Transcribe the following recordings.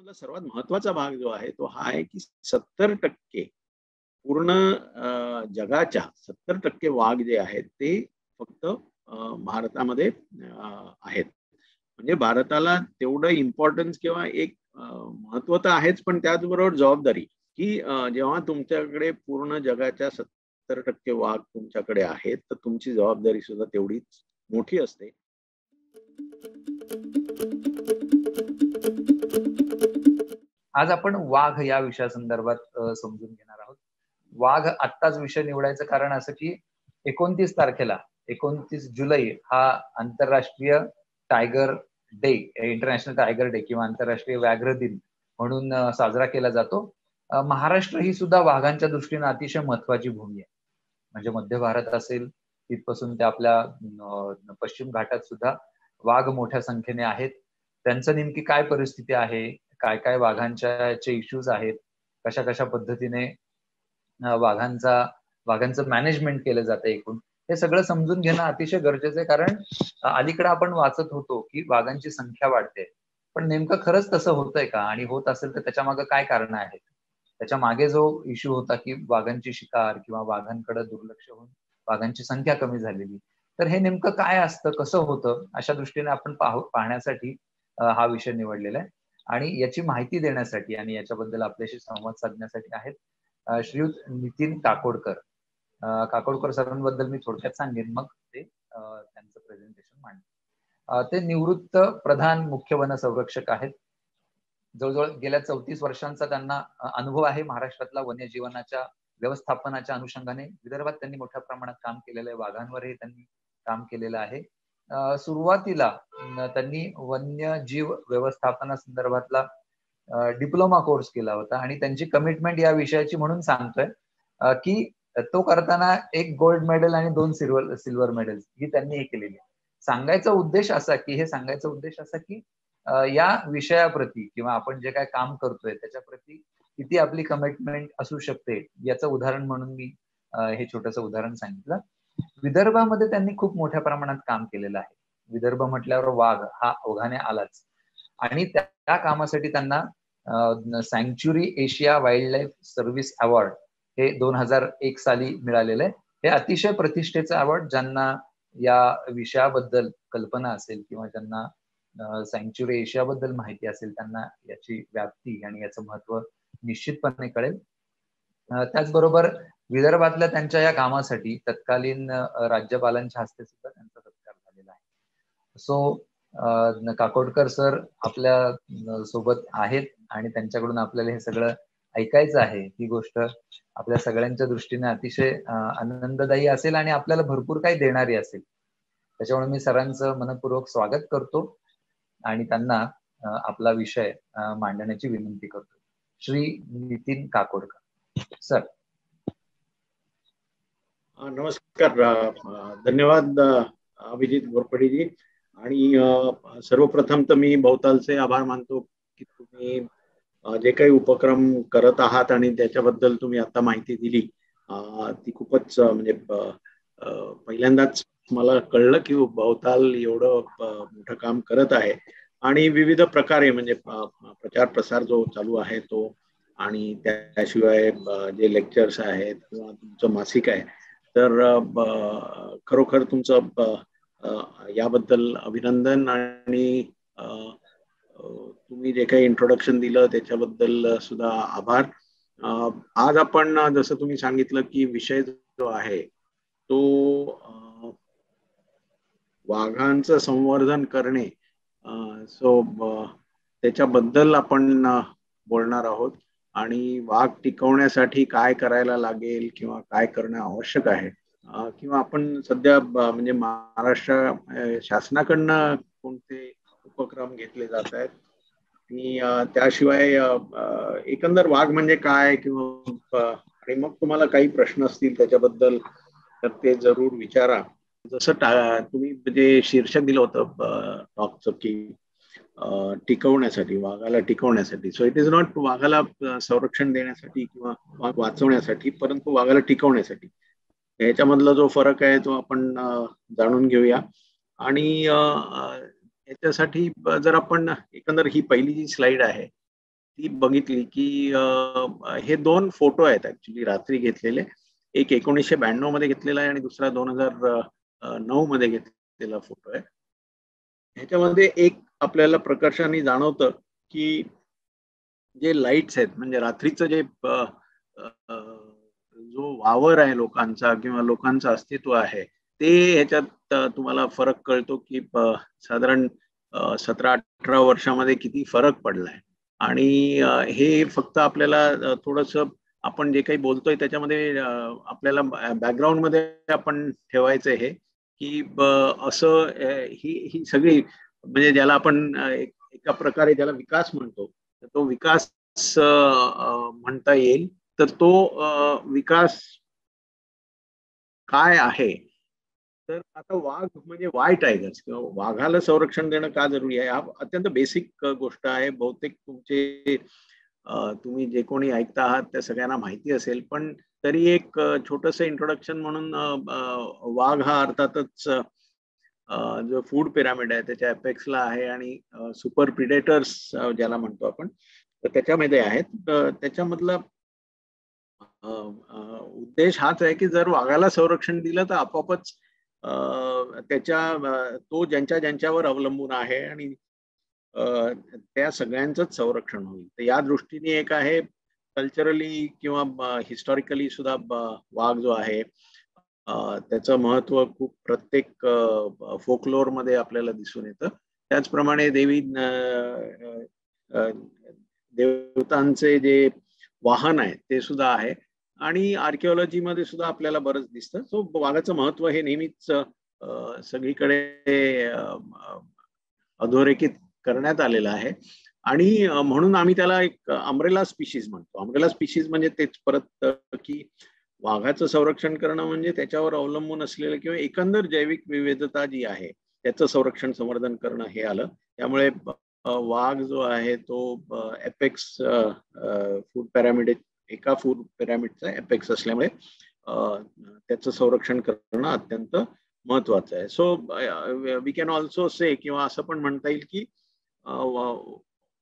त्यामधला सर्वात महत्त्वाचा भाग जो आहे तो हा आहे, की 70% पूर्ण जगाच्या 70% वाघ जे आहेत ते फक्त भारतामध्ये आहेत. म्हणजे भारताला तेवढं इम्पोर्टन्स किंवा एक महत्त्व तर आहेच, पण त्याचबरोबर जबाबदारी, की जेव्हा तुमच्याकडे पूर्ण जगाच्या 70% वाघ तुमच्याकडे आहेत, तर तुमची जबाबदारी सुद्धा तेवढीच मोठी असते. आज आपण वाघ या विषयासंदर्भात समजून घेणार आहोत. वाघ आत्ताच विषय निवडायचं कारण असं की 29 तारखेला 29 जुलै हा आंतरराष्ट्रीय tiger day, international tiger day किंवा आंतरराष्ट्रीय व्याघ्र दिन म्हणून साजरा केला जातो. महाराष्ट्र ही सुद्धा वाघांच्या दृष्टीने अतिशय महत्वाची भूमी आहे. म्हणजे मध्य भारत असेल तिथपासून ते आपल्या पश्चिम घाटात सुद्धा वाघ मोठ्या संख्येने आहेत. त्यांचं नेमकी काय परिस्थिती आहे, काय काय वाघांचे इश्यूज आहेत, कशा कशा पद्धतीने वाघांचं मॅनेजमेंट केलं जातं एकूण, हे सगळं समजून घेणं अतिशय गरजेचं आहे. कारण अलीकडे आपण वाचत होतो की वाघांची संख्या वाढते, पण नेमकं खरंच तसं होतंय का, आणि होत असेल तर त्याच्या मागे काय कारण आहेत. त्याच्या मागे जो इश्यू होता की वाघांची शिकार किंवा वाघांकडे दुर्लक्ष होऊन वाघांची संख्या कमी झालेली, तर हे नेमकं काय असतं, कसं होतं, अशा दृष्टीने आपण पाहण्यासाठी हा विषय निवडलेला आहे. आणि याची माहिती देण्यासाठी आणि याच्याबद्दल आपल्याशी संवाद साधण्यासाठी आहेत श्रीयुत नितीन काकोडकर. काकोडकर सरांबद्दल मी थोडक्यात सांगेन, मग ते त्यांचं प्रेझेंटेशन मांडतील. ते निवृत्त प्रधान मुख्य वन संरक्षक आहेत. जवळजवळ गेल्या 34 वर्षांचा त्यांना अनुभव आहे महाराष्ट्रातला वन्यजीवनाच्या व्यवस्थापनाच्या अनुषंगाने. विदर्भात त्यांनी मोठ्या प्रमाणात काम केलेलं आहे, वाघांवरही त्यांनी काम केलेलं आहे. सुरुवातीला त्यांनी वन्यजीव व्यवस्थापनासंदर्भातला डिप्लोमा कोर्स केला होता आणि त्यांची कमिटमेंट या विषयाची म्हणून सांगतोय की तो करताना 1 गोल्ड मेडल आणि 2 सिल्वर मेडल्स ही त्यांनी हे केलेली. सांगायचा उद्देश असा की या विषयाप्रती किंवा आपण जे काय काम करतोय त्याच्याप्रती किती आपली कमिटमेंट असू शकते याचं उदाहरण म्हणून मी हे छोटंसं उदाहरण सांगितलं. विदर्भामध्ये त्यांनी खूप मोठ्या प्रमाणात काम केलेलं आहे. विदर्भ म्हटल्यावर वाघ हा ओघाने आलाच, आणि त्या कामासाठी त्यांना sanctuary Asia wild life service award हे 2001 साली मिळालेलं आहे. हे अतिशय प्रतिष्ठेचं अवॉर्ड. ज्यांना या विषयाबद्दल कल्पना असेल किंवा ज्यांना सँक्च्युरी एशिया बद्दल माहिती असेल त्यांना याची व्याप्ती आणि याचं महत्व निश्चितपणे कळेल. त्याचबरोबर विदर्भातल्या त्यांच्या या कामासाठी तत्कालीन राज्यपालांच्या हस्ते सुद्धा त्यांचा सत्कार झालेला आहे. सो काकोडकर सर आपल्या सोबत आहेत आणि त्यांच्याकडून आपल्याला हे सगळं ऐकायचं आहे. ही गोष्ट आपल्या सगळ्यांच्या दृष्टीने अतिशय आनंददायी असेल आणि आपल्याला भरपूर काही देणारी असेल. त्याच्यामुळे मी सरांचं मनपूर्वक स्वागत करतो आणि त्यांना आपला विषय मांडण्याची विनंती करतो. श्री नितीन काकोडकर सर. नमस्कार. धन्यवाद अभिजित घोरपडेजी. आणि सर्वप्रथम तर मी बहुतालचे आभार मानतो की तुम्ही जे काही उपक्रम करत आहात आणि त्याच्याबद्दल तुम्ही आता माहिती दिली ती खूपच म्हणजे पहिल्यांदाच मला कळलं की बहुताल एवढं मोठं काम करत आहे आणि विविध प्रकारे म्हणजे प्रचार प्रसार जो चालू आहे तो, आणि त्याशिवाय जे लेक्चर्स आहेत किंवा तुमचं मासिक आहे, तर खरोखर तुमचं याबद्दल अभिनंदन. आणि तुम्ही जे काही इंट्रोडक्शन दिलं त्याच्याबद्दल सुद्धा आभार. आज आपण जसं तुम्ही सांगितलं की विषय जो आहे तो वाघांचं संवर्धन करणे, सो त्याच्याबद्दल आपण बोलणार आहोत. आणि वाघ टिकवण्यासाठी काय करायला लागेल किंवा काय करणं आवश्यक आहे, किंवा आपण सध्या म्हणजे महाराष्ट्र शासनाकडनं कोणते उपक्रम घेतले जात आहेत, आणि त्याशिवाय एकंदर वाघ म्हणजे काय, किंवा आणि मग तुम्हाला काही प्रश्न असतील त्याच्याबद्दल तर ते जरूर विचारा. जसं तुम्ही जे शीर्षक दिलं होतं टॉकचं की टिकवण्यासाठी, वाघाला टिकवण्यासाठी. सो इट इज नॉट वाघाला संरक्षण देण्यासाठी किंवा वाघ वाचवण्यासाठी, परंतु वाघाला टिकवण्यासाठी. ह्याच्यामधला जो फरक आहे तो आपण जाणून घेऊया. आणि याच्यासाठी जर आपण एकंदर ही पहिली जी स्लाइड आहे ती बघितली की हे 2 फोटो आहेत ऍक्च्युली रात्री घेतलेले. एक 1992 मध्ये घेतलेला आहे आणि दुसरा 2009 मध्ये घेतलेला फोटो आहे. ह्याच्यामध्ये एक आपल्याला प्रकर्षाने जाणवतं की जे लाईट्स आहेत म्हणजे रात्रीचं जे जो वावर आहे लोकांचा किंवा लोकांचं अस्तित्व आहे ते ह्याच्यात तुम्हाला फरक कळतो की साधारण 17-18 वर्षामध्ये किती फरक पडलाय. आणि हे फक्त आपल्याला थोडंसं आपण जे काही बोलतोय त्याच्यामध्ये आपल्याला बॅकग्राऊंड मध्ये आपण ठेवायचं हे की असं ही ही सगळी म्हणजे ज्याला आपण एका प्रकारे ज्याला विकास म्हणतो तर तो विकास म्हणता येईल. तर तो विकास काय आहे. तर आता वाघ म्हणजे वाय टायगर्स किंवा वाघाला संरक्षण देणं का जरुरी आहे हा अत्यंत बेसिक गोष्ट आहे. बहुतेक तुमचे तुम्ही जे कोणी ऐकता आहात त्या सगळ्यांना माहिती असेल पण तरी एक छोटस इंट्रोडक्शन म्हणून वाघ हा अर्थातच जो फूड पिरामिड आहे त्याच्या अपेक्सला आहे आणि सुपर प्रिडेटर्स ज्याला म्हणतो आपण तर त्याच्यामध्ये आहेत. त्याच्यामधला उद्देश हाच आहे की जर वाघाला संरक्षण दिलं तर आपोआपच तो ज्यांच्यावर अवलंबून आहे आणि त्या सगळ्यांचंच संरक्षण होईल. तर या दृष्टीने एक आहे कल्चरली किंवा हिस्टॉरिकली सुद्धा वाघ जो आहे त्याचं महत्व खूप प्रत्येक फोकलोर मध्ये आपल्याला दिसून येतं. त्याचप्रमाणे देवतांचे जे वाहन आहे ते सुद्धा आहे आणि आर्किओलॉजी मध्ये सुद्धा आपल्याला बरंच दिसतं. सो वाघाचं महत्व हे नेहमीच सगळीकडे अधोरेखित करण्यात आलेलं आहे आणि म्हणून आम्ही त्याला एक अम्ब्रेला स्पीशीज म्हणतो. अम्ब्रेला स्पीशीज म्हणजे तेच परत की वाघाचं संरक्षण करणं म्हणजे त्याच्यावर अवलंबून असलेलं किंवा एकंदर जैविक विविधता जी आहे त्याचं संरक्षण संवर्धन करणं हे आलं. त्यामुळे वाघ जो आहे तो एपेक्स फूड पिरॅमिड एका फूड पिरॅमिडचा एपेक्स असल्यामुळे त्याचं संरक्षण करणं अत्यंत महत्वाचं आहे. So we can also say किंवा असं पण म्हणता येईल की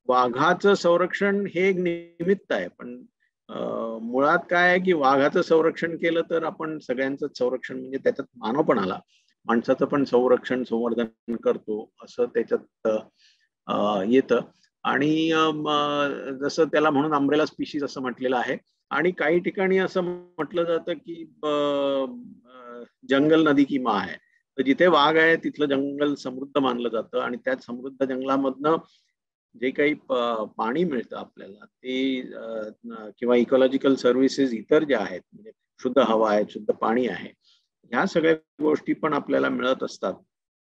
वाघाचं संरक्षण हे एक निमित्त आहे पण मुळात काय आहे की वाघाचं संरक्षण केलं तर आपण सगळ्यांचंच संरक्षण म्हणजे त्याच्यात मानव पण आला माणसाचं पण संरक्षण संवर्धन करतो असं त्याच्यात येतं. आणि जसं त्याला म्हणून अम्ब्रेला स्पीशीज असं म्हटलेलं आहे. आणि काही ठिकाणी असं म्हटलं जातं की जंगल नदी की माँ आहे. तर जिथे वाघ आहे तिथलं जंगल समृद्ध मानलं जातं आणि त्या समृद्ध जंगलामधनं जे काही पाणी मिळतं आपल्याला ते किंवा इकॉलॉजिकल सर्व्हिसेस इतर ज्या आहेत म्हणजे शुद्ध हवा आहे शुद्ध पाणी आहे ह्या सगळ्या गोष्टी पण आपल्याला मिळत असतात.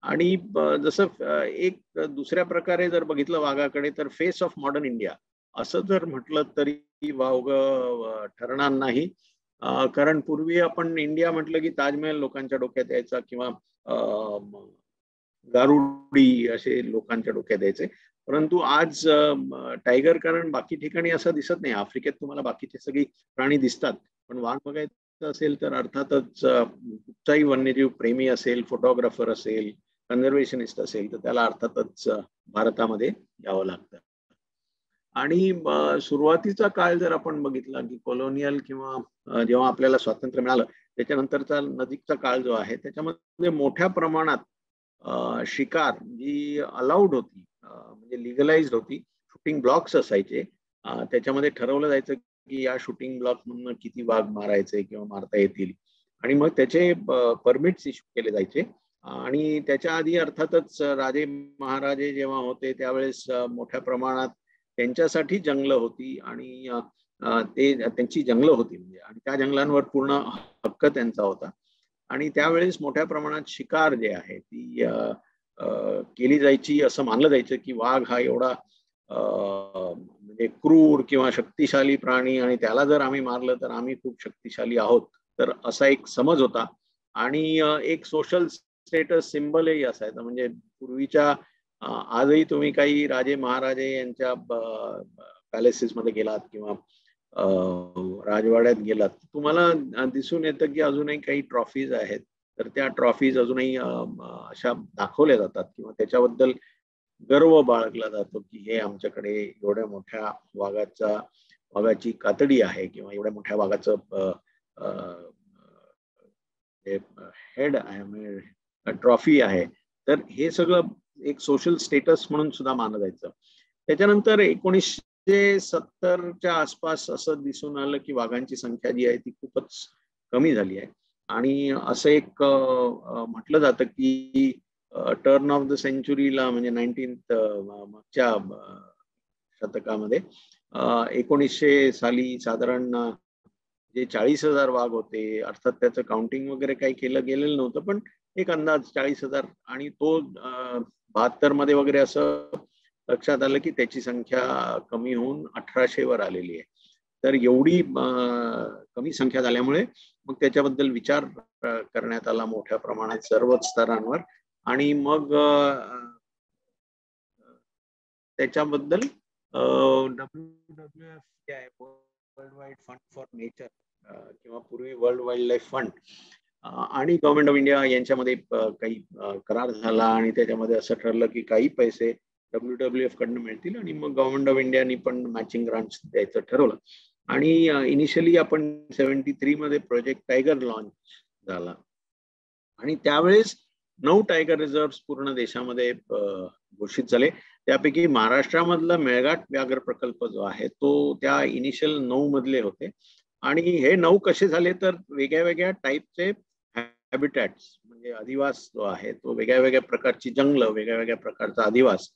आणि जसं एक दुसऱ्या प्रकारे जर बघितलं वाघाकडे तर फेस ऑफ मॉडर्न इंडिया असं जर म्हटलं तरी वावग ठरणार नाही. कारण पूर्वी आपण इंडिया म्हटलं की ताजमहल लोकांच्या डोक्यात यायचा किंवा गारुडी असे लोकांच्या डोक्यात यायचे. परंतु आज टायगर कारण बाकी ठिकाणी असं दिसत नाही. आफ्रिकेत तुम्हाला बाकीचे सगळी प्राणी दिसतात पण वाघ बघायचं असेल तर अर्थातच कुठचाही वन्यजीव प्रेमी असेल फोटोग्राफर असेल कन्झर्वेशनिस्ट असेल तर त्याला अर्थातच भारतामध्ये यावं लागतं. आणि सुरुवातीचा काळ जर आपण बघितला की कॉलोनियल किंवा जेव्हा आपल्याला स्वातंत्र्य मिळालं त्याच्यानंतरचा नजीकचा काळ जो आहे त्याच्यामध्ये मोठ्या प्रमाणात शिकार जी अलाउड होती म्हणजे लिगलाइज्ड होती. शूटिंग ब्लॉक्स असायचे त्याच्यामध्ये ठरवलं जायचं की या शूटिंग ब्लॉक म्हणून किती वाघ मारायचे किंवा मारता येतील आणि मग त्याचे परमिट्स इश्यू केले जायचे. आणि त्याच्या आधी अर्थातच राजे महाराजे जेव्हा होते त्यावेळेस मोठ्या प्रमाणात त्यांच्यासाठी जंगलं होती आणि ते त्यांची जंगलं होती म्हणजे आणि त्या जंगलांवर पूर्ण हक्क त्यांचा होता. आणि त्यावेळेस मोठ्या प्रमाणात शिकार जे आहे ती केली जायची. असं मानलं जायचं की वाघ हा एवढा म्हणजे क्रूर किंवा शक्तिशाली प्राणी आणि त्याला जर आम्ही मारलं तर आम्ही खूप शक्तिशाली आहोत तर असा एक समज होता. आणि एक सोशल स्टेटस सिम्बलही असायचं म्हणजे पूर्वीच्या आजही तुम्ही काही राजे महाराजे यांच्या पॅलेसेस मध्ये गेलात किंवा राजवाड्यात गेलात तुम्हाला दिसून येतं की अजूनही काही ट्रॉफीज आहेत तर त्या ट्रॉफीज अजूनही अशा दाखवल्या जातात किंवा त्याच्याबद्दल गर्व बाळगला जातो की हे आमच्याकडे एवढ्या मोठ्या वाघाची कातडी आहे किंवा एवढ्या मोठ्या वाघाचं हेड आहे, ट्रॉफी आहे. तर हे सगळं एक सोशल स्टेटस म्हणून सुद्धा मानलं जायचं. त्याच्यानंतर 1970च्या आसपास असं दिसून आलं की वाघांची संख्या जी आहे ती खूपच कमी झाली आहे. आणि असं एक म्हटलं जातं की टर्न ऑफ द सेंचुरीला म्हणजे 19th मागच्या शतकामध्ये 1900 साली साधारण जे 40,000 वाघ होते. अर्थात त्याचं काउंटिंग वगैरे काही केलं गेलेलं नव्हतं, पण एक अंदाज 40,000. आणि तो 72 मध्ये वगैरे असं लक्षात आलं की त्याची संख्या कमी होऊन 1800 वर आलेली आहे. तर एवढी कमी संख्या झाल्यामुळे मग त्याच्याबद्दल विचार करण्यात आला मोठ्या प्रमाणात सर्वच स्तरांवर. आणि मग त्याच्याबद्दल WWF जे आहे, world wide fund for nature किंवा पूर्वी वर्ल्ड वाईल्ड लाईफ फंड आणि गव्हर्नमेंट ऑफ इंडिया यांच्यामध्ये काही करार झाला. आणि त्याच्यामध्ये असं ठरलं की काही पैसे WWF कडनं मिळतील आणि मग गव्हर्नमेंट ऑफ इंडियानी पण मॅचिंग ग्रांट्स द्यायचं ठरवलं. आणि इनिशियली आपण 73 मध्ये प्रोजेक्ट टायगर लॉन्च झाला. आणि त्यावेळेस 9 टायगर रिझर्व्ह पूर्ण देशामध्ये घोषित झाले. त्यापैकी महाराष्ट्रामधला मेळघाट व्याघ्र प्रकल्प जो आहे तो त्या इनिशियल 9 मधले होते. आणि हे 9 कसे झाले तर वेगळ्या वेगळ्या टाईपचे हॅबिटॅट्स म्हणजे अधिवास जो आहे तो वेगळ्या वेगळ्या प्रकारची जंगल, वेगळ्या वेगळ्या प्रकारचा अधिवास.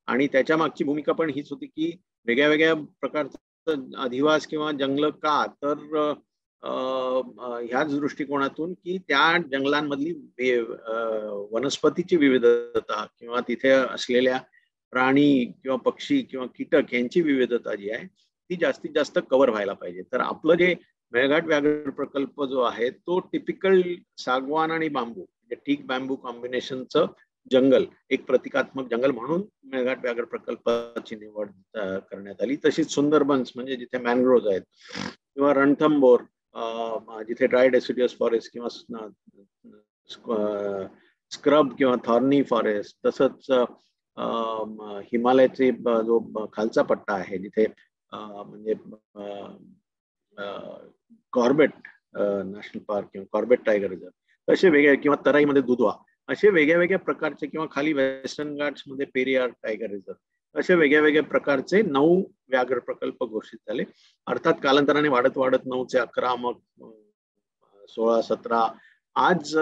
आणि त्याच्या मागची भूमिका पण हीच होती की वेगळ्या वेगळ्या प्रकारचा अधिवास किंवा जंगल का तर ह्याच दृष्टिकोनातून की त्या जंगलांमधली वनस्पतीची विविधता किंवा तिथे असलेल्या प्राणी किंवा पक्षी किंवा कीटक यांची विविधता जी आहे ती जास्तीत जास्त कव्हर व्हायला पाहिजे. तर आपलं जे मेळघाट व्याघ्र प्रकल्प जो आहे तो टिपिकल सागवान आणि बांबू म्हणजे टीक बांबू कॉम्बिनेशनचं जंगल, एक प्रतिकात्मक जंगल म्हणून मेळघाट व्याघ्र प्रकल्पाची निवड करण्यात आली. तशीच सुंदरबन्स म्हणजे जिथे मॅनग्रोव्ज आहेत किंवा रणथंबोर जिथे ड्राय डेसिडियस फॉरेस्ट किंवा स्क्रब किंवा थॉर्नी फॉरेस्ट, तसंच हिमालयाचे जो खालचा पट्टा आहे जिथे म्हणजे कॉर्बेट नॅशनल पार्क किंवा कॉर्बेट टायगर रिझर्व असे वेगळे, किंवा तराईमध्ये दुधवा, असे वेगळ्या वेगळ्या प्रकारचे, किंवा खाली वेस्टर्न घाट्स मध्ये पेरियार टायगर रिझर्व, असे वेगळ्या वेगळ्या प्रकारचे 9 व्याघ्र प्रकल्प घोषित झाले. अर्थात कालांतराने वाढत 9चे 11, मग 16, 17, आज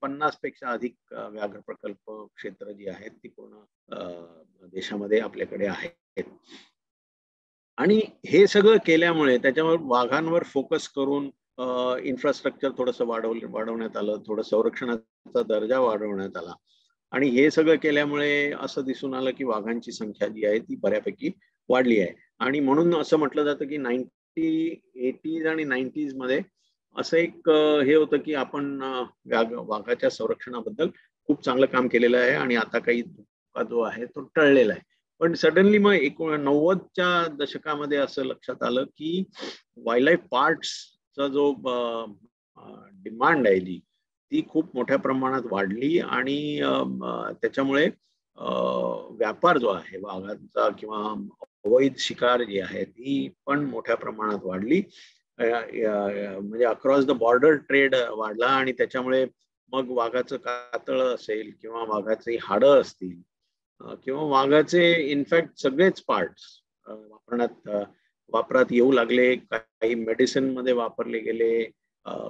50 पेक्षा अधिक व्याघ्र प्रकल्प क्षेत्र जी आहेत ती पूर्ण देशामध्ये आपल्याकडे आहेत. आणि हे सगळं केल्यामुळे त्याच्यावर वाघांवर फोकस करून इन्फ्रास्ट्रक्चर थोडंसं वाढवण्यात आलं, थोडं संरक्षणाचा दर्जा वाढवण्यात आला. आणि हे सगळं केल्यामुळे असं दिसून आलं की वाघांची संख्या जी आहे ती बऱ्यापैकी वाढली आहे. आणि म्हणून असं म्हटलं जातं की 1980s आणि 90s मध्ये असं एक हे होतं की आपण वाघाच्या संरक्षणाबद्दल खूप चांगलं काम केलेलं आहे आणि आता काही धोका जो आहे तो टळलेला आहे. पण सडनली मग 90च्या दशकामध्ये असं लक्षात आलं की वाईल्ड लाईफ पार्ट्सचा जो डिमांड आहे जी ती खूप मोठ्या प्रमाणात वाढली. आणि त्याच्यामुळे व्यापार जो आहे वाघांचा किंवा अवैध शिकार जी आहे ती पण मोठ्या प्रमाणात वाढली. म्हणजे अक्रॉस द बॉर्डर ट्रेड वाढला. आणि त्याच्यामुळे मग वाघाचं कातळं असेल किंवा वाघाची हाडं असतील किंवा वाघाचे इनफॅक्ट सगळेच पार्ट्स वापरात येऊ लागले. काही मेडिसिन मध्ये वापरले गेले,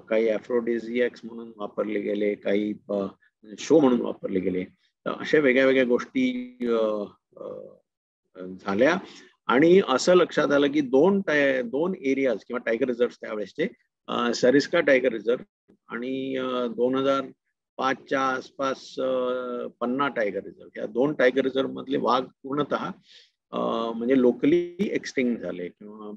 काही ॲफ्रोडिझियाक्स म्हणून वापरले गेले, काही शो म्हणून वापरले गेले. अशा वेगळ्या वेगळ्या गोष्टी झाल्या. आणि असं लक्षात आलं की दोन एरियाज किंवा टायगर रिझर्व त्यावेळेसचे सरिस्का टायगर रिझर्व आणि 2005च्या आसपास पन्ना टायगर रिझर्व, या 2 टायगर रिझर्व मधले वाघ पूर्णतः म्हणजे लोकली एक्सटिंक्ट झाले किंवा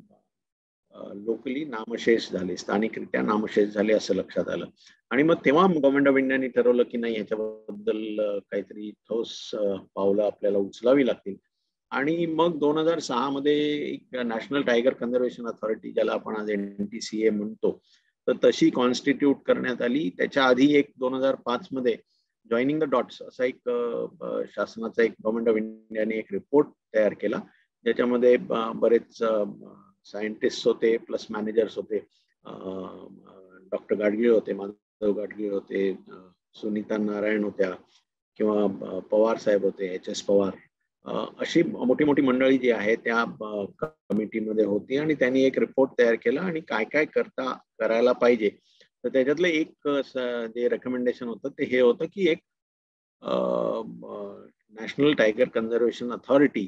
लोकली नामशेष झाले, स्थानिकरित्या नामशेष झाले असं लक्षात आलं. आणि मग तेव्हा गव्हर्नमेंट ऑफ इंडियाने ठरवलं की नाही, याच्याबद्दल काहीतरी ठोस पावलं आपल्याला उचलावी लागतील. आणि मग 2006 मध्ये एक नॅशनल टायगर कन्झर्वेशन अथॉरिटी, ज्याला आपण आज NTCA म्हणतो, तर तशी कॉन्स्टिट्यूट करण्यात आली. त्याच्या आधी एक 2005 मध्ये जॉईनिंग द डॉट्स असा एक शासनाचा एक गव्हर्नमेंट ऑफ इंडियाने एक रिपोर्ट तयार केला, ज्याच्यामध्ये बरेच सायंटिस्ट होते प्लस मॅनेजर्स होते. डॉक्टर गाडगीळ होते, माधव गाडगीळ होते, सुनीता नारायण होत्या, किंवा पवार साहेब होते, HS पवार, अशी मोठी मोठी मंडळी जी आहे त्या कमिटीमध्ये होती. आणि त्यांनी एक रिपोर्ट तयार केला आणि काय काय करायला पाहिजे. तर त्याच्यातलं एक जे रेकमेंडेशन होतं ते हे होतं की एक national tiger conservation authority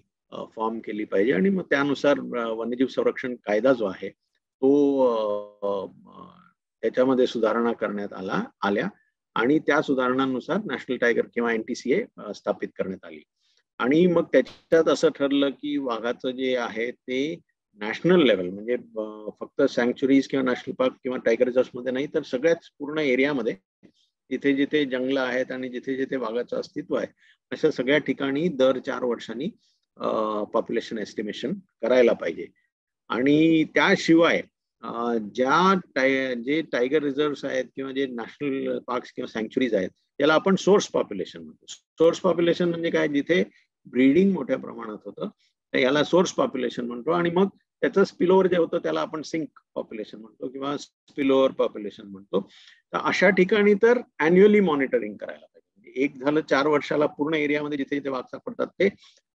form केली पाहिजे, आणि मग त्यानुसार वन्यजीव संरक्षण कायदा जो आहे तो त्याच्यामध्ये सुधारणा करण्यात आल्या आणि त्या सुधारणांनुसार नॅशनल टायगर किंवा NTCA स्थापित करण्यात आली. आणि मग त्याच्यात असं ठरलं की वाघाचं जे आहे ते नॅशनल लेवल, म्हणजे फक्त सँक्च्युरीज किंवा नॅशनल पार्क किंवा टायगर रिझर्व्ह मध्ये नाही, तर सगळ्याच पूर्ण एरियामध्ये जिथे जिथे जंगल आहेत आणि जिथे जिथे वाघाचं अस्तित्व आहे अशा सगळ्या ठिकाणी दर 4 वर्षांनी पॉप्युलेशन एस्टिमेशन करायला पाहिजे. आणि त्याशिवाय जे टायगर रिझर्व्ह आहेत किंवा जे नॅशनल पार्क्स किंवा सँक्च्युरीज आहेत त्याला आपण सोर्स पॉप्युलेशन म्हणतो. सोर्स पॉप्युलेशन म्हणजे काय, जिथे ब्रीडिंग मोठ्या प्रमाणात होतं याला सोर्स पॉप्युलेशन म्हणतो. आणि मग त्याचं स्पिलओव्हर जे होतं त्याला आपण सिंक पॉप्युलेशन म्हणतो किंवा स्पिलओव्हर पॉप्युलेशन म्हणतो. तर अशा ठिकाणी तर अॅन्युअली मॉनिटरिंग करायला पाहिजे. एक झालं 4 वर्षाला पूर्ण एरियामध्ये जिथे जिथे वाघ सापडतात ते,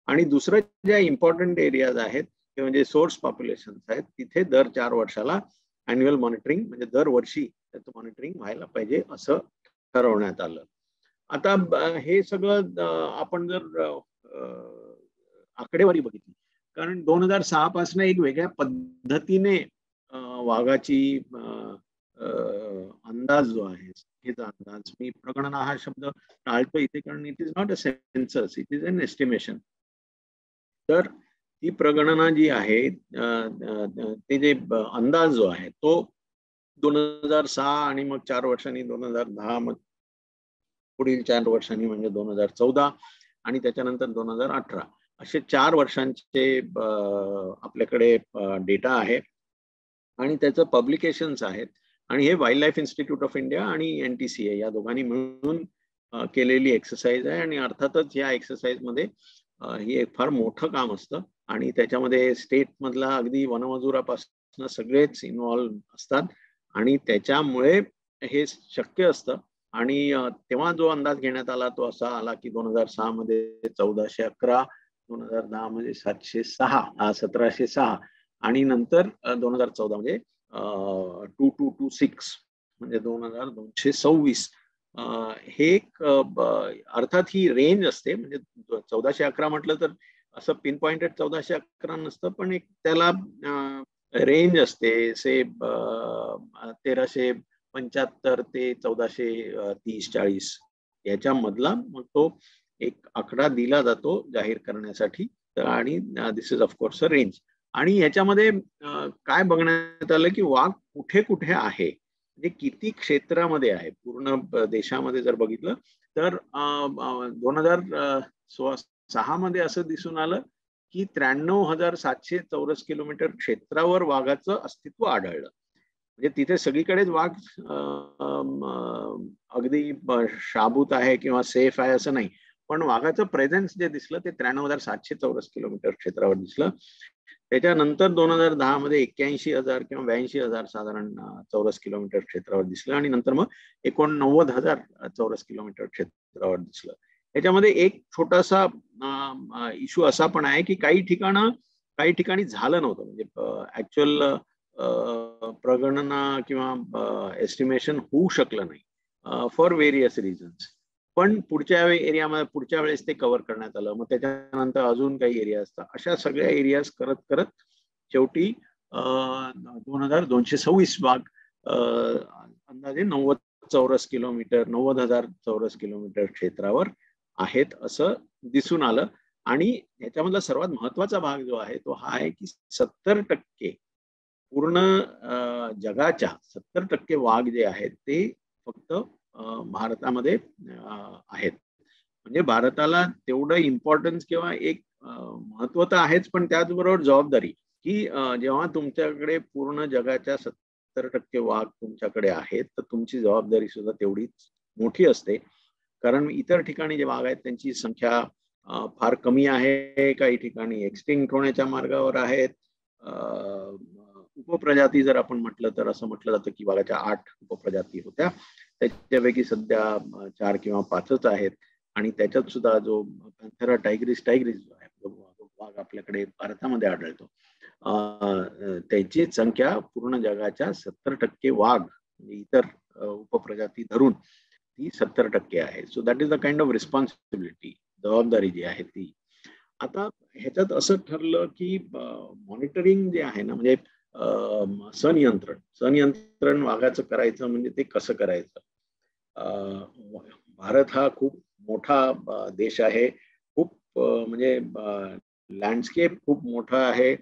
आणि दुसरं ज्या इम्पॉर्टंट एरियाज आहेत किंवा जे सोर्स पॉप्युलेशन आहेत तिथे दर 4 वर्षाला अॅन्युअल मॉनिटरिंग म्हणजे दरवर्षी त्याचं मॉनिटरिंग व्हायला पाहिजे असं ठरवण्यात आलं. आता हे सगळं आपण जर आकडेवारी बघितली, कारण 2006 पासून एक वेगळ्या पद्धतीने वाघाची अंदाज जो आहे, संख्येचा अंदाज, मी प्रगणना हा शब्द टाळतो इथे कारण it is not a census, it is an estimation. तर ती प्रगणना जी आहे ते जे अंदाज जो आहे तो 2006 आणि मग 4 वर्षांनी 2010, मग पुढील 4 वर्षांनी म्हणजे 2014 आणि त्याच्यानंतर 2018 असे 4 वर्षांचे आपल्याकडे डेटा आहे आणि त्याचं पब्लिकेशन्स आहेत. आणि हे wild life institute of India आणि NTCA या दोघांनी मिळून केलेली एक्सरसाइज आहे. आणि अर्थातच या एक्सरसाइज मध्ये ही एक फार मोठं काम असतं आणि त्याच्यामध्ये स्टेट मधला अगदी वनमजुरापासून सगळेच इन्व्हॉल्व असतात आणि त्याच्यामुळे हे शक्य असतं. आणि तेव्हा जो अंदाज घेण्यात आला तो असा आला की 2006 मध्ये 1411, 2010 मध्ये 706, 1706 आणि नंतर 2014 म्हणजे 2226 म्हणजे 2226. हे एक अर्थात ही रेंज असते, म्हणजे 1411 म्हटलं तर असं पिन पॉइंटेड 1411 नसतं, पण एक त्याला रेंज असते से 1375 ते 1430-40 याच्या मधला मग तो एक आकडा दिला जातो जाहीर करण्यासाठी. आणि दिस इज ऑफकोर्स अ रेंज. आणि ह्याच्यामध्ये काय बघण्यात आलं की वाघ कुठे कुठे आहे, म्हणजे किती क्षेत्रामध्ये आहे. पूर्ण देशामध्ये जर बघितलं तर 2006 मध्ये असं दिसून आलं की 93,700 चौरस किलोमीटर क्षेत्रावर वाघाचं अस्तित्व आढळलं. म्हणजे तिथे सगळीकडेच वाघ अगदी शाबूत आहे किंवा सेफ आहे असं नाही, पण वाघाचं प्रेझेन्स जे दिसलं ते 93,700 चौरस किलोमीटर क्षेत्रावर दिसलं. त्याच्यानंतर 2010 मध्ये 81,000 किंवा 82,000 साधारण चौरस किलोमीटर क्षेत्रावर दिसलं आणि नंतर मग 89,000 चौरस किलोमीटर क्षेत्रावर दिसलं. याच्यामध्ये एक छोटासा इश्यू असा पण आहे की काही ठिकाणी झालं नव्हतं, म्हणजे ऍक्च्युअल प्रगणना किंवा एस्टिमेशन होऊ शकलं नाही फॉर व्हेरियस रिझन्स. पण पुढच्या एरियामध्ये पुढच्या वेळेस ते कव्हर करण्यात आलं. मग त्याच्यानंतर अजून काही एरिया असतात. अशा सगळ्या एरियाज करत करत शेवटी 2226 वाघ अंदाजे 90 चौरस किलोमीटर 90,000 चौरस किलोमीटर क्षेत्रावर आहेत असं दिसून आलं. आणि ह्याच्यामधला सर्वात महत्वाचा भाग जो आहे तो हा आहे की 70% पूर्ण जगाच्या 70% वाघ जे आहेत ते फक्त भारतामध्ये आहेत. म्हणजे भारताला तेवढं इम्पॉर्टन्स किंवा एक महत्व तर आहेच, पण त्याचबरोबर जबाबदारी की जेव्हा तुमच्याकडे पूर्ण जगाच्या 70% वाघ तुमच्याकडे आहेत तर तुमची जबाबदारी सुद्धा तेवढीच मोठी असते. कारण इतर ठिकाणी जे वाघ आहेत त्यांची संख्या फार कमी आहे, काही ठिकाणी एक्सटिंक्ट होण्याच्या मार्गावर आहेत. उपप्रजाती जर आपण म्हटलं तर असं म्हटलं जातं की वाघाच्या 8 उपप्रजाती होत्या, त्याच्यापैकी सध्या 4 किंवा 5च आहेत. आणि त्याच्यात सुद्धा जो पॅन्थेरा टायग्रिस जो आहे, जो वाघ आपल्याकडे भारतामध्ये आढळतो, त्याची संख्या पूर्ण जगाच्या 70% वाघ म्हणजे इतर उपप्रजाती धरून ती 70% आहे. So that is the kind of responsibility, जबाबदारी जी आहे ती. आता ह्याच्यात असं ठरलं की मॉनिटरिंग जे आहे ना, म्हणजे सनियंत्रण वाघाचं करायचं म्हणजे ते कसं करायचं. भारत हा खूप मोठा देश आहे, खूप म्हणजे लँडस्केप खूप मोठा आहे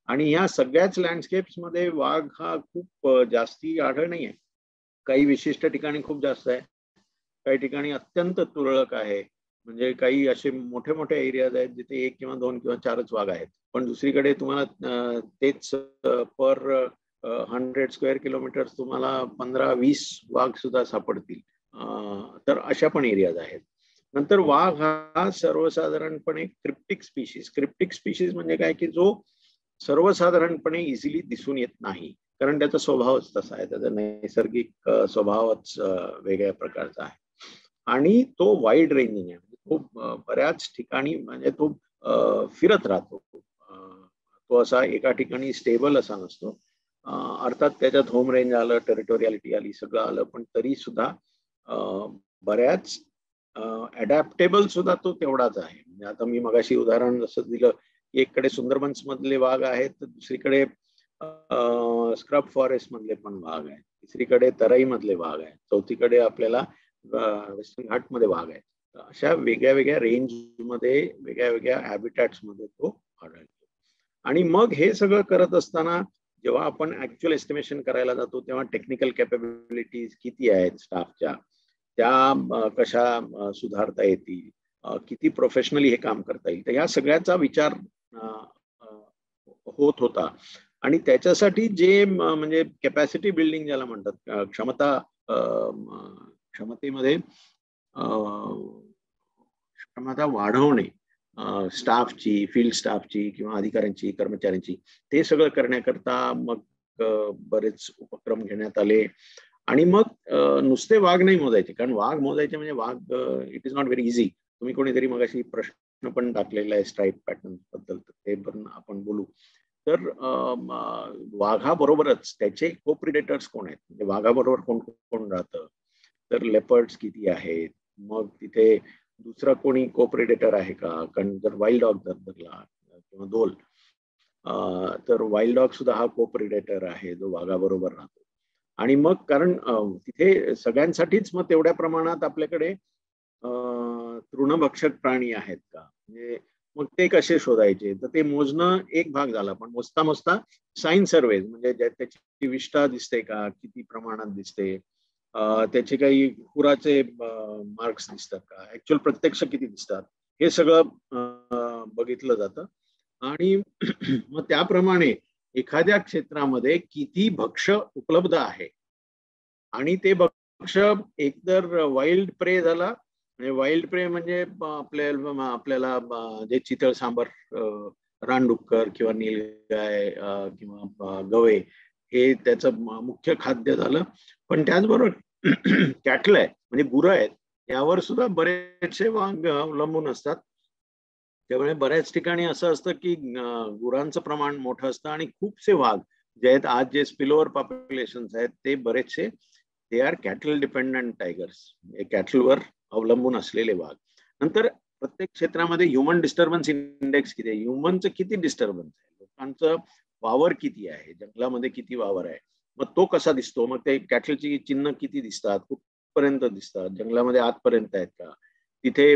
आणि या सगळ्याच लँडस्केप्स मध्ये वाघ हा खूप जास्ती आढळ नाहीये. काही विशिष्ट ठिकाणी खूप जास्त आहे, काही ठिकाणी अत्यंत तुरळक आहे. म्हणजे काही असे मोठे मोठे एरियाज आहेत जिथे 1 किंवा 2 किंवा 4च वाघ आहेत. पण दुसरीकडे तुम्हाला तेच पर 100 स्क्वेअर किलोमीटर तुम्हाला 15-20 वाघ सुद्धा सापडतील. तर अशा पण एरियाज आहेत. नंतर वाघ हा सर्वसाधारणपणे क्रिप्टिक स्पीशीज म्हणजे काय की जो सर्वसाधारणपणे इझिली दिसून येत नाही, कारण त्याचा स्वभावच तसा आहे, त्याचा नैसर्गिक स्वभावच वेगळ्या प्रकारचा आहे. आणि तो वाईड रेंजिंग आहे, तो बऱ्याच ठिकाणी म्हणजे तो फिरत राहतो. तो असा एका ठिकाणी स्टेबल असा नसतो. अर्थात त्याच्यात होम रेंज आलं, टेरिटोरियालिटी आली, सगळं आलं, पण तरी सुद्धा बऱ्याच अडॅप्टेबल सुद्धा तो तेवढाच आहे. म्हणजे आता मी मगाशी उदाहरण जसं दिलं, एककडे सुंदरबन्स मधले वाघ आहेत, तर दुसरीकडे स्क्रब फॉरेस्ट मधले पण वाघ आहेत, तिसरीकडे तराई मधले वाघ आहेत, चौथीकडे आपल्याला वेस्टर्न घाट मध्ये वाघ आहेत. अशा वेगळ्या वेगळ्या रेंज मध्ये, वेगळ्या वेगळ्या हॅबिटॅट्स मध्ये तो आढळतो. आणि मग हे सगळं करत असताना जेव्हा आपण ऍक्च्युअल एस्टिमेशन करायला जातो तेव्हा टेक्निकल कॅपॅबिलिटीज किती आहेत स्टाफच्या, त्या कशा सुधारता येतील, किती प्रोफेशनली हे काम करता येईल, तर या सगळ्याचा विचार होत होता. आणि त्याच्यासाठी जे म्हणजे कॅपॅसिटी बिल्डिंग ज्याला म्हणतात, क्षमतेमध्ये क्षमता वाढवणे, स्टाफची, फील्ड स्टाफची किंवा अधिकाऱ्यांची, कर्मचाऱ्यांची, ते सगळं करण्याकरता मग बरेच उपक्रम घेण्यात आले. आणि मग नुसते वाघ नाही मोजायचे, कारण वाघ मोजायचे म्हणजे वाघ it is not very easy. तुम्ही कोणीतरी मगाशी प्रश्न पण टाकलेला आहे स्ट्राईप पॅटर्न बद्दल, ते पण आपण बोलू. तर वाघाबरोबरच त्याचे कोप्रिडेटर्स कोण आहेत, म्हणजे वाघाबरोबर कोण कोण राहतं, तर लेपर्ड्स किती आहेत, मग तिथे दुसरा कोणी कोप्रिडेटर आहे का, कारण जर वाईल्ड डॉग जर धरला किंवा दोल, तर वाईल्ड डॉग सुद्धा हा कोप्रिडेटर आहे जो वाघाबरोबर राहतो. आणि मग कारण तिथे सगळ्यांसाठीच मग तेवढ्या प्रमाणात आपल्याकडे तृणभक्षक प्राणी आहेत का, म्हणजे मग ते कसे शोधायचे, तर ते मोजणं एक भाग झाला. पण मोजता मोजता साइन सर्वेज, म्हणजे त्याची विष्ठा दिसते का, किती प्रमाणात दिसते, त्याचे काही खुराचे मार्क्स दिसतात का, ऍक्च्युअल प्रत्यक्ष किती दिसतात, हे सगळं बघितलं जातं. आणि मग त्याप्रमाणे एखाद्या क्षेत्रामध्ये किती भक्ष्य उपलब्ध आहे, आणि ते भक्ष्य एकतर वाईल्ड प्रे झाला, म्हणजे वाईल्ड प्रे म्हणजे आपल्याला जे चितळ सांबर, रानडुक्कर किंवा नीलगाय किंवा गवे, हे त्याचं मुख्य खाद्य झालं. पण त्याचबरोबर कॅटल आहे, म्हणजे गुरं आहेत, यावर सुद्धा बरेचसे वाघ अवलंबून असतात. त्यामुळे बऱ्याच ठिकाणी असं असतं की गुरांचं प्रमाण मोठं असतं आणि खूपसे वाघ जे आहेत, आज जे स्पिलओव्हर पॉप्युलेशन आहेत, ते बरेचसे they are cattle dependent tigers, कॅटलवर अवलंबून असलेले वाघ. नंतर प्रत्येक क्षेत्रामध्ये ह्युमन डिस्टर्बन्स इंडेक्स किती आहे, ह्युमनचं किती डिस्टर्बन्स आहे, लोकांचं वावर किती आहे, जंगलामध्ये किती वावर आहे, मग तो कसा दिसतो, मग ते कॅटलची चिन्ह किती दिसतात, कुठपर्यंत दिसतात, जंगलामध्ये आतपर्यंत आहेत का, तिथे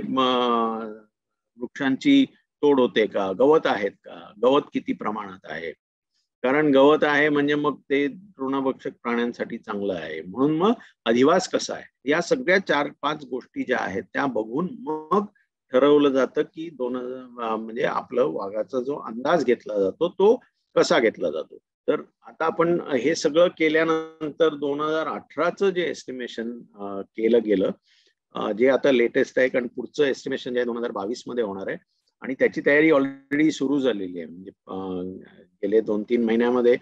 वृक्षांची तोड होते का, गवत आहेत का, गवत किती प्रमाणात आहे, कारण गवत आहे म्हणजे मग ते तृणभक्षक प्राण्यांसाठी चांगलं आहे, म्हणून मग अधिवास कसा आहे, या सगळ्या 4-5 गोष्टी ज्या आहेत त्या बघून मग ठरवलं जातं की म्हणजे आपलं वाघाचा जो अंदाज घेतला जातो तो कसा घेतला जातो. तर आता आपण हे सगळं केल्यानंतर 2018चं जे एस्टिमेशन केलं गेलं, जे आता लेटेस्ट आहे, कारण पुढचं एस्टिमेशन जे आहे 2022 मध्ये होणार आहे आणि त्याची तयारी ऑलरेडी सुरू झालेली आहे. म्हणजे गेले 2-3 महिन्यामध्ये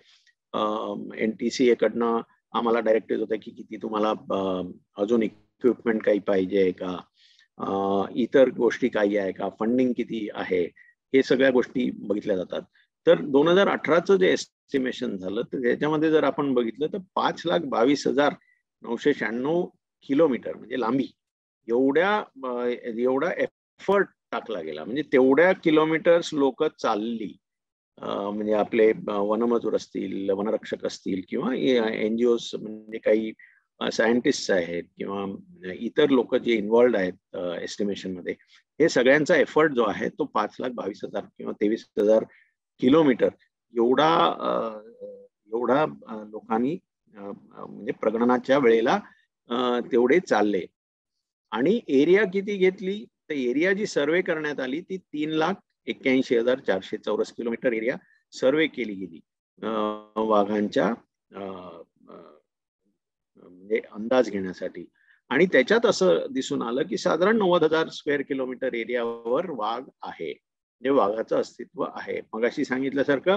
NTCA कडनं आम्हाला डायरेक्टिव्ह होतं की किती तुम्हाला अजून इक्विपमेंट काही पाहिजे का, इतर गोष्टी काही आहे का, फंडिंग किती आहे, हे सगळ्या गोष्टी बघितल्या जातात. तर 2018चं जे एस्टिमेशन झालं तर त्याच्यामध्ये जर आपण बघितलं तर 5,22,996 किलोमीटर म्हणजे लांबी एवढा एफर्ट टाकला गेला. म्हणजे तेवढ्या किलोमीटर्स लोक चालली, म्हणजे आपले वनमजूर असतील, वनरक्षक असतील किंवा NGO म्हणजे काही सायंटिस्ट आहेत किंवा इतर लोक जे इन्व्हॉल्ड आहेत एस्टिमेशन मध्ये, हे सगळ्यांचा एफर्ट जो आहे तो 5,22,000 किंवा 23,000 किलोमीटर एवढा लोकांनी म्हणजे प्रगणनाच्या वेळेला तेवढे चालले. आणि एरिया किती घेतली तर एरिया जी सर्वे करण्यात आली ती 3,81,400 चौरस किलोमीटर एरिया सर्वे केली गेली वाघांच्या म्हणजे अंदाज घेण्यासाठी. आणि त्याच्यात असं दिसून आलं की साधारण 90,000 स्क्वेअर किलोमीटर एरियावर वाघ आहे, म्हणजे वाघाचं अस्तित्व आहे. मगाशी सांगितल्यासारखं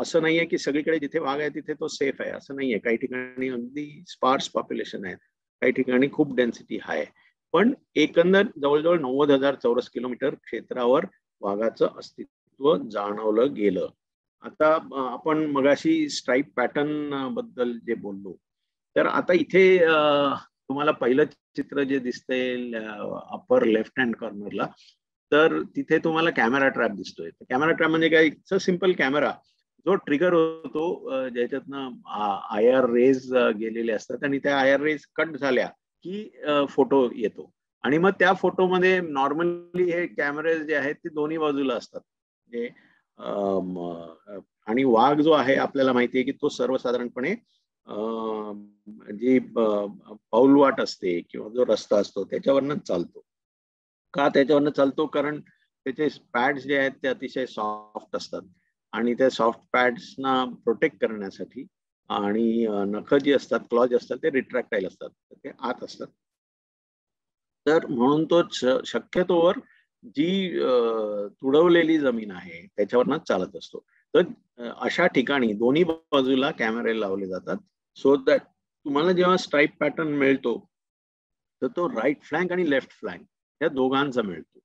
असं नाहीये की सगळीकडे जिथे वाघ आहे तिथे तो सेफ आहे, असं नाहीये. काही ठिकाणी अगदी स्पार्स पॉप्युलेशन आहे, काही ठिकाणी खूप डेन्सिटी हाय, पण एकंदर जवळजवळ 90,000 चौरस किलोमीटर क्षेत्रावर वाघाचं अस्तित्व जाणवलं गेलं. आता आपण मगाशी स्ट्राईप पॅटर्न बद्दल जे बोललो, तर आता इथे तुम्हाला पहिलं चित्र जे दिसतंय अपर लेफ्ट हँड कॉर्नरला, तर तिथे तुम्हाला कॅमेरा ट्रॅप दिसतोय. कॅमेरा ट्रॅप म्हणजे काय, इट्स अ सिम्पल कॅमेरा जो ट्रिगर होतो, ज्याच्यातनं IR रेज गेलेले असतात आणि त्या IR रेज कट झाल्या की फोटो येतो. आणि मग त्या फोटोमध्ये नॉर्मली हे कॅमेरे जे आहेत ते दोन्ही बाजूला असतात. म्हणजे आणि वाघ जो आहे आपल्याला माहिती आहे की तो सर्वसाधारणपणे जी पाऊलवाट असते किंवा जो रस्ता असतो त्याच्यावरनं चालतो. का त्याच्यावरनं चालतो? कारण त्याचे पॅड्स जे आहेत ते अतिशय सॉफ्ट असतात आणि त्या सॉफ्ट पॅड्सना प्रोटेक्ट करण्यासाठी आणि नखं जी असतात, क्लॉज असतात, ते रिट्रॅक्टाईल असतात, ते आत असतात. तर म्हणून तो शक्यतोवर जी तुडवलेली जमीन आहे त्याच्यावरनं चालत असतो. तर अशा ठिकाणी दोन्ही बाजूला कॅमेरे लावले जातात, सो दॅट तुम्हाला जेव्हा स्ट्राईप पॅटर्न मिळतो तर तो राईट फ्लँक आणि लेफ्ट फ्लँक या दोघांचा मिळतो.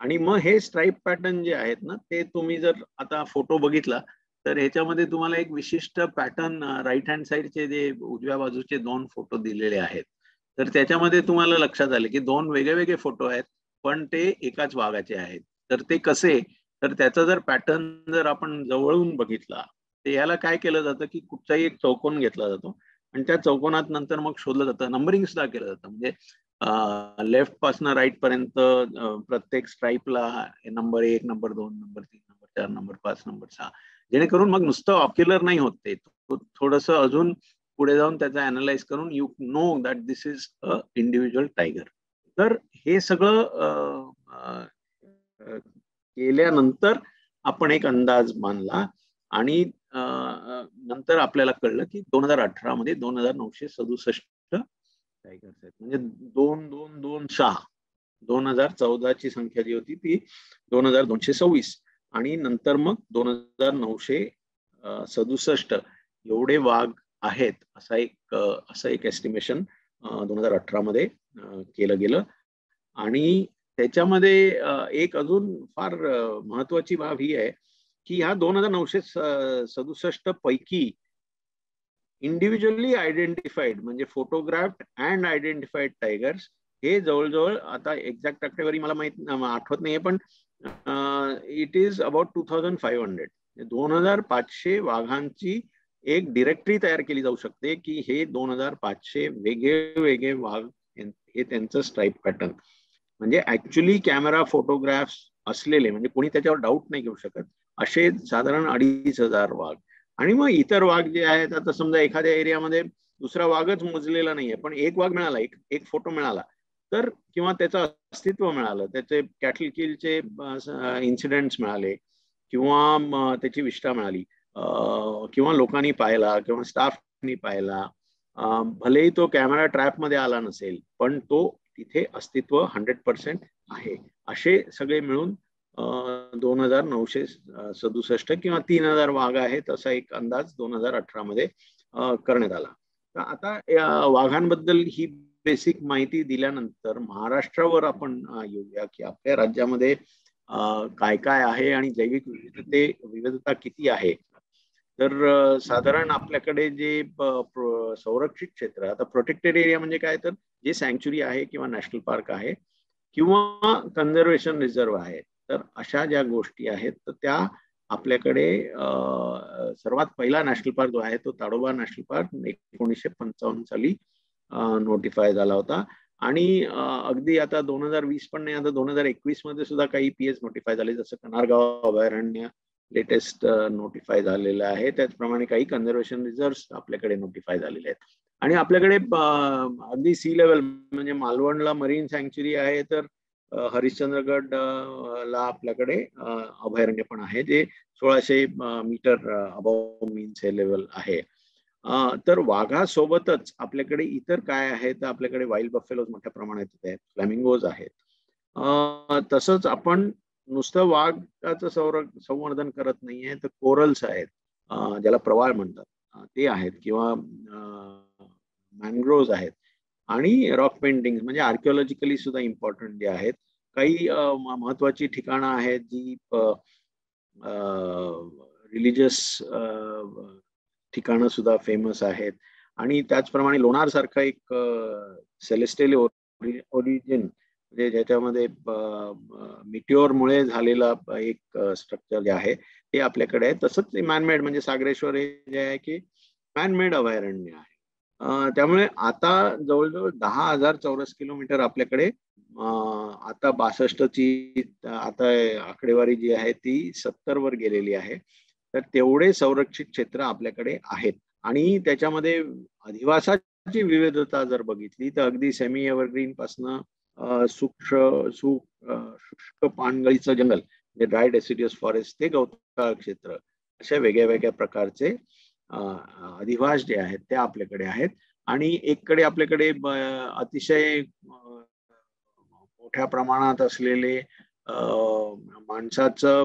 आणि मग हे स्ट्राईप पॅटर्न जे आहेत ना, ते तुम्ही जर आता फोटो बघितला तर ह्याच्यामध्ये तुम्हाला एक विशिष्ट पॅटर्न राईट हँड साईडचे जे उजव्या बाजूचे 2 फोटो दिलेले आहेत, तर त्याच्यामध्ये तुम्हाला लक्षात आले की 2 वेगळे फोटो आहेत, पण ते एकाच वाघाचे आहेत. तर ते कसे, तर त्याचा जर पॅटर्न जर आपण जवळून बघितला तर याला काय केलं जातं की कुठचाही एक चौकोन घेतला जातो आणि त्या चौकोनात नंतर मग शोधलं जातं, नंबरिंग सुद्धा केलं जातं. म्हणजे लेफ्ट पासून राईट पर्यंत प्रत्येक स्ट्राईपला number 1, number 2, number 3, number 4, number 5, number 6, जेणेकरून मग नुसतं ऑक्युलर नाही होत, ते थोडस अजून पुढे जाऊन त्याचा अनालाइज करून you know that this is a individual tiger. तर हे सगळं केल्यानंतर आपण एक अंदाज मानला आणि नंतर आपल्याला कळलं की 2018 मध्ये 2,967 टायगर्स आहेत. म्हणजे 2,226. 2014 ची संख्या जी होती ती 2,226 आणि नंतर मग 2,967 एवढे वाघ आहेत, असं एक एस्टिमेशन 2018 मध्ये केलं गेलं. आणि त्याच्यामध्ये एक अजून फार महत्वाची बाब ही आहे की ह्या 2,967 पैकी इंडिव्हिज्युअली आयडेंटिफाईड म्हणजे फोटोग्राफ्ड अँड आयडेंटिफाईड टायगर्स हे जवळजवळ, आता एक्झॅक्ट आकडेवारी मला आठवत नाहीये, पण इट इज अबाउट 2,500. 2,500 वाघांची एक डिरेक्टरी तयार केली जाऊ शकते की हे 2,500 वेगळे वाघ, हे त्यांचं स्ट्राईप पॅटर्न. म्हणजे ऍक्च्युली कॅमेरा फोटोग्राफ्स असलेले, म्हणजे कोणी त्याच्यावर डाऊट नाही घेऊ शकत, असे साधारण 2,500 वाघ. आणि मग इतर वाघ जे आहेत, आता समजा एखाद्या एरियामध्ये दुसरा वाघच मोजलेला नाहीये पण एक वाघ मिळाला, एक फोटो मिळाला, तर किंवा त्याचं अस्तित्व मिळालं, त्याचे कॅटल किलचे इन्सिडेंट्स मिळाले किंवा त्याची विष्ठा मिळाली किंवा लोकांनी पाहिला किंवा स्टाफनी पाहिला भलेही तो कॅमेरा ट्रॅप मध्ये आला नसेल, पण तो तिथे अस्तित्व 100% आहे. असे सगळे मिळून 2967 किंवा 3000 वाघ आहेत असा एक अंदाज 2018 मध्ये करण्यात आला. तर आता या वाघांबद्दल ही बेसिक माहिती दिल्यानंतर महाराष्ट्रावर आपण येऊया की आपल्या राज्यामध्ये काय काय आहे आणि जैविक विविधता किती आहे. तर साधारण आपल्याकडे जे संरक्षित क्षेत्र, आता प्रोटेक्टेड एरिया म्हणजे काय, तर जे सँक्च्युरी आहे किंवा नॅशनल पार्क आहे किंवा कन्झर्वेशन रिझर्व आहे, तर अशा ज्या गोष्टी आहेत तर त्या आपल्याकडे सर्वात पहिला नॅशनल पार्क जो आहे तो ताडोबा नॅशनल पार्क 1955 साली नोटिफाय झाला होता. आणि अगदी आता 2020 पण नाही, आता 2021 मध्ये सुद्धा काही PS नोटिफाय झाले, जसं कनारगाव अभयारण्य लेटेस्ट नोटिफाय झालेलं आहे. त्याचप्रमाणे काही कन्झर्वेशन रिझर्व्ह आपल्याकडे नोटिफाय झालेले आहेत. आणि आपल्याकडे अगदी सी लेवल म्हणजे मालवणला मरीन सँक्च्युरी आहे, तर हरिश्चंद्रगड ला आपल्याकडे अभयारण्य पण आहे जे 1600 मीटर अबव मीन सी लेवल आहे. तर वाघासोबतच आपल्याकडे इतर काय आहे, तर आपल्याकडे वाईल्ड बफेलोज मोठ्या प्रमाणात आहेत, फ्लॅमिंगोज आहेत. तसंच आपण नुसतं वाघाचं संवर्धन करत नाहीये, तर कोरल्स आहेत ज्याला प्रवाळ म्हणतात ते आहेत, किंवा मॅनग्रोव्ज आहेत, आणि रॉक पेंटिंग म्हणजे आर्किओलॉजिकली सुद्धा इम्पॉर्टंट जे आहेत. काही महत्वाची ठिकाणं आहेत जी रिलिजियस ठिकाणं सुद्धा फेमस आहेत. आणि त्याचप्रमाणे लोणार सारखं एक सेलेस्टियल ओरिजिन म्हणजे ज्याच्यामध्ये मिटिओरमुळे झालेला एक स्ट्रक्चर जे आहे ते आपल्याकडे आहे. तसंच मॅनमेड म्हणजे सागरेश्वर हे जे आहे की मॅनमेड अभयारण्य आहे. त्यामुळे आता जवळजवळ 10,000 चौरस किलोमीटर आपल्याकडे आता 62ची आता आकडेवारी जी आहे ती 70 वर गेलेली आहे. तर तेवढे संरक्षित क्षेत्र आपल्याकडे आहेत. आणि त्याच्यामध्ये अधिवासाची विविधता जर बघितली तर अगदी सेमी एव्हरग्रीन पासनं शुष्क पानगळीचं जंगल म्हणजे ड्राय डेसिडियस फॉरेस्ट ते गवताळ क्षेत्र अशा वेगळ्या वेगळ्या प्रकारचे अधिवास जे आहेत ते आपल्याकडे आहेत. आणि एककडे आपल्याकडे अतिशय मोठ्या प्रमाणात असलेले माणसाचं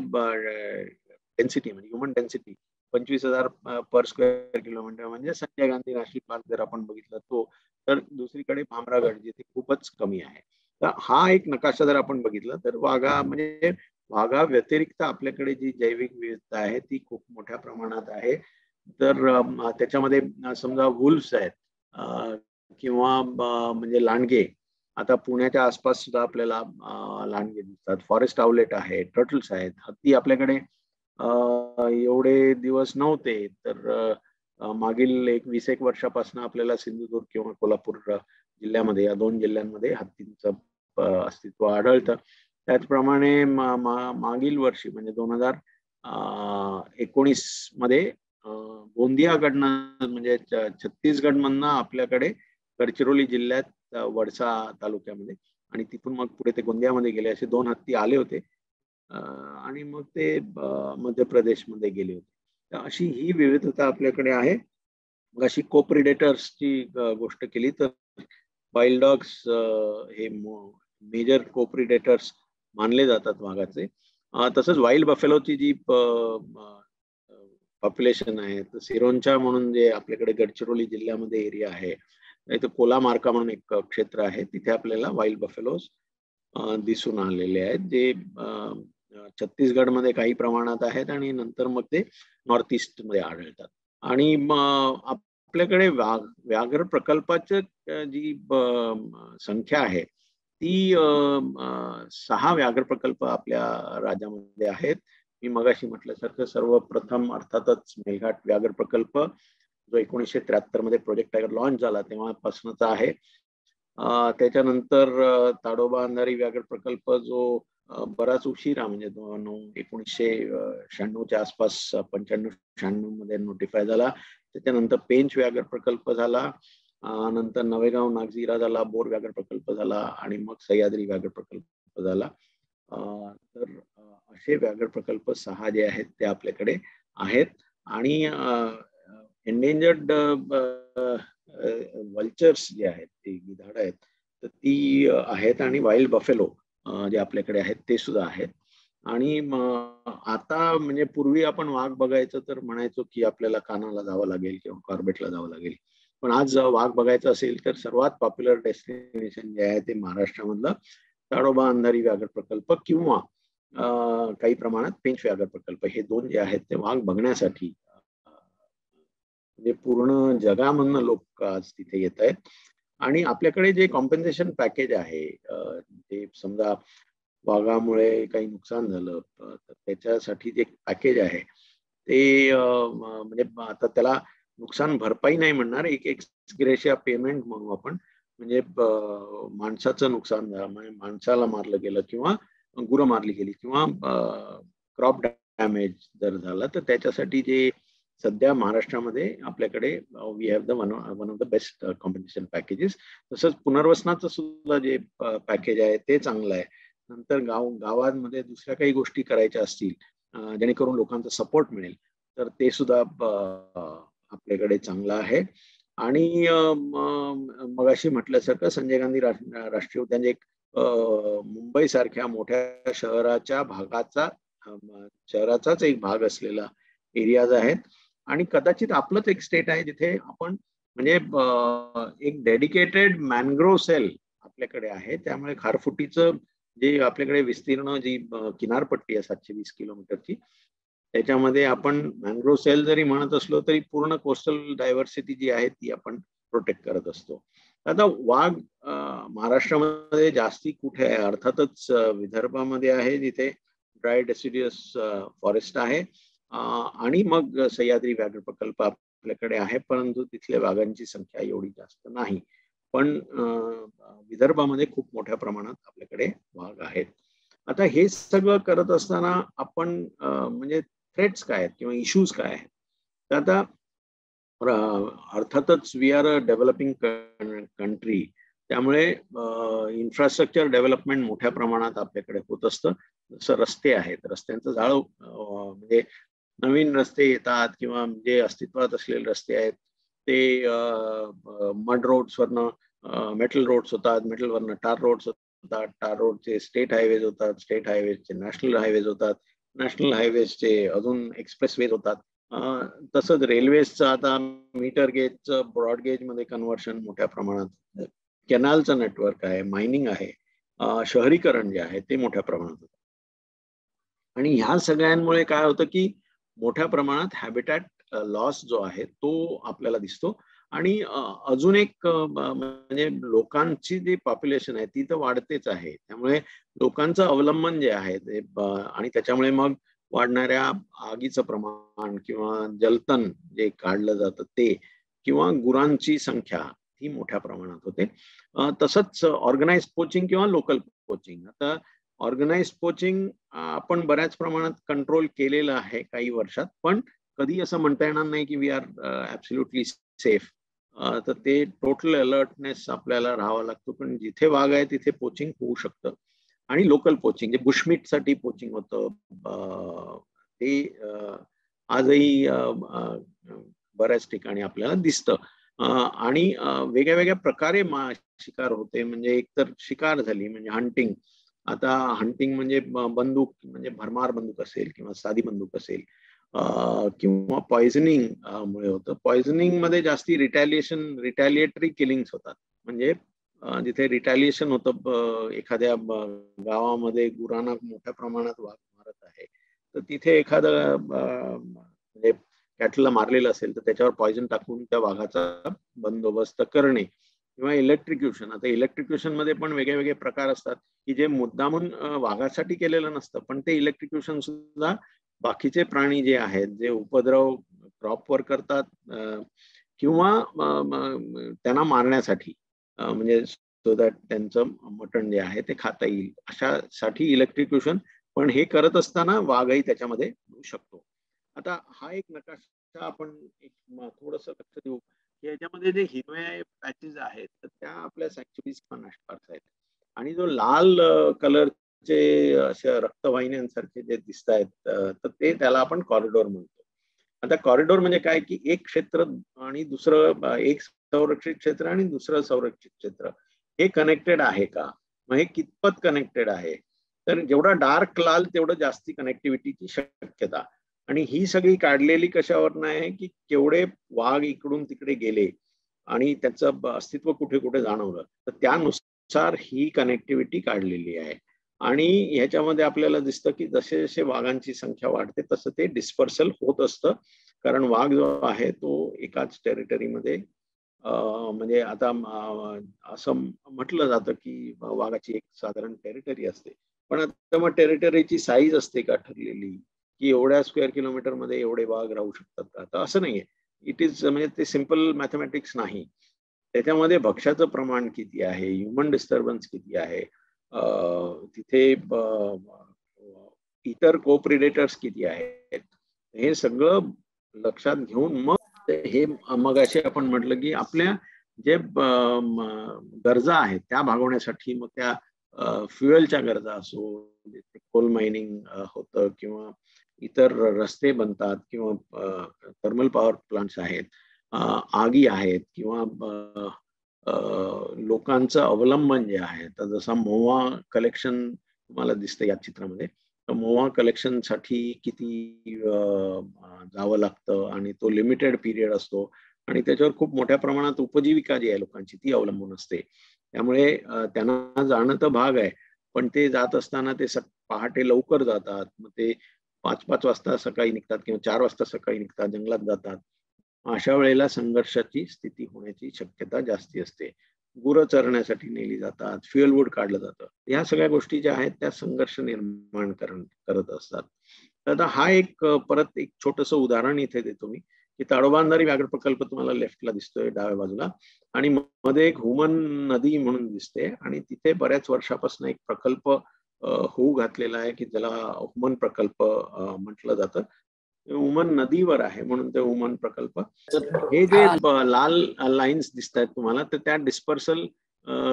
डेन्सिटी म्हणजे human density 25,000 per square kilometre म्हणजे संजय गांधी नॅशनल पार्क जर आपण बघितलं तो, तर दुसरीकडे भामरागड जिथे खूपच कमी आहे. तर हा एक नकाशा जर आपण बघितला तर वाघा व्यतिरिक्त आपल्याकडे जी जैविक विविधता आहे ती खूप मोठ्या प्रमाणात आहे. तर त्याच्यामध्ये समजा वुल्फ्स आहेत किंवा म्हणजे लांडगे, आता पुण्याच्या आसपास सुद्धा आपल्याला लांडगे दिसतात, फॉरेस्ट आउलेट आहे, टर्टल्स आहेत. हत्ती आपल्याकडे एवढे दिवस नव्हते, तर मागील 20-21 वर्षापासून आपल्याला सिंधुदुर्ग किंवा कोल्हापूर जिल्ह्यामध्ये या 2 जिल्ह्यांमध्ये हत्तींचं अस्तित्व आढळतं. त्याचप्रमाणे मागील वर्षी म्हणजे 2019 मध्ये गोंदियाकडनं म्हणजे छत्तीसगडमधनं आपल्याकडे गडचिरोली जिल्ह्यात वडसा तालुक्यामध्ये आणि तिथून मग पुढे ते गोंदियामध्ये गेले, असे 2 हत्ती आले होते आणि मग ते मध्य प्रदेशमध्ये गेले होते. तर अशी ही विविधता आपल्याकडे आहे. मग अशी कोप्रिडेटर्सची गोष्ट केली तर वाईल्ड डॉग्स हे मेजर कोप्रिडेटर्स मानले जातात वाघाचे. तसंच वाईल्ड बफेलोची जी पॉप्युलेशन आहे, तर सिरोंचा म्हणून जे आपल्याकडे गडचिरोली जिल्ह्यामध्ये एरिया आहे, नाही तर कोलामार्का म्हणून एक क्षेत्र आहे, तिथे आपल्याला वाईल्ड बफेलोज दिसून आलेले आहेत, जे छत्तीसगडमध्ये काही प्रमाणात आहेत आणि नंतर मग ते नॉर्थ ईस्ट मध्ये आढळतात. आणि आपल्याकडे व्याघ्र प्रकल्पाची जी संख्या आहे ती 6 व्याघ्र प्रकल्प आपल्या राज्यामध्ये आहेत. मी मगाशी म्हटल्यासारखं सर्वप्रथम अर्थातच मेळघाट व्याघ्र प्रकल्प जो 1973 मध्ये प्रोजेक्ट टायगर लॉन्च झाला तेव्हापासूनचा आहे. त्याच्यानंतर ताडोबा अंधारी व्याघ्र प्रकल्प जो बराच उशिरा म्हणजे 1996च्या आसपास 95-96 मध्ये नोटिफाय झाला. त्याच्यानंतर पेंच व्याघ्र प्रकल्प झाला, नंतर नवेगाव नागझिरा झाला, बोर व्याघ्र प्रकल्प झाला आणि मग सह्याद्री व्याघ्र प्रकल्प झाला. तर असे व्याघ्र प्रकल्प 6 जे आहेत ते आपल्याकडे आहेत. आणि एंडेंजर्ड वल्चर्स जे आहेत ते गिधाड आहेत तर ती आहेत आणि वाईल्ड बफेलो जे आपल्याकडे आहेत ते सुद्धा आहेत. आणि आता म्हणजे पूर्वी आपण वाघ बघायचं तर म्हणायचो की आपल्याला कानाला जावं लागेल किंवा कॉर्बेटला जावं लागेल, पण आज वाघ बघायचं असेल तर सर्वात पॉप्युलर डेस्टिनेशन जे आहे ते महाराष्ट्रामधलं ताडोबा अंधारी व्याघ्र प्रकल्प किंवा काही प्रमाणात पेंच व्याघ्र प्रकल्प, हे दोन जे आहेत ते वाघ बघण्यासाठी म्हणजे पूर्ण जगामधनं लोक आज तिथे येत आहेत. आणि आपल्याकडे जे कॉम्पेन्सेशन पॅकेज आहे ते समजा वाघामुळे काही नुकसान झालं तर त्याच्यासाठी जे पॅकेज आहे ते म्हणजे आता त्याला नुकसान भरपाई नाही म्हणणार, एक एक्सग्रेशिया पेमेंट म्हणू आपण. म्हणजे माणसाचं नुकसान झालं म्हणजे माणसाला मारलं गेलं किंवा गुरं मारली गेली किंवा क्रॉप डॅमेज जर झाला तर त्याच्यासाठी जे सध्या महाराष्ट्रामध्ये आपल्याकडे we have the one of the best compensation packages. तसंच पुनर्वसनाचं सुद्धा जे पॅकेज आहे ते चांगलं आहे. नंतर गावांमध्ये दुसऱ्या काही गोष्टी करायच्या असतील जेणेकरून लोकांचा सपोर्ट मिळेल तर ते सुद्धा आपल्याकडे चांगलं आहे. आणि मगाशी म्हटल्यासारखं संजय गांधी राष्ट्रीय उद्यान एक मुंबई सारख्या मोठ्या शहराचाच एक भाग असलेला एरियाज आहेत. आणि कदाचित आपलंच एक स्टेट आहे जिथे आपण म्हणजे एक डेडिकेटेड मॅनग्रोव्ह सेल आपल्याकडे आहे. त्यामुळे खारफुटीचं जे आपल्याकडे विस्तीर्ण जी किनारपट्टी आहे 720 किलोमीटरची त्याच्यामध्ये आपण मॅनग्रोव्ह सेल जरी म्हणत असलो तरी पूर्ण कोस्टल डायव्हर्सिटी जी आहे ती आपण प्रोटेक्ट करत असतो. आता वाघ महाराष्ट्रामध्ये जास्ती कुठे आहे? अर्थातच विदर्भामध्ये आहे जिथे ड्राय डेसिडियस फॉरेस्ट आहे आणि मग सह्याद्री व्याघ्र प्रकल्प आपल्याकडे आहे, परंतु तिथल्या वाघांची संख्या एवढी जास्त नाही. पण विदर्भामध्ये खूप मोठ्या प्रमाणात आपल्याकडे वाघ आहेत. आता हे सगळं करत असताना आपण म्हणजे थ्रेट्स काय आहेत किंवा इश्यूज काय आहेत? तर आता अर्थातच we are a developing country, त्यामुळे इन्फ्रास्ट्रक्चर डेव्हलपमेंट मोठ्या प्रमाणात आपल्याकडे होत असतं. जसं रस्ते आहेत, रस्त्यांचं जाळं म्हणजे नवीन रस्ते येतात किंवा जे अस्तित्वात असलेले रस्ते आहेत ते मड रोड्सवरनं मेटल रोड्स होतात, मेटलवरनं टार रोड्स होतात, टार रोडचे स्टेट हायवेज होतात, स्टेट हायवेजचे नॅशनल हायवेज होतात, नॅशनल हायवेजचे अजून एक्सप्रेसवेज होतात. तसंच रेल्वेजचं आता मीटर गेजचं ब्रॉड गेज मध्ये कन्व्हर्शन मोठ्या प्रमाणात, कॅनलचं नेटवर्क आहे, मायनिंग आहे, शहरीकरण जे आहे ते मोठ्या प्रमाणात होतं. आणि ह्या सगळ्यांमुळे काय होतं की मोठ्या प्रमाणात हॅबिटॅट लॉस जो आहे तो आपल्याला दिसतो. आणि अजून एक म्हणजे लोकांची जी पॉप्युलेशन आहे ती तर वाढतेच आहे, त्यामुळे लोकांचं अवलंबन जे आहे ते आणि त्याच्यामुळे मग वाढणाऱ्या आगीचं प्रमाण किंवा जलतण जे काढलं जातं ते किंवा गुरांची संख्या ही मोठ्या प्रमाणात होते. तसंच ऑर्गनाइज पोचिंग किंवा लोकल पोचिंग. आता ऑर्गनाइज पोचिंग आपण बऱ्याच प्रमाणात कंट्रोल केलेलं आहे काही वर्षात, पण कधी असं म्हणता येणार नाही की वी आर ऍब्सोल्युटली सेफ. तर ते टोटल अलर्टनेस आपल्याला राहावा लागतो. पण जिथे वाघ आहे तिथे पोचिंग होऊ शकतं. आणि लोकल पोचिंग जे बुशमीट साठी पोचिंग होतं ते आजही बऱ्याच ठिकाणी आपल्याला दिसतं. आणि वेगळ्या वेगळ्या प्रकारे शिकार होते. म्हणजे एकतर शिकार झाली म्हणजे हंटिंग. आता हंटिंग म्हणजे बंदूक म्हणजे भरमार बंदूक असेल किंवा साधी बंदूक असेल किंवा पॉइझनिंग मुळे होतं. पॉइझनिंग मध्ये जास्ती रिटॅलिएटरी किलिंग्स होतात. म्हणजे जिथे रिटॅलिएशन होतं, एखाद्या गावामध्ये गुरांना मोठ्या प्रमाणात वाघ मारत आहे तर तिथे एखादं म्हणजे कॅटलला मारलेलं असेल तर त्याच्यावर पॉइझन टाकून त्या वाघाचा बंदोबस्त करणे किंवा इलेक्ट्रिक्युशन. आता इलेक्ट्रिक्युशन मध्ये पण वेगळे वेगळे प्रकार असतात की जे मुद्दामून वाघासाठी केलेलं नसतं, पण ते इलेक्ट्रिक्युशन सुद्धा बाकीचे प्राणी जे आहेत जे उपद्रव क्रॉपवर करतात किंवा त्यांना मारण्यासाठी म्हणजे सो दॅट त्यांचं मटण जे आहे ते खाता येईल अशासाठी इलेक्ट्रिक्युशन. पण हे करत असताना वाघही त्याच्यामध्ये होऊ शकतो. आता हा एक नकाशा आपण एक थोडस लक्ष देऊ की याच्यामध्ये जे हिरवे पॅचेस आहेत तर त्या आपल्या सँक्च्युरीज नॅशनल आहेत. आणि जो लाल कलरचे अशा रक्तवाहिन्यांसारखे जे दिसत आहेत तर ते त्याला आपण कॉरिडॉर म्हणतो. आता कॉरिडॉर म्हणजे काय की एक क्षेत्र आणि दुसरं एक संरक्षित क्षेत्र आणि दुसरं संरक्षित क्षेत्र हे कनेक्टेड आहे का, मग हे कितपत कनेक्टेड आहे. तर जेवढा डार्क लाल तेवढं जास्ती कनेक्टिव्हिटीची शक्यता. आणि ही सगळी काढलेली कशावर आहे की केवढे वाघ इकडून तिकडे गेले आणि त्याचं अस्तित्व कुठे कुठे जाणवलं, तर त्यानुसार ही कनेक्टिव्हिटी काढलेली आहे. आणि ह्याच्यामध्ये आपल्याला दिसतं की जसे जसे वाघांची संख्या वाढते तसं ते डिस्पर्सल होत असतं. कारण वाघ जो आहे तो एकाच टेरिटरीमध्ये म्हणजे आता असं म्हटलं जातं की वाघाची एक साधारण टेरिटरी असते, पण आता मग टेरिटरीची साईज असते का ठरलेली की एवढ्या स्क्वेअर किलोमीटर मध्ये एवढे वाघ राहू शकतात का, तर असं नाहीये. इट इज म्हणजे ते सिम्पल मॅथमॅटिक्स नाही. त्याच्यामध्ये भक्ष्याचं प्रमाण किती आहे, ह्युमन डिस्टर्बन्स किती आहे, तिथे इतर कोप्रिडेटर्स किती आहेत, हे सगळं लक्षात घेऊन मग हे मग असे आपण म्हटलं की आपल्या जे गरजा आहेत त्या भागवण्यासाठी मग त्या फ्युएलच्या गरजा असो, कोल मायनिंग होतं किंवा इतर रस्ते बनतात किंवा थर्मल पॉवर प्लांट्स आहेत, आगी आहेत किंवा लोकांचं अवलंबन जे आहे. तर जसा मोवा कलेक्शन तुम्हाला दिसतं या चित्रामध्ये, तर मोवा कलेक्शन साठी किती जावं लागतं आणि तो लिमिटेड पिरियड असतो आणि त्याच्यावर खूप मोठ्या प्रमाणात उपजीविका जी आहे लोकांची ती अवलंबून असते. त्यामुळे त्यांना जाणं तर भाग आहे, पण ते जात असताना ते पहाटे लवकर जातात, मग ते 5-5 वाजता सकाळी निघतात किंवा 4 वाजता सकाळी निघतात, जंगलात जातात. अशा वेळेला संघर्षाची स्थिती होण्याची शक्यता जास्ती असते. गुरं चरण्यासाठी नेली जातात, फ्युएल वूड काढलं जातं. या सगळ्या गोष्टी ज्या आहेत त्या संघर्ष निर्माण करत असतात. तर आता हा एक परत एक छोटंसं उदाहरण इथे देतो मी की ताडोबांधारी व्याघ्र प्रकल्प तुम्हाला लेफ्टला दिसतोय डाव्या बाजूला, आणि मध्ये एक हुमन नदी म्हणून दिसते आणि तिथे बऱ्याच वर्षापासून एक प्रकल्प होऊ घातलेला आहे की ज्याला हुमन प्रकल्प म्हटलं जातं. उमन नदीवर आहे म्हणून ते उमन प्रकल्प. हे जे लाल लाईन्स दिसत आहेत तुम्हाला, तर त्या डिस्पर्सल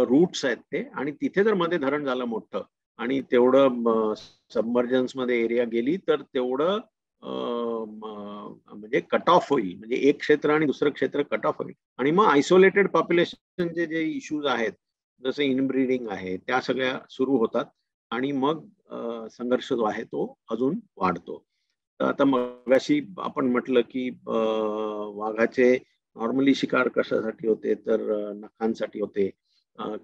रूट्स आहेत ते, आणि तिथे जर मध्ये धरण झालं मोठं आणि तेवढं सबमर्जन्स मध्ये एरिया गेली तर तेवढं म्हणजे कट ऑफ होईल, म्हणजे एक क्षेत्र आणि दुसरं क्षेत्र कट ऑफ होईल आणि मग आयसोलेटेड पॉप्युलेशनचे जे इश्यूज आहेत जसे इनब्रीडिंग आहे त्या सगळ्या सुरू होतात आणि मग संघर्ष जो आहे तो अजून वाढतो. तर आता मगाशी आपण म्हटलं की वाघाचे नॉर्मली शिकार कशासाठी होते, तर नखांसाठी होते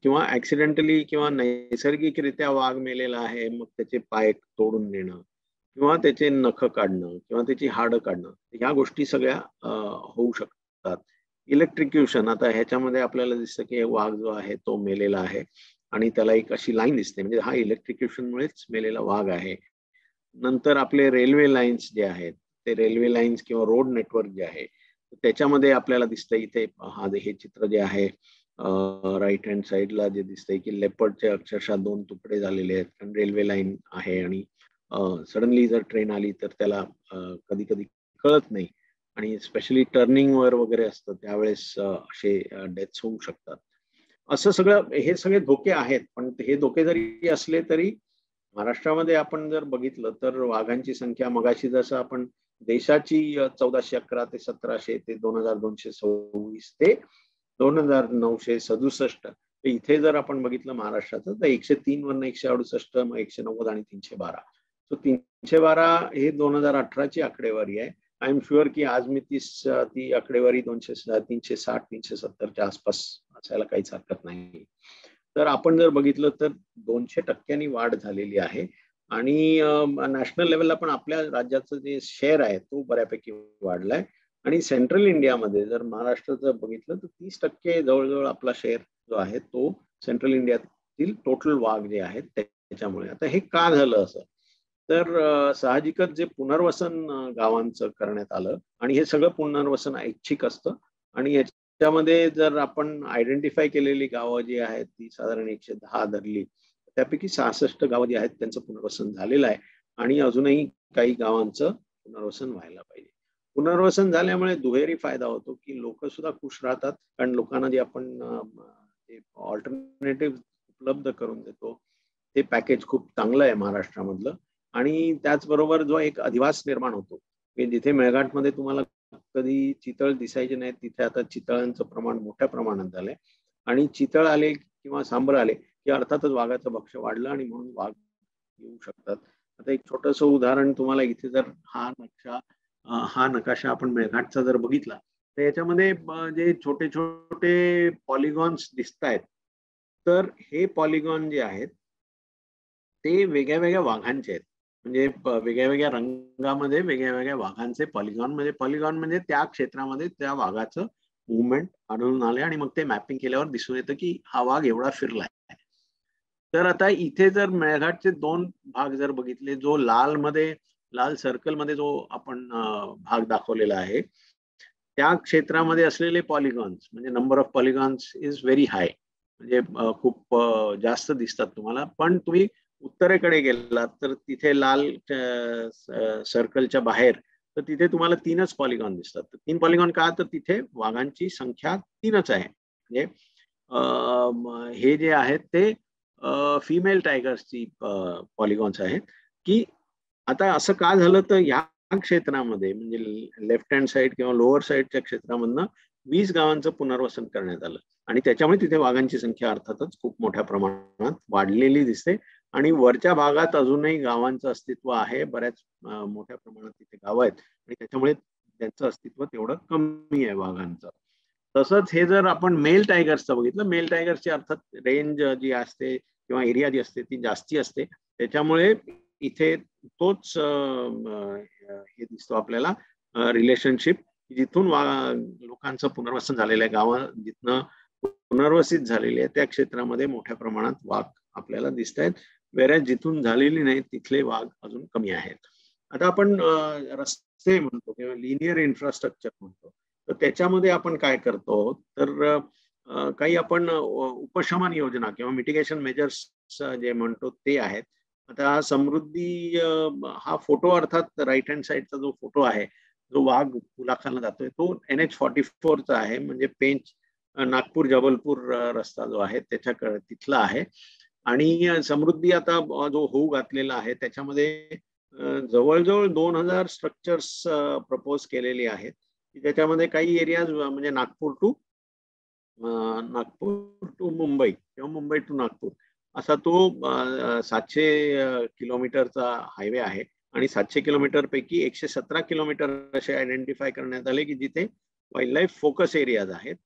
किंवा ऍक्सिडेंटली किंवा नैसर्गिकरित्या वाघ मेलेला आहे मग त्याचे पाय तोडून नेणं किंवा त्याचे नख काढणं किंवा त्याची हाडं काढणं, ह्या गोष्टी सगळ्या होऊ शकतात. इलेक्ट्रिक्युशन, आता ह्याच्यामध्ये आपल्याला दिसतं की वाघ जो आहे तो मेलेला आहे आणि त्याला एक अशी लाईन दिसते, म्हणजे हा इलेक्ट्रिक्युशनमुळेच मेलेला वाघ आहे. नंतर आपले रेल्वे लाईन्स जे आहेत, ते रेल्वे लाईन्स किंवा रोड नेटवर्क जे आहे त्याच्यामध्ये आपल्याला दिसतं इथे हे चित्र जे आहे राईट हँड साईडला जे दिसतंय की लेपर्डचे अक्षरशः 2 तुकडे झालेले आहेत, कारण रेल्वे लाईन आहे आणि सडनली जर ट्रेन आली तर त्याला कधी कधी कळत नाही आणि स्पेशली टर्निंग वर वगैरे असतं त्यावेळेस असे डेथ्स होऊ शकतात. असं सगळं हे सगळे धोके आहेत, पण हे धोके जरी असले तरी महाराष्ट्रामध्ये आपण जर बघितलं तर वाघांची संख्या मगाशी जसं आपण देशाची 1411 ते 1700 ते 2226 ते 2967, इथे जर आपण बघितलं महाराष्ट्राचं तर 103 वरनं 168, मग 190 आणि 312. सो 312 हे 2018ची आकडेवारी आहे. आय एम शुअर की आज मी ती आकडेवारी 360-370च्या आसपास असायला काहीच हरकत नाही. तर आपण जर बघितलं तर 200% वाढ झालेली आहे आणि नॅशनल लेवलला पण आपल्या राज्याचं जे शेअर आहे तो बऱ्यापैकी वाढलाय आणि सेंट्रल इंडियामध्ये जर महाराष्ट्राचं बघितलं तर 30% जवळजवळ आपला शेअर जो आहे तो सेंट्रल इंडियातील टोटल वाघ जे आहेत त्याच्यामुळे. आता हे का झालं असं, तर साहजिकच जे पुनर्वसन गावांचं करण्यात आलं आणि हे सगळं पुनर्वसन ऐच्छिक असतं आणि त्यामध्ये जर आपण आयडेंटिफाय केलेली गावं जी आहेत ती साधारण 110 धरली, त्यापैकी 66 गावं जी आहेत त्यांचं पुनर्वसन झालेलं आहे आणि अजूनही काही गावांचं पुनर्वसन व्हायला पाहिजे. पुनर्वसन झाल्यामुळे दुहेरी फायदा होतो की लोक सुद्धा खुश राहतात, कारण लोकांना जे आपण ऑल्टरनेटिव्ह उपलब्ध करून देतो ते पॅकेज खूप चांगलं आहे महाराष्ट्रामधलं. आणि त्याचबरोबर जो एक अधिवास निर्माण होतो की जिथे मेळघाटमध्ये तुम्हाला कधी चितळ दिसायचे नाहीत तिथे आता चितळांचं प्रमाण मोठ्या प्रमाणात झालंय. आणि चितळ आले किंवा सांबर आले की अर्थातच वाघाचं भक्ष्य वाढलं आणि म्हणून वाघ येऊ शकतात. आता एक छोटंसं उदाहरण तुम्हाला इथे जर हा नकाशा आपण मेळघाटचा जर बघितला तर याच्यामध्ये जे छोटे छोटे पॉलिगॉन्स दिसत आहेत, तर हे पॉलिगॉन जे आहेत ते वेगळ्या वेगळ्या वाघांचे आहेत. म्हणजे वेगळ्या वेगळ्या रंगामध्ये वेगळ्या वेगळ्या वाघांचे पॉलिगॉन म्हणजे त्या क्षेत्रामध्ये त्या वाघाचं मुवमेंट आढळून आले आणि मग ते मॅपिंग केल्यावर दिसून येतं की हा वाघ एवढा फिरलाय. तर आता इथे जर मेळघाटचे दोन भाग जर बघितले, जो लाल सर्कल मध्ये जो आपण भाग दाखवलेला आहे त्या क्षेत्रामध्ये असलेले पॉलिगॉन्स म्हणजे number of polygons is very high, म्हणजे खूप जास्त दिसतात तुम्हाला. पण तुम्ही उत्तरेकडे गेलात तर तिथे लाल सर्कलच्या बाहेर तर तिथे तुम्हाला 3च पॉलिगॉन दिसतात. 3 पॉलिगॉन का? तर तिथे वाघांची संख्या 3च आहे. म्हणजे हे जे आहेत ते फिमेल टायगर्सची पॉलिगॉन्स आहेत. की आता असं का झालं तर या क्षेत्रामध्ये म्हणजे लेफ्ट हँड साइड किंवा लोअर साइडच्या क्षेत्रामधनं 20 गावांचं पुनर्वसन करण्यात आलं आणि त्याच्यामुळे तिथे वाघांची संख्या अर्थातच खूप मोठ्या प्रमाणात वाढलेली दिसते. आणि वरच्या भागात अजूनही गावांचं अस्तित्व आहे, बऱ्याच मोठ्या प्रमाणात तिथे गाव आहेत आणि त्याच्यामुळे त्यांचं अस्तित्व तेवढं कमी आहे वाघांचं. तसंच हे जर आपण मेल टायगर्सचं बघितलं, मेल टायगर्सची अर्थात रेंज जी असते किंवा एरिया जी असते ती जास्ती असते, त्याच्यामुळे इथे तोच हे दिसतो आपल्याला रिलेशनशिप, जिथून लोकांचं पुनर्वसन झालेलं आहे, गाव जिथनं पुनर्वसित झालेली आहे त्या क्षेत्रामध्ये मोठ्या प्रमाणात वाघ आपल्याला दिसत आहेत, वेळेस जिथून झालेली नाही तिथले वाघ अजून कमी आहेत. आता आपण रस्ते म्हणतो किंवा लिनियर इन्फ्रास्ट्रक्चर म्हणतो, तर त्याच्यामध्ये आपण काय करतो तर काही आपण उपशमन योजना किंवा मिटिगेशन मेजर्स जे म्हणतो ते आहेत. आता समृद्धी हा फोटो अर्थात राईट हँड साइडचा जो फोटो आहे, जो वाघ पुलाखालनं जातोय तो NH44चा आहे, म्हणजे पेंच नागपूर जबलपूर रस्ता जो आहे त्याच्याकडे तिथला आहे. आणि समृद्धी आता जो होऊ घातलेला आहे त्याच्यामध्ये जवळजवळ 2000 स्ट्रक्चर्स प्रपोज केलेली आहेत. त्याच्यामध्ये काही एरियाज म्हणजे नागपूर टू मुंबई किंवा मुंबई टू नागपूर असा तो 700 किलोमीटरचा हायवे आहे आणि 700 किलोमीटर पैकी 117 किलोमीटर असे आयडेंटिफाय करण्यात आले की जिथे वाईल्ड लाईफ फोकस एरियाज आहेत.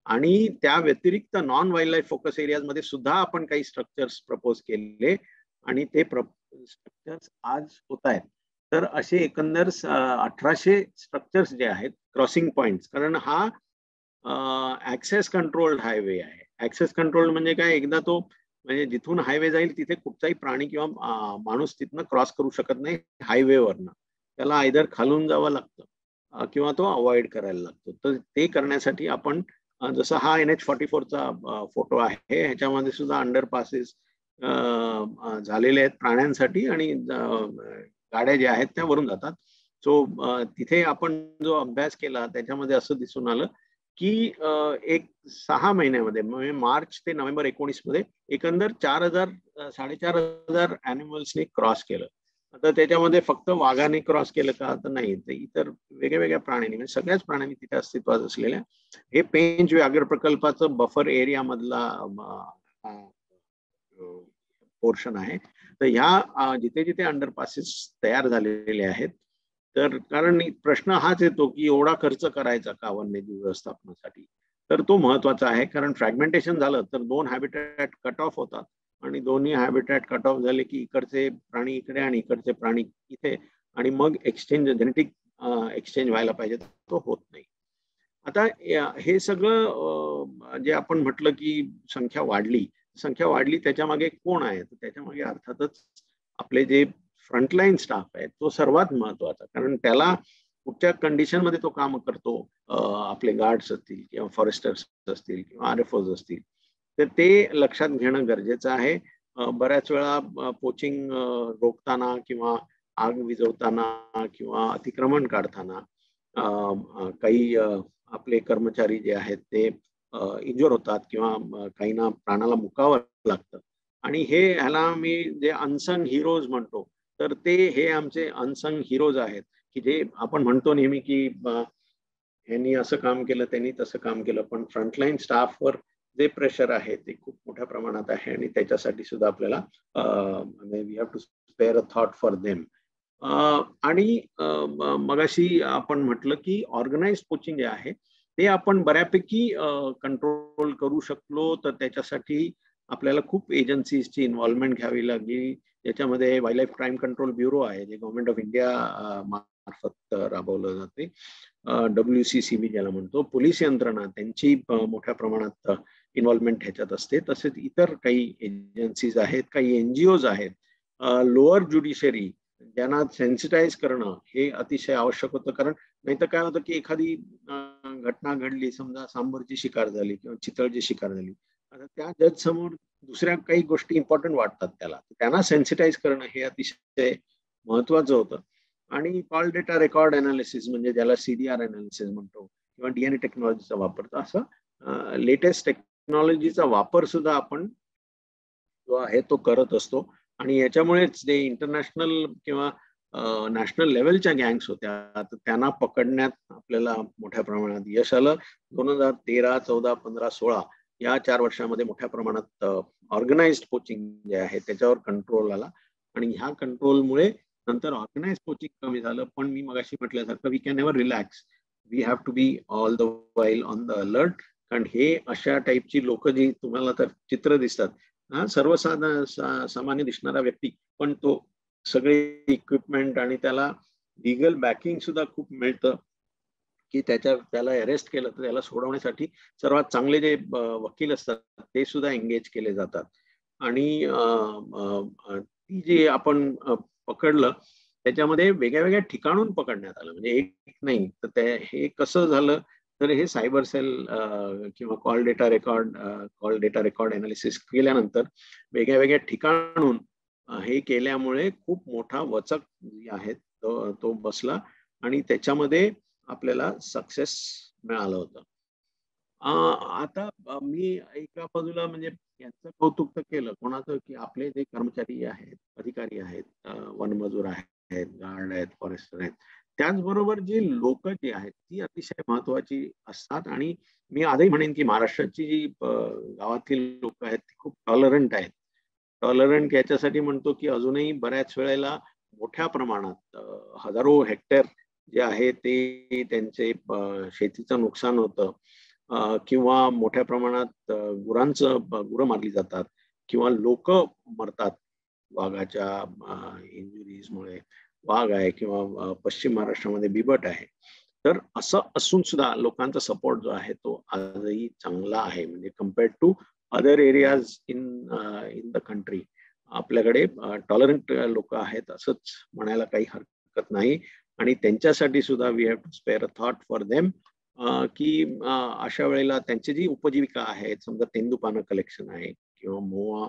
आणि त्या व्यतिरिक्त non wild life focus areas मध्ये सुद्धा आपण काही स्ट्रक्चर्स प्रपोज केले आणि ते स्ट्रक्चर्स आज होत आहेत. तर असे एकंदर 1800 स्ट्रक्चर्स जे आहेत क्रॉसिंग पॉइंट्स, कारण हा ऍक्सेस कंट्रोल्ड हायवे आहे. ऍक्सेस कंट्रोल्ड म्हणजे काय, एकदा तो म्हणजे जिथून हायवे जाईल तिथे कुठचाही प्राणी किंवा माणूस तिथनं क्रॉस करू शकत नाही हायवेवरनं, त्याला आयदर खालून जावं लागतं किंवा तो अवॉइड करायला लागतो. तर ते करण्यासाठी आपण जसं हा NH44चा फोटो आहे ह्याच्यामध्ये सुद्धा अंडरपासेस झालेले आहेत प्राण्यांसाठी आणि गाड्या ज्या आहेत त्या वरून जातात. सो तिथे आपण जो अभ्यास केला त्याच्यामध्ये असं दिसून आलं की एक 6 महिन्यामध्ये म्हणजे मार्च ते नोव्हेंबर 19 मध्ये एकंदर 4,000-4,500 ॲनिमल्सने क्रॉस केलं. आता त्याच्यामध्ये फक्त वाघाने क्रॉस केलं का तर नाही, तर इतर वेगळ्या प्राण्यांनी म्हणजे सगळ्याच प्राण्यांनी तिथे अस्तित्वात असलेल्या हे पेंच व्याघ्र प्रकल्पाचं बफर एरिया मधला पोर्शन आहे. तर ह्या जिथे जिथे अंडरपासेस तयार झालेले आहेत, तर कारण प्रश्न हाच येतो की एवढा खर्च करायचा का वन्यजीव व्यवस्थापनासाठी, तर तो महत्वाचा आहे. कारण फ्रॅगमेंटेशन झालं तर 2 हॅबिटॅट कट ऑफ होतात आणि दोन्ही हॅबिटॅट कट ऑफ झाले की इकडचे प्राणी इकडे आणि इकडचे प्राणी इथे, आणि मग एक्सचेंज जेनेटिक एक्सचेंज व्हायला पाहिजे, तो होत नाही. आता हे सगळं जे आपण म्हटलं की संख्या वाढली त्याच्या मागे कोण आहे, तर त्याच्या मागे अर्थातच आपले जे फ्रंटलाईन स्टाफ आहे तो सर्वात महत्वाचा, कारण त्याला कुठच्या कंडिशन मध्ये तो काम करतो, आपले गार्ड्स असतील किंवा फॉरेस्टर्स असतील किंवा RFOs असतील, तर ते लक्षात घेणं गरजेचं आहे. बऱ्याच वेळा पोचिंग रोखताना किंवा आग विझवताना किंवा अतिक्रमण काढताना काही आपले कर्मचारी जे आहेत ते इंजुर होतात किंवा काहींना प्राणाला मुकावं लागतं. आणि ह्याला मी जे अनसंग हिरोज म्हणतो, तर ते हे आमचे अनसंग हिरोज आहेत की जे आपण म्हणतो नेहमी की यांनी असं काम केलं, त्यांनी तसं काम केलं, पण फ्रंटलाईन स्टाफवर जे प्रेशर आहे ते खूप मोठ्या प्रमाणात आहे आणि त्याच्यासाठी सुद्धा आपल्याला we have to spare a thought for them. आणि मगाशी आपण म्हटलं की ऑर्गनाइज कोचिंग जे आहे ते आपण बऱ्यापैकी कंट्रोल करू शकलो तर त्याच्यासाठी आपल्याला खूप एजन्सीजची इन्व्हॉल्वमेंट घ्यावी लागली. याच्यामध्ये wild life crime control bureau आहे जे गव्हर्नमेंट ऑफ इंडिया मार्फत राबवलं जाते. WCCB ज्याला म्हणतो, पोलीस यंत्रणा त्यांची मोठ्या प्रमाणात इन्व्हॉल्वमेंट ह्याच्यात असते. तसेच इतर काही एजन्सीज आहेत, काही NGOज आहेत, लोअर ज्युडिशरी ज्यांना सेन्सिटाईज करणं हे अतिशय आवश्यक होतं. कारण नाही तर काय होतं की एखादी घटना घडली, समजा सांबरची शिकार झाली किंवा चितळची शिकार झाली, आता त्या जज समोर दुसऱ्या काही गोष्टी इम्पॉर्टंट वाटतात त्याला, त्यांना सेन्सिटाईज करणं हे अतिशय महत्वाचं होतं. आणि कॉल डेटा रेकॉर्ड अनालिसिस म्हणजे ज्याला CDR अनालिसिस म्हणतो किंवा DNA टेक्नॉलॉजीचा वापर, असं लेटेस्ट टेक्नॉलॉजीचा वापर सुद्धा आपण जो आहे तो करत असतो. आणि याच्यामुळेच जे इंटरनॅशनल किंवा नॅशनल लेवलच्या गँग्स होत्या त्यांना पकडण्यात आपल्याला मोठ्या प्रमाणात यश आलं. 2013, 14, 15, 16 या 4 वर्षामध्ये मोठ्या प्रमाणात ऑर्गनाइज्ड कोचिंग जे आहे त्याच्यावर कंट्रोल आला. आणि ह्या कंट्रोलमुळे नंतर ऑर्गनाइज कोचिंग कमी झालं. पण मी मगाशी म्हटल्यासारखं we can never relax, we have to be all the while on the alert. कारण हे अशा टाईपची लोक जी तुम्हाला तर चित्र दिसतात, सामान्य दिसणारा व्यक्ती पण तो सगळे इक्विपमेंट आणि त्याला लिगल बॅकिंग सुद्धा खूप मिळतं की त्याला अरेस्ट केलं तर त्याला सोडवण्यासाठी सर्वात चांगले जे वकील असतात ते सुद्धा एंगेज केले जातात. आणि ती जे आपण पकडलं त्याच्यामध्ये वेगळ्या वेगळ्या ठिकाणून पकडण्यात आलं, म्हणजे एक नाही तर हे कसं झालं तर हे सायबर सेल किंवा कॉल डेटा रेकॉर्ड अनालिसिस केल्यानंतर वेगळ्या वेगळ्या ठिकाणून हे केल्यामुळे खूप मोठा वचक जे आहे तो बसला आणि त्याच्यामध्ये आपल्याला सक्सेस मिळालं होतं. आता मी एका बाजूला म्हणजे यांचं कौतुक तर केलं कोणाचं की आपले जे कर्मचारी आहेत, अधिकारी आहेत, वनमजूर आहेत, गार्ड आहेत, फॉरेस्टर आहेत, त्याचबरोबर जे लोक जे आहेत ती अतिशय महत्वाची असतात. आणि मी आजही म्हणेन की महाराष्ट्राची जी गावातील लोक आहेत ती खूप टॉलरंट आहेत. टॉलरंट याच्यासाठी म्हणतो की अजूनही बऱ्याच वेळेला मोठ्या प्रमाणात हजारो हेक्टर जे आहे ते त्यांचे शेतीचं नुकसान होतं किंवा मोठ्या प्रमाणात गुरं मारली जातात किंवा लोक मरतात वाघाच्या इंजुरीजमुळे. वाघ आहे किंवा पश्चिम महाराष्ट्रामध्ये बिबट आहे. तर असं असून सुद्धा लोकांचा सपोर्ट जो आहे तो आजही चांगला आहे. म्हणजे compared to other areas in the country आपल्याकडे टॉलरंट लोक आहेत असंच म्हणायला काही हरकत नाही. आणि त्यांच्यासाठी सुद्धा we have to spare a thought for them की अशा वेळेला त्यांची जी उपजीविका आहे, समजा तेंदूपानं कलेक्शन आहे किंवा मोवा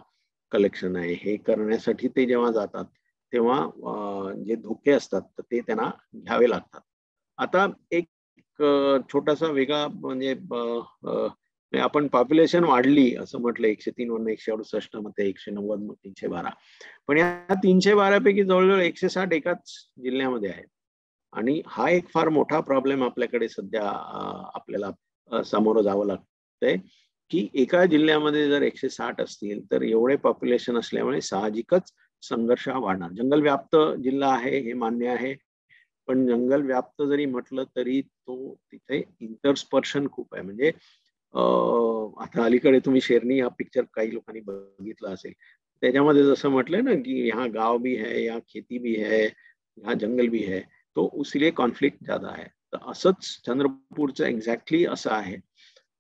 कलेक्शन आहे, हे करण्यासाठी ते जेव्हा जातात तेव्हा जे धोके असतात तर ते त्यांना घ्यावे लागतात. आता एक छोटासा वेगळा म्हणजे आपण पॉप्युलेशन वाढली असं म्हटलं 103 वरून 168 मध्ये 190 मग 312, पण या 312 पैकी जवळजवळ 160 एकाच जिल्ह्यामध्ये आहेत. आणि हा एक फार मोठा प्रॉब्लेम आपल्याकडे सध्या आपल्याला सामोरं जावं लागतंय की एका जिल्ह्यामध्ये जर 160 असतील तर एवढे पॉप्युलेशन असल्यामुळे साहजिकच संघर्ष हा वाढणार. जंगल व्याप्त जिल्हा आहे हे मान्य आहे, पण जंगल व्याप्त जरी म्हटलं तरी तो तिथे इंटरस्पर्शन खूप आहे. म्हणजे आता अलीकडे तुम्ही शेरनी हा पिक्चर काही लोकांनी बघितला असेल, त्याच्यामध्ये जसं म्हटलंय ना की यहाँ गाव भी है, यहाँ खेती भी है, यहाँ जंगल भी है, तो उसलिए कॉन्फ्लिक्ट ज्यादा आहे. तर असंच चंद्रपूरचं एक्झॅक्टली असं आहे.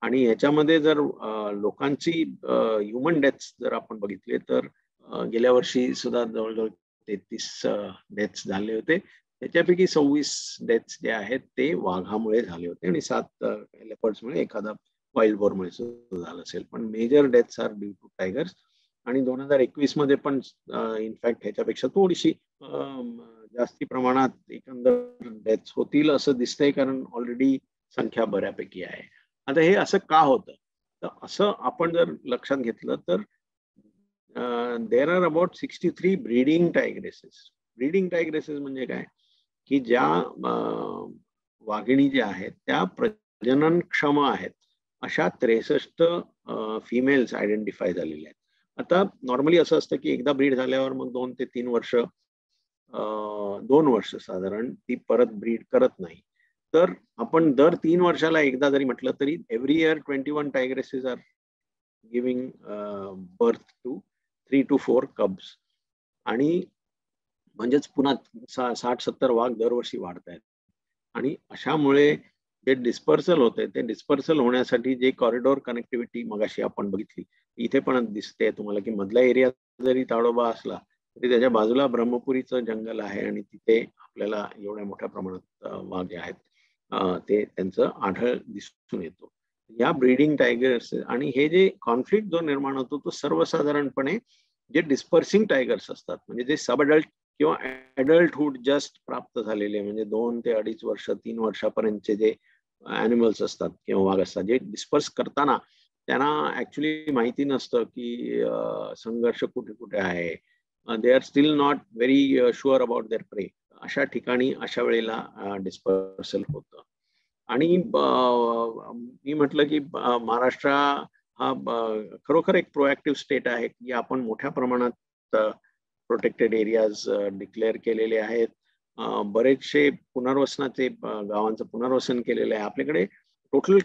आणि याच्यामध्ये जर लोकांची ह्युमन डेथ्स जर आपण बघितले तर गेल्या वर्षी सुद्धा जवळजवळ 33 डेथ्स झाले होते. त्याच्यापैकी 26 डेथ्स जे आहेत ते वाघामुळे झाले होते आणि 7 लेपर्ड्समुळे, एखादा वाईल्ड बोरमुळे सुद्धा झालं असेल. पण major deaths are due to tigers. आणि 2021 मध्ये पण इनफॅक्ट ह्याच्यापेक्षा थोडीशी जास्ती प्रमाणात एकंदर डेथ्स होतील असं दिसतंय, कारण ऑलरेडी संख्या बऱ्यापैकी आहे. आता हे असं का होतं, तर असं आपण जर लक्षात घेतलं तर there are about 63 breeding tigresses. Breeding tigresses म्हणजे काय की ज्या वाघिणी ज्या आहेत त्या प्रजननक्षम आहेत अशा 63 फिमेल्स आयडेंटिफाय झालेल्या आहेत. आता नॉर्मली असं असतं की एकदा ब्रीड झाल्यावर मग 2 ते 3 वर्ष 2 वर्ष साधारण ती परत ब्रीड करत नाही. तर आपण दर 3 वर्षाला एकदा जरी म्हटलं तरी every year 21 tigresses are giving birth to 3 to 4 cubs. आणि म्हणजेच पुन्हा 60-70 वाघ दरवर्षी वाढत आहेत. आणि अशामुळे जे डिस्पर्सल होते ते डिस्पर्सल होण्यासाठी जे कॉरिडॉर कनेक्टिव्हिटी मगाशी आपण बघितली इथे पण दिसते तुम्हाला की मधला एरिया जरी ताडोबा असला तरी त्याच्या बाजूला ब्रह्मपुरीचं जंगल आहे आणि तिथे आपल्याला एवढ्या मोठ्या प्रमाणात वाघ जे आहेत ते त्यांचं आढळ दिसून येतो. या ब्रीडिंग टायगर्स आणि हे जे कॉन्फ्लिक्ट जो निर्माण होतो तो सर्वसाधारणपणे जे डिस्पर्सिंग टायगर्स असतात म्हणजे जे सब अडल्ट किंवा अडल्टहुड जस्ट प्राप्त झालेले म्हणजे 2 ते 2.5 वर्ष 3 वर्षापर्यंतचे जे ॲनिमल्स असतात किंवा वाघ असतात जे डिस्पर्स करताना त्यांना ऍक्च्युली माहिती नसतं की संघर्ष कुठे कुठे आहे. They are still not very sure about their प्रे. अशा ठिकाणी अशा वेळेला डिस्पर्सल होतं. आणि मी म्हटलं की महाराष्ट्र हा खरोखर एक प्रोएक्टिव्ह स्टेट आहे की आपण मोठ्या प्रमाणात प्रोटेक्टेड एरियाज डिक्लेअर केलेले आहेत. बरेचसे पुनर्वसनाचे गावांचं पुनर्वसन केलेलं आहे. आपल्याकडे टोटल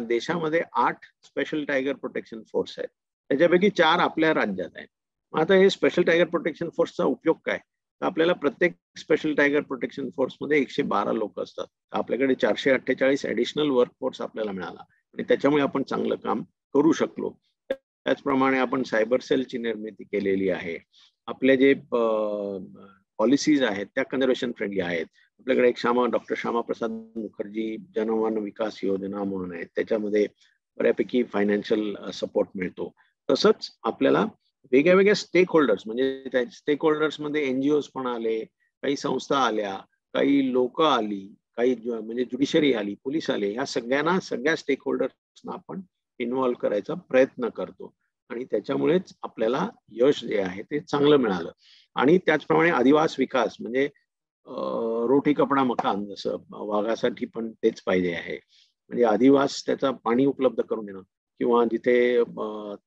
देशामध्ये 8 स्पेशल टायगर प्रोटेक्शन फोर्स आहेत. त्याच्यापैकी 4 आपल्या राज्यात आहेत. आता हे स्पेशल टायगर प्रोटेक्शन फोर्सचा उपयोग काय? तर आपल्याला प्रत्येक स्पेशल टायगर प्रोटेक्शन फोर्स मध्ये 112 लोक असतात. आपल्याकडे 448 ऍडिशनल वर्कफोर्स आपल्याला मिळाला आणि त्याच्यामुळे आपण चांगलं काम करू शकलो. त्याचप्रमाणे आपण सायबर सेलची निर्मिती केलेली आहे. आपले जे पॉलिसीज आहेत त्या कन्झर्वेशन फ्रेंडली आहेत. आपल्याकडे एक डॉक्टर श्यामाप्रसाद मुखर्जी जनवन विकास योजना म्हणून आहे. त्याच्यामध्ये बऱ्यापैकी फायनान्शियल सपोर्ट मिळतो. तसंच आपल्याला वेगळ्या वेगळ्या स्टेक होल्डर्स म्हणजे स्टेक होल्डर्स मध्ये एनजीओज पण आले, काही संस्था आल्या, काही लोक आली, काही म्हणजे ज्युडिशरी आली, पोलीस आले. ह्या सगळ्या स्टेक होल्डर्सना आपण इन्व्हॉल्व्ह करायचा प्रयत्न करतो आणि त्याच्यामुळेच आपल्याला यश जे आहे ते चांगलं मिळालं. आणि त्याचप्रमाणे आदिवास विकास म्हणजे रोटी कपडा मकान जसं वाघासाठी पण तेच पाहिजे आहे. म्हणजे आदिवास त्याचा पाणी उपलब्ध करून देणं किंवा जिथे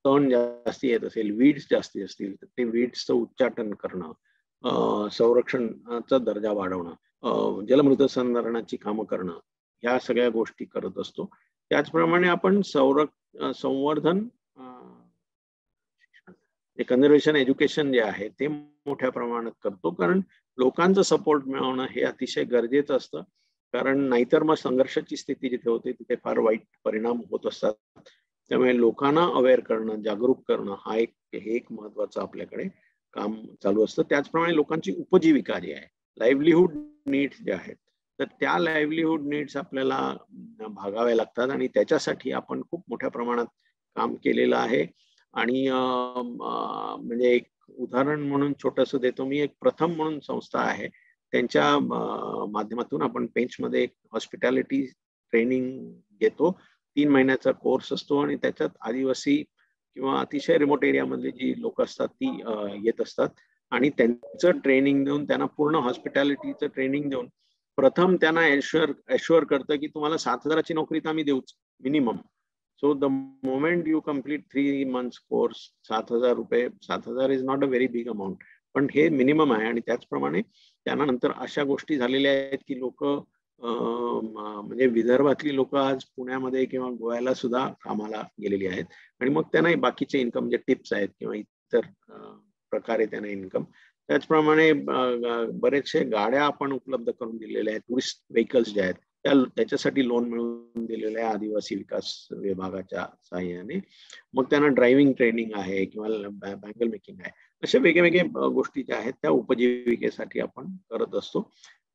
तण जास्ती येत असेल, वीड्स जास्ती असतील तर ते वीड्सचं उच्चाटन करणं, संरक्षणाचा दर्जा वाढवणं, जलमृत कामं करणं, ह्या सगळ्या गोष्टी करत असतो. त्याचप्रमाणे आपण संवर्धन कन्झर्वेशन एज्युकेशन जे आहे ते मोठ्या प्रमाणात करतो. कारण लोकांचं सपोर्ट मिळवणं हे अतिशय गरजेचं असतं. कारण नाहीतर मग संघर्षाची स्थिती जिथे होते तिथे फार वाईट परिणाम होत असतात. त्यामुळे लोकांना अवेअर करणं, जागरूक करणं हे एक महत्वाचं आपल्याकडे काम चालू असतं. त्याचप्रमाणे लोकांची उपजीविका जी आहे, लाईव्हलीहूड नीड्स जे आहेत, तर त्या लाईव्हलीहूड नीड्स आपल्याला भागाव्या लागतात आणि त्याच्यासाठी आपण खूप मोठ्या प्रमाणात काम केलेलं आहे. आणि म्हणजे एक उदाहरण म्हणून छोटंसं देतो मी. एक प्रथम म्हणून संस्था आहे, त्यांच्या माध्यमातून आपण पेंचमध्ये एक हॉस्पिटॅलिटी ट्रेनिंग घेतो. 3 महिन्याचा कोर्स असतो आणि त्याच्यात आदिवासी किंवा अतिशय रिमोट एरियामधली जी लोक असतात ती येत असतात आणि त्यांचं ट्रेनिंग देऊन त्यांना पूर्ण हॉस्पिटॅलिटीचं ट्रेनिंग देऊन प्रथम त्यांना एश्युअर करतं की तुम्हाला 7,000ची नोकरी तर आम्ही देऊच minimum. So the moment you complete 3 months course, 7,000 रुपये, 7,000 is not a very big amount, पण हे मिनिमम आहे. आणि त्याचप्रमाणे त्यांना नंतर अशा गोष्टी झालेल्या आहेत की लोक म्हणजे विदर्भातली लोक आज पुण्यामध्ये किंवा गोव्याला सुद्धा कामाला गेलेली आहेत आणि मग त्यांना बाकीचे इन्कम जे टिप्स आहेत किंवा इतर प्रकारे त्यांना इन्कम. त्याचप्रमाणे बरेचसे गाड्या आपण उपलब्ध करून दिलेल्या आहेत, टुरिस्ट व्हेकल्स जे आहेत त्याच्यासाठी लोन मिळवून दिलेलं आहे आदिवासी विकास विभागाच्या सहाय्याने. मग त्यांना ड्रायव्हिंग ट्रेनिंग आहे किंवा बँगल मेकिंग आहे. अशा वेगवेगळ्या गोष्टी ज्या आहेत त्या उपजीविकेसाठी आपण करत असतो.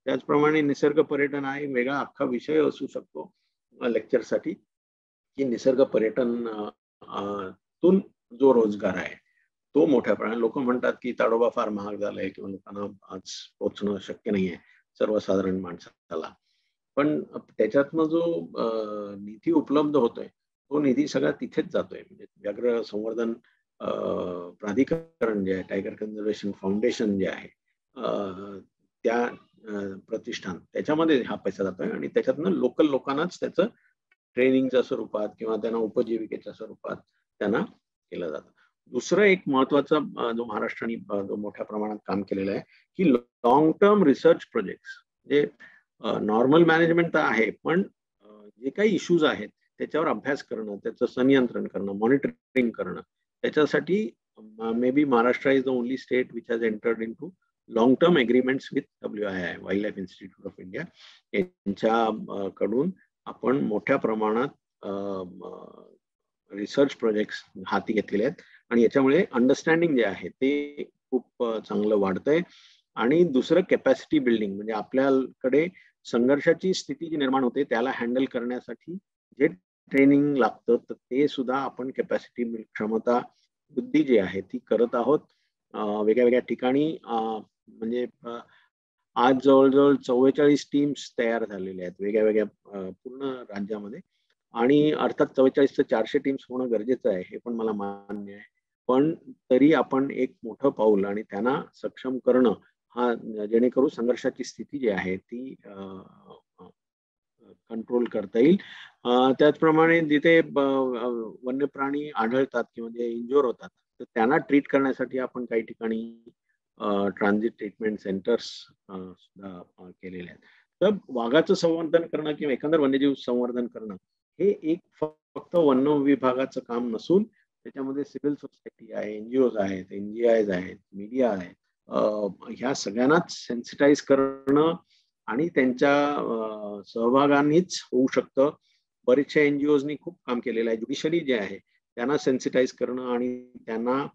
त्याचप्रमाणे निसर्ग पर्यटन हा एक वेगळा अख्खा विषय असू शकतो लेक्चरसाठी की निसर्ग पर्यटन तून जो रोजगार आहे तो मोठ्या प्रमाणात. लोक म्हणतात की ताडोबा फार महाग झालाय किंवा लोकांना आज पोहोचणं शक्य नाहीये सर्वसाधारण माणसाला, पण त्याच्यातनं जो निधी उपलब्ध होतोय तो निधी सगळा तिथेच जातोय. म्हणजे व्याघ्र संवर्धन प्राधिकरण जे आहे, टायगर कन्झर्वेशन फाउंडेशन जे आहे, त्या प्रतिष्ठान, त्याच्यामध्ये हा पैसा जातोय आणि त्याच्यातनं लोकल लोकांनाच त्याचं ट्रेनिंगच्या स्वरूपात किंवा त्यांना उपजीविकेच्या स्वरूपात त्यांना केलं जातं. दुसरं एक महत्वाचं जो महाराष्ट्राने जो मोठ्या प्रमाणात काम केलेलं आहे की लॉंग टर्म रिसर्च प्रोजेक्ट्स. म्हणजे नॉर्मल मॅनेजमेंट तर आहे, पण जे काही इश्यूज आहेत त्याच्यावर अभ्यास करणं, त्याचं संनियंत्रण करणं, मॉनिटरिंग करणं, त्याच्यासाठी may be Maharashtra is the only state which has entered in too long term agreements with WII, wild life institute of India, यांच्याकडून आपण मोठ्या प्रमाणात रिसर्च प्रोजेक्ट्स हाती घेतलेले आहेत आणि याच्यामुळे अंडरस्टँडिंग जे आहे ते खूप चांगलं वाढतंय. आणि दुसरं कॅपॅसिटी बिल्डिंग, म्हणजे आपल्याकडे संघर्षाची स्थिती जी निर्माण होते त्याला हँडल करण्यासाठी जे ट्रेनिंग लागतं तर ते सुद्धा आपण कॅपॅसिटी क्षमता बुद्धी जी आहे ती करत आहोत वेगळ्या वेगळ्या ठिकाणी. म्हणजे आज जवळजवळ 44 टीम्स तयार झालेल्या आहेत वेगळ्या वेगळ्या पूर्ण राज्यामध्ये. आणि अर्थात 44 ते 400 टीम्स होणं गरजेचं आहे, हे पण मला मान्य आहे. पण तरी आपण एक मोठं पाऊल आणि त्यांना सक्षम करणं हा, जेणेकरून संघर्षाची स्थिती जी आहे ती कंट्रोल करता येईल. त्याचप्रमाणे जिथे वन्य प्राणी आढळतात किंवा जे इंज्युअर होतात तर त्यांना ट्रीट करण्यासाठी आपण काही ठिकाणी ट्रान्झिट ट्रीटमेंट सेंटर्स सुद्धा केलेले आहेत. तर वाघाचं संवर्धन करणं किंवा एकंदर वन्यजीव संवर्धन करणं हे एक फक्त वन विभागाचं काम नसून त्याच्यामध्ये सिव्हिल सोसायटी आहे, NGOs आहेत, NGIs आहेत, मीडिया आहे, ह्या सगळ्यांनाच सेन्सिटाईज करणं आणि त्यांच्या सहभागानेच होऊ शकतं. बरेचशा NGOsनी खूप काम केलेलं आहे. ज्युडिशरी जे आहे त्यांना सेन्सिटाईज करणं आणि त्यांना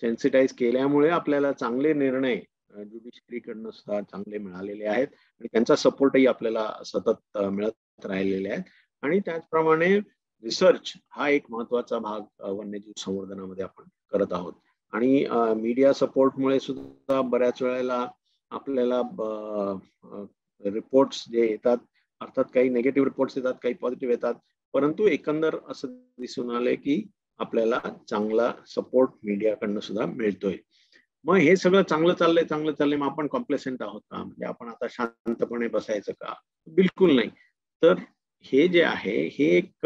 सेन्सिटाईज केल्यामुळे आपल्याला चांगले निर्णय ज्युडिशरीकडनं सुद्धा चांगले मिळालेले आहेत आणि त्यांचा सपोर्टही आपल्याला सतत मिळत राहिलेले आहेत. आणि त्याचप्रमाणे रिसर्च हा एक महत्वाचा भाग वन्यजीव संवर्धनामध्ये आपण करत आहोत. आणि मीडिया सपोर्टमुळे सुद्धा बऱ्याच वेळेला आपल्याला रिपोर्ट्स जे येतात, अर्थात काही नेगेटिव्ह रिपोर्ट्स येतात, काही पॉझिटिव्ह येतात, परंतु एकंदर असं दिसून आलंय की आपल्याला चांगला सपोर्ट मीडियाकडनं सुद्धा मिळतोय. मग हे सगळं चांगलं चाललंय मग आपण कॉम्प्लेसेंट आहोत का, म्हणजे आपण आता शांतपणे बसायचं का? बिलकुल नाही. तर हे जे आहे हे एक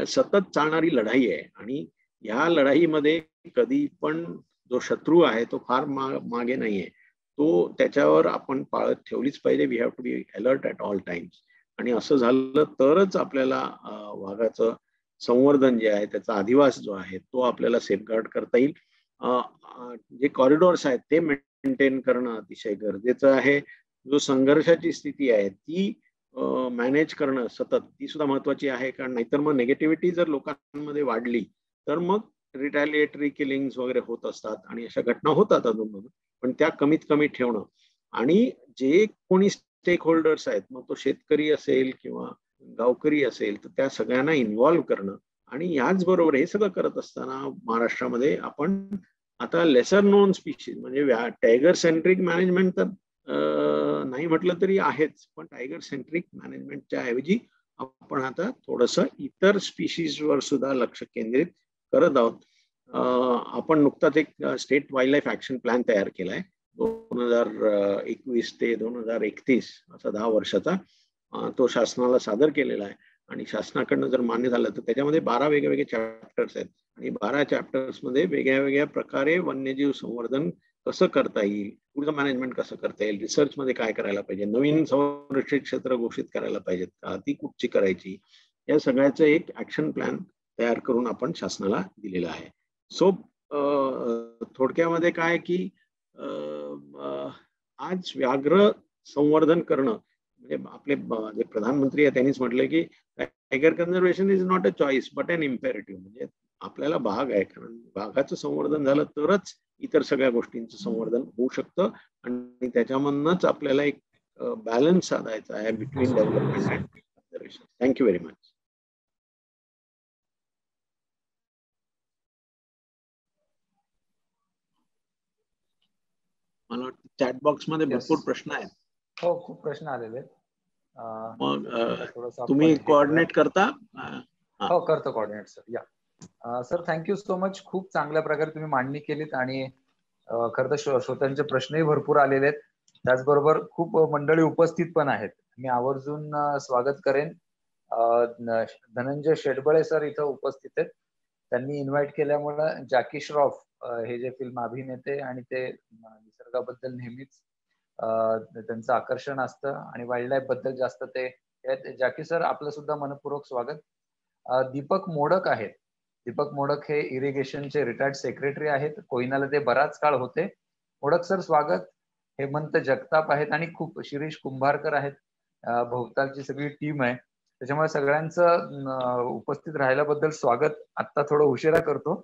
सतत चालणारी लढाई आहे आणि या लढाईमध्ये कधी पण जो शत्रू आहे तो फार मागे नाहीये. तो त्याच्यावर आपण पाळत ठेवलीच पाहिजे. We have to be alert at all times. आणि असं झालं तरच आपल्याला वाघाचं संवर्धन जे आहे त्याचा अधिवास जो आहे तो आपल्याला सेफगार्ड करता येईल. जे कॉरिडॉर्स आहेत ते मेंटेन करणं अतिशय गरजेचं आहे. जो संघर्षाची स्थिती आहे ती मॅनेज करणं सतत ती सुद्धा महत्वाची आहे. कारण नाहीतर मग नेगेटिव्हिटी जर लोकांमध्ये वाढली तर मग रिटॅलिएटरी किलिंग्स वगैरे होत असतात आणि अशा घटना होतात अधूनमधून. पण त्या कमीत कमी ठेवणं आणि जे कोणी स्टेक होल्डर्स आहेत, मग तो शेतकरी असेल किंवा गावकरी असेल, तर त्या सगळ्यांना इन्व्हॉल्व्ह करणं. आणि याचबरोबर हे सगळं करत असताना महाराष्ट्रामध्ये आपण आता लेसर नोन स्पीशीज म्हणजे टायगर सेंट्रिक मॅनेजमेंट तर नाही म्हटलं तरी आहेच, पण टायगर सेंट्रिक मॅनेजमेंटच्या ऐवजी आपण आता थोडंसं इतर स्पीशीजवर सुद्धा लक्ष केंद्रित करत आहोत. आपण नुकताच एक state wild life action plan तयार केलाय 2021 ते 2031 असा 10 वर्षाचा. तो शासनाला सादर केलेला आहे आणि शासनाकडनं जर मान्य झालं तर त्याच्यामध्ये 12 वेगवेगळे चॅप्टर्स आहेत आणि 12 चॅप्टर्स मध्ये वेगळ्या वेगळ्या प्रकारे वन्यजीव संवर्धन कसं करता येईल, टुरिझम मॅनेजमेंट कसं करता येईल, रिसर्च मध्ये काय करायला पाहिजे, नवीन संरक्षित क्षेत्र घोषित करायला पाहिजेत का, ती कुठची करायची, या सगळ्याचं एक ऍक्शन प्लॅन तयार करून आपण शासनाला दिलेला आहे. सो थोडक्यामध्ये काय की आज व्याघ्र संवर्धन करणं म्हणजे आपले जे प्रधानमंत्री आहे त्यांनीच म्हटलंय की tiger conservation is not a choice but an imperative. म्हणजे आपल्याला भाग आहे, कारण वाघाचं संवर्धन झालं तरच इतर सगळ्या गोष्टींचं संवर्धन होऊ शकतं आणि त्याच्यामधूनच आपल्याला एक बॅलन्स साधायचा आहे between development and conservation. Thank you very much. मला वाटतं चॅट बॉक्स मध्ये भरपूर प्रश्न आहेत. हो, खूप प्रश्न आलेले आहेत. मग तुम्ही कोऑर्डिनेट करता? हो, करतो कोऑर्डिनेट सर. या सर, थँक्यू सो मच. खूप चांगल्या प्रकारे तुम्ही मांडणी केलीत आणि खरं तर श्रोत्यांचे प्रश्नही भरपूर आलेले आहेत. त्याचबरोबर खूप मंडळी उपस्थित पण आहेत. मी आवर्जून स्वागत करेन. धनंजय शेडबळे सर इथं उपस्थित आहेत. त्यांनी इन्व्हाइट केल्यामुळे जॅकी श्रॉफ हे जे फिल्म अभिनेते आणि ते निसर्गाबद्दल नेहमीच त्यांचं आकर्षण असतं आणि वाईल्ड लाईफ बद्दल जास्त ते. जॅकी सर, आपलं सुद्धा मनपूर्वक स्वागत. दीपक मोडक आहेत. दीपक मोडक हे इरिगेशनचे रिटायर्ड सेक्रेटरी आहेत. कोयनाला ते बराच काळ होते. मोडक सर स्वागत. हेमंत जगताप आहेत आणि खूप शिरीष कुंभारकर आहेत. भोवतालची सगळी टीम आहे. त्याच्यामुळे सगळ्यांचं उपस्थित राहिल्याबद्दल स्वागत. आता थोडं उशिरा करतो.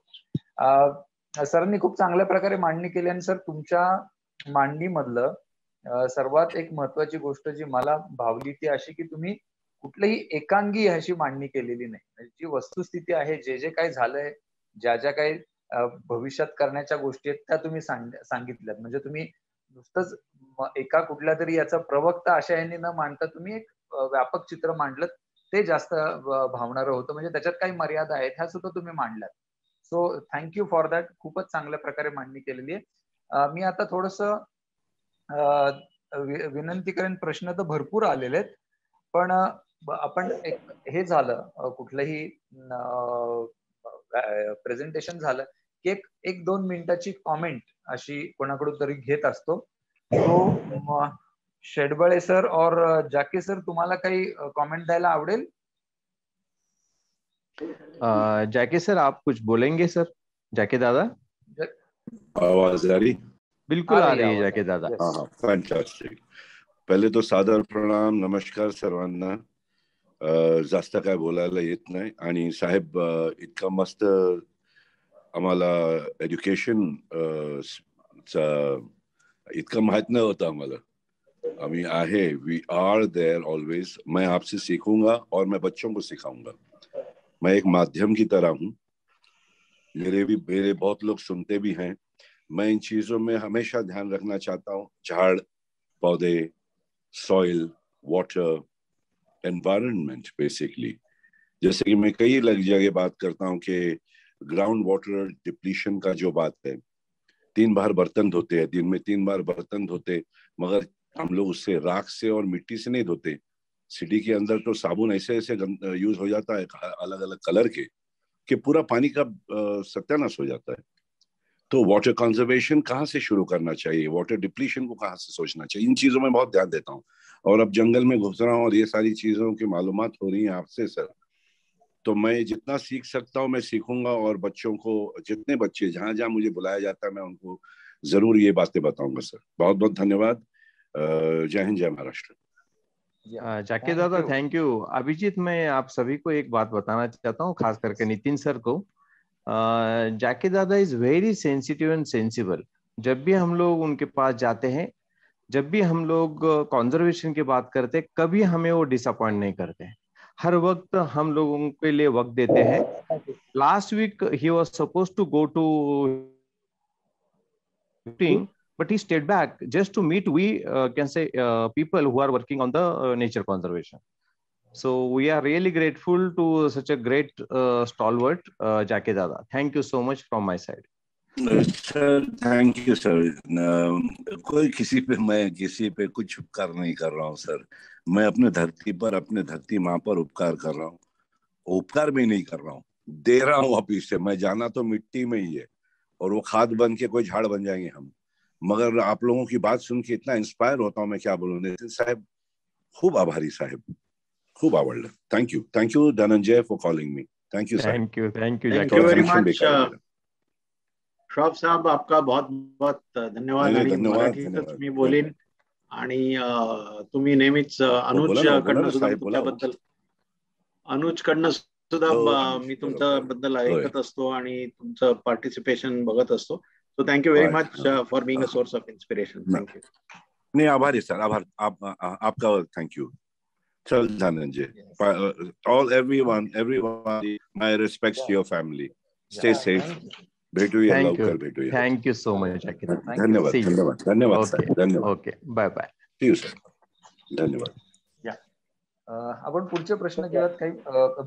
सरांनी खूप चांगल्या प्रकारे मांडणी केली आणि सर तुमच्या मांडणीमधलं सर्वात एक महत्वाची गोष्ट जी मला भावली ती अशी की तुम्ही कुठलीही एकांगी अशी मांडणी केलेली नाही. जी वस्तुस्थिती आहे, जे जे काही झालंय, ज्या ज्या काही भविष्यात करण्याच्या गोष्टी आहेत त्या तुम्ही सांगितल्यात. म्हणजे तुम्ही नुसतंच एका कुठल्या तरी याचा प्रवक्ता अशा यांनी न मांडता तुम्ही एक व्यापक चित्र मांडलं, ते जास्त भावणारं होतं. म्हणजे त्याच्यात काही मर्यादा आहेत ह्या सुद्धा तुम्ही मांडल्यात. So thank you for that. खूपच चांगल्या प्रकारे मांडणी केलेली आहे. मी आता थोडस विनंती करेन. प्रश्न तर भरपूर आलेले आहेत, पण आपण एक हे झालं, कुठलंही प्रेझेंटेशन झालं की एक 2 मिनिटाची कॉमेंट अशी कोणाकडून तरी घेत असतो. तो शेडबळे सर और जाकी सर, तुम्हाला काही कमेंट द्यायला आवडेल? जाकी सर, आप कुछ बोलेंगे सर? जाकी दादा, आवाज आ रही? बिल्कुल आ रही है जाकी दादा. हाँ, फॅन्टास्टिक. पहिले तो सादर प्रणाम, नमस्कार सर्वांना. जास्त काय बोलायला येत नाही. आणि साहेब, इतका मस्त आम्हाला एज्युकेशन इतकं माहित नाही होतं आम्हाला. अभी आहे, वी आर देयर ऑलवेज. मैं आपसे सीखूंगा और मैं बच्चों को सिखाऊंगा. मैं एक माध्यम की तरह हूँ. मेरे बहुत लोग सुनते भी हैं. मैं इन चीजों में हमेशा ध्यान रखना चाहता हूँ. झाड़ पौधे, सॉइल, वाटर, एनवायरनमेंट बेसिकली. जैसे कि मैं कई जगह बात करता हूँ कि ग्राउंड वाटर डिप्लीशन का जो बात है, 3 बार बर्तन धोते हैं दिन में, 3 बार बर्तन धोते, मगर हम लोग उससे राख से और मिट्टी से नहीं धोते. सिटी के अंदर तो साबुन ऐसे ऐसे यूज हो जाता है अलग अलग कलर के कि पूरा पानी का सत्यानाश हो जाता है. तो वाटर कंजर्वेशन कहाँ से शुरू करना चाहिए, वाटर डिप्लीशन को कहाँ से सोचना चाहिए, इन चीजों में बहुत ध्यान देता हूँ. और अब जंगल में घुस रहा हूँ और ये सारी चीजों की मालूमात हो रही है आपसे सर. तो मैं जितना सीख सकता हूँ मैं सीखूंगा. और बच्चों को, जितने बच्चे जहां जहां मुझे बुलाया जाता है, मैं उनको जरूर ये बातें बताऊंगा सर. बहुत बहुत धन्यवाद. जय हिंद, जय महाराष्ट्र. जाकी दादा, थैंक यू. अभिजीत, मैं आप सभी को एक बात बताना चाहता हूँ, खास करके नितिन सर को. जाकी दादा is very sensitive end sensible. जब भी हम लोग उनके पास जाते हैं, जब भी हम लोग कॉन्जर्वेशन की बात करते हैं, कभी हमें वो डिसअपॉइंट नहीं करते. हर वक्त हम लोगों के लिए वक्त देते हैं. Last week he was suppose to go to but he stayed back just to meet, we can say, people who are working on the nature conservation. So we are really grateful to such a great stalwart, Jacky Dada. Thank you so much from my side. Sir, thank you sir. कोई मैं किसी पे कुछ उपकार नहीं कर रहा हूँ sir. मैं अपने धरती पर, अपने धरती माँ पर उपकार कर रहा हूँ. उपकार भी नहीं कर रहा हूँ, दे रहा हूँ वापिस से. मैं जाना तो मिट्टी में ही है और वो खाद बन के कोई झाड़ बन जाएंगे हम. मगर आप लोगों की बात सुन के इतना इंस्पायर होता हूँ, मैं क्या बोलूँ. नितिन साहब, खूब आभारी साहब, खूब आवडलं. Thank you Dhananjay for calling me. Thank you sir. Thank you thank you very much Shroff साहेब. आपका बहुत बहुत धन्यवाद. आणि मराठीतच मी बोलेन. आणि तुम्ही नेहमीच अनुज कडनं सुद्धा तुमच्याबद्दल, अनुज कडनं सुद्धा मी तुमच्याबद्दल ऐकत असतो आणि तुमचं पार्टिसिपेशन बघत असतो. So thank you very much for being a source of inspiration. Thank you. नहीं, आभारी सर, आभार आपका. Thank you sir Dhananjay. All everyone, my respects to your family. Stay safe. भेटूया लवकर, भेटूया. Thank you so much. धन्यवाद, धन्यवाद, धन्यवाद सर. धन्यवाद. Okay, bye bye. See you sir. धन्यवाद. आपण पुढचे प्रश्न घेऊयात. काही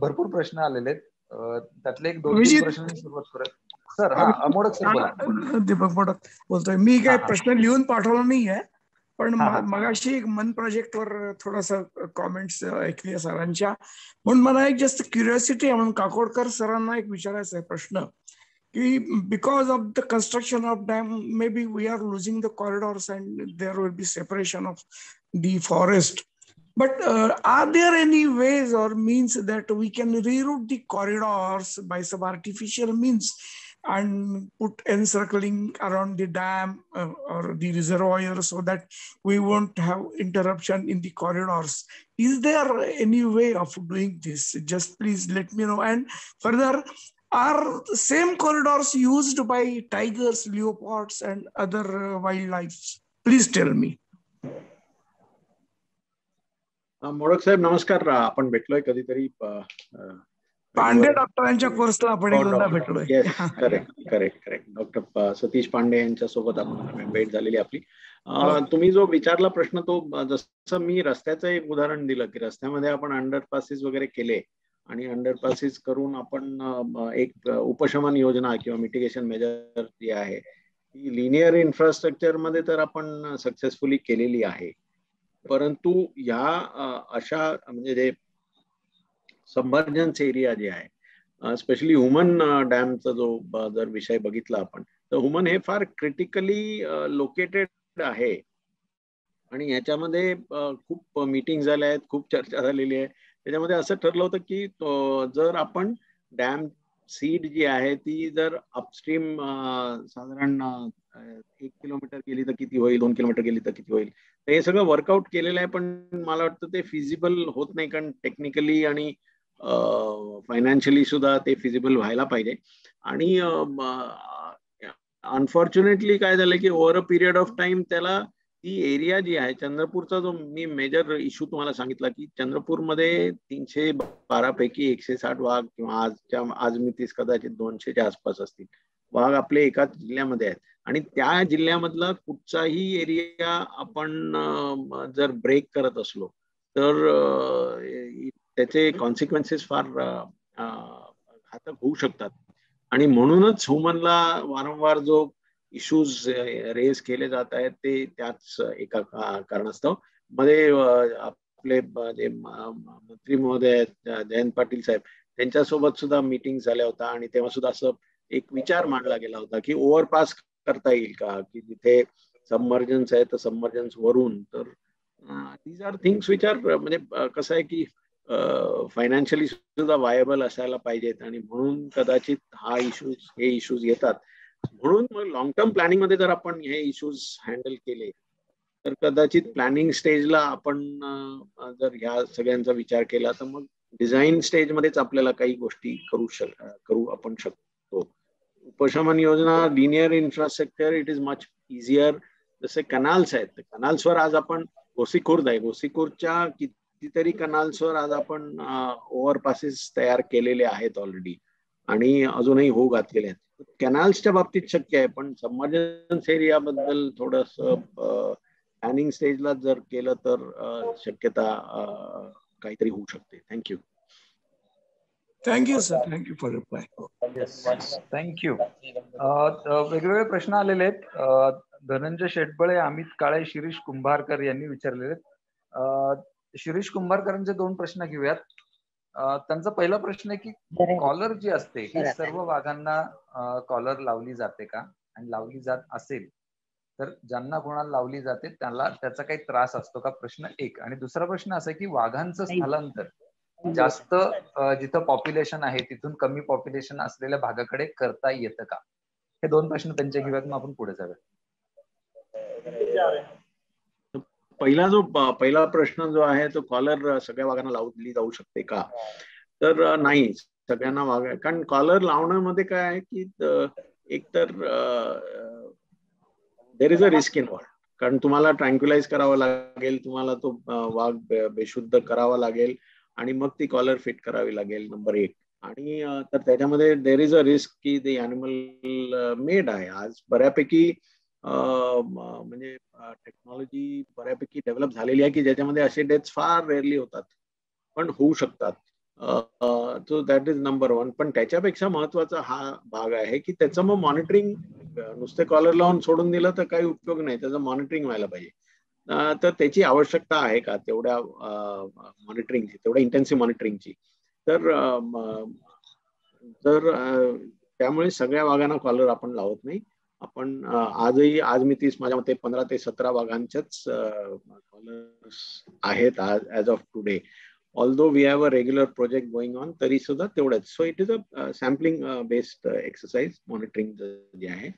भरपूर प्रश्न आलेले आहेत. त्यातले एक 2-3 प्रश्न सुरुवात करूया. सर, मोडक सर बोला. दीपक मोडक बोलतोय. मी काही प्रश्न लिहून पाठवला नाहीये, पण मगाशी एक मन प्रोजेक्टवर थोडासा कॉमेंट्स ऐकले सरांच्या, म्हणून मला एक जस्ट क्युरिओसिटी आहे म्हणून काकोडकर सरांना एक विचारायचा आहे प्रश्न की because of the construction of dam maybe we are losing the corridors and there will be separation of the forest. But are there any ways or means that we can reroute the corridors by some artificial means and put encircling around the dam or the reservoir so that we won't have interruption in the corridors? Is there any way of doing this? Just please let me know. And further, are the same corridors used by tigers, leopards, and other wildlife? Please tell me. Modak साहेब नमस्कार. आपण भेटलोय कधीतरी पांडे डॉक्टरांच्या कोर्सला आपण एकदा भेटलोय. Correct. Doctor Satish Pande यांच्या सोबत आपण भेट झालेली आपली. तुम्ही जो विचारला प्रश्न तो जसं मी रस्त्याचं एक उदाहरण दिलं की रस्त्यामध्ये आपण अंडरपासेस वगैरे केले आणि अंडरपासेस करून आपण एक उपशमन योजना किंवा मिटिगेशन मेजर जी आहे ती लिनियर इन्फ्रास्ट्रक्चर मध्ये तर आपण सक्सेसफुली केलेली आहे. परंतु ह्या अशा म्हणजे जे सबमर्जन्स एरिया जे आहे स्पेशली हुमन डॅमचा जो जर विषय बघितला आपण तर हुमन हे फार क्रिटिकली लोकेटेड आहे आणि याच्यामध्ये खूप मीटिंग झाल्या आहेत, खूप चर्चा झालेली आहे. त्याच्यामध्ये असं ठरलं होतं की जर आपण डॅम सीड जी आहे ती जर अपस्ट्रीम साधारण 1 किलोमीटर गेली तर किती होईल, 2 किलोमीटर गेली तर किती होईल, तर हे सगळं वर्कआउट केलेलं आहे. पण मला वाटतं ते फिजिबल होत नाही कारण टेक्निकली आणि फायनान्शियली सुद्धा ते फिजिबल व्हायला पाहिजे. आणि अनफॉर्च्युनेटली काय झालं की over a period of time त्याला ती एरिया जी आहे चंद्रपूरचा जो मी मेजर इश्यू तुम्हाला सांगितला की चंद्रपूरमध्ये 312 पैकी 160 वाघ किंवा आज मी तीस कदाचित 200च्या आसपास असतील वाघ आपले एकाच जिल्ह्यामध्ये आहेत. आणि त्या जिल्ह्यामधला कुठचाही एरिया आपण जर ब्रेक करत असलो तर त्याचे कॉन्सिक्वेन्सेस फार घातक होऊ शकतात. आणि म्हणूनच ह्युमनला वारंवार जो इश्यूज रेज केले जात आहेत ते त्याच एका कारणास्तव मध्ये आपले जे मंत्री महोदय जयंत पाटील साहेब त्यांच्यासोबत सुद्धा मीटिंग झाल्या होत्या आणि तेव्हा सुद्धा असं एक विचार मांडला गेला होता की ओव्हरपास करता येईल का की जिथे सबमर्जन्स आहे तर सबमर्जन्स वरून. तर these are things which are म्हणजे कसं आहे की फायनान्शियली सुद्धा वायबल असायला पाहिजेत आणि म्हणून कदाचित हे इश्यूज येतात. म्हणून मग लॉंग टर्म प्लॅनिंग मध्ये जर आपण हे इश्यूज हँडल केले तर कदाचित प्लॅनिंग स्टेजला आपण जर ह्या सगळ्यांचा विचार केला तर मग डिझाईन स्टेज मध्येच आपल्याला काही गोष्टी करू आपण शकतो. उपशमन योजना linear infrastructure it is much easier. जसे कनाल्स आहेत कनाल्सवर आज आपण गोसीखुर्द आहे गोसीखुर्दच्या कितीतरी कनाल्सवर आज आपण ओव्हरपासेस तयार केलेले आहेत ऑलरेडी आणि अजूनही होऊ घातलेले आहेत. कॅनल्सच्या बाबतीत शक्य आहे पण सबमर्जन्स एरिया बद्दल थोडस प्लॅनिंग स्टेजला जर केलं तर शक्यता काहीतरी होऊ शकते. Thank you. Thank you sir. Thank you for reply. Thank you. वेगवेगळे प्रश्न आलेले आहेत. धनंजय शेटबळे, अमित काळे, शिरीष कुंभारकर यांनी विचारलेले आहेत. शिरीष कुंभारकरांचे 2 प्रश्न घेऊयात. त्यांचा पहिला प्रश्न आहे की कॉलर जी असते ही सर्व वाघांना कॉलर लावली जाते का, आणि लावली जात असेल तर ज्यांना कोणाला लावली जाते त्याचा काही त्रास असतो का, प्रश्न 1. आणि दुसरा प्रश्न असा आहे की वाघांचं स्थलांतर जास्त जिथं पॉप्युलेशन आहे तिथून कमी पॉप्युलेशन असलेल्या भागाकडे करता येतं का. हे 2 प्रश्न त्यांच्या घेऊयात मग आपण पुढे जाऊया. पहिला प्रश्न जो आहे तो कॉलर सगळ्या वाघांना लावली जाऊ शकते का, तर नाही सगळ्यांना वाघ, कारण कॉलर लावण्यामध्ये काय आहे की एक तर there is a risk involve, कारण तुम्हाला ट्रँक्युलाइज करावं लागेल, तुम्हाला तो वाघ बेशुद्ध करावा लागेल आणि मग ती कॉलर फिट करावी लागेल, नंबर 1. आणि तर त्याच्यामध्ये देर इज अ रिस्क की द ॲनिमल मेड आहे. आज बऱ्यापैकी म्हणजे टेक्नॉलॉजी बऱ्यापैकी डेव्हलप झालेली आहे की ज्याच्यामध्ये असे डेथ्स फार रेअरली होतात पण होऊ शकतात. So that is number 1. पण त्याच्यापेक्षा महत्वाचा हा भाग आहे की त्याचं मग मॉनिटरिंग, नुसते कॉलर लावून सोडून दिलं तर काही उपयोग नाही, त्याचं मॉनिटरिंग व्हायला पाहिजे. तर त्याची आवश्यकता आहे का तेवढ्या मॉनिटरिंगची, तेवढ्या इंटेन्सिव्ह मॉनिटरिंगची. तर त्यामुळे सगळ्या वाघांना कॉलर आपण लावत नाही. आपण आज मी माझ्या मते 15 ते 17 वाघांच्याच कॉलर्स आहेत as of today. Although we have a regular project going on, तरी सुद्धा तेवढंच. So it is a sampling based exercise monitoring जे आहे.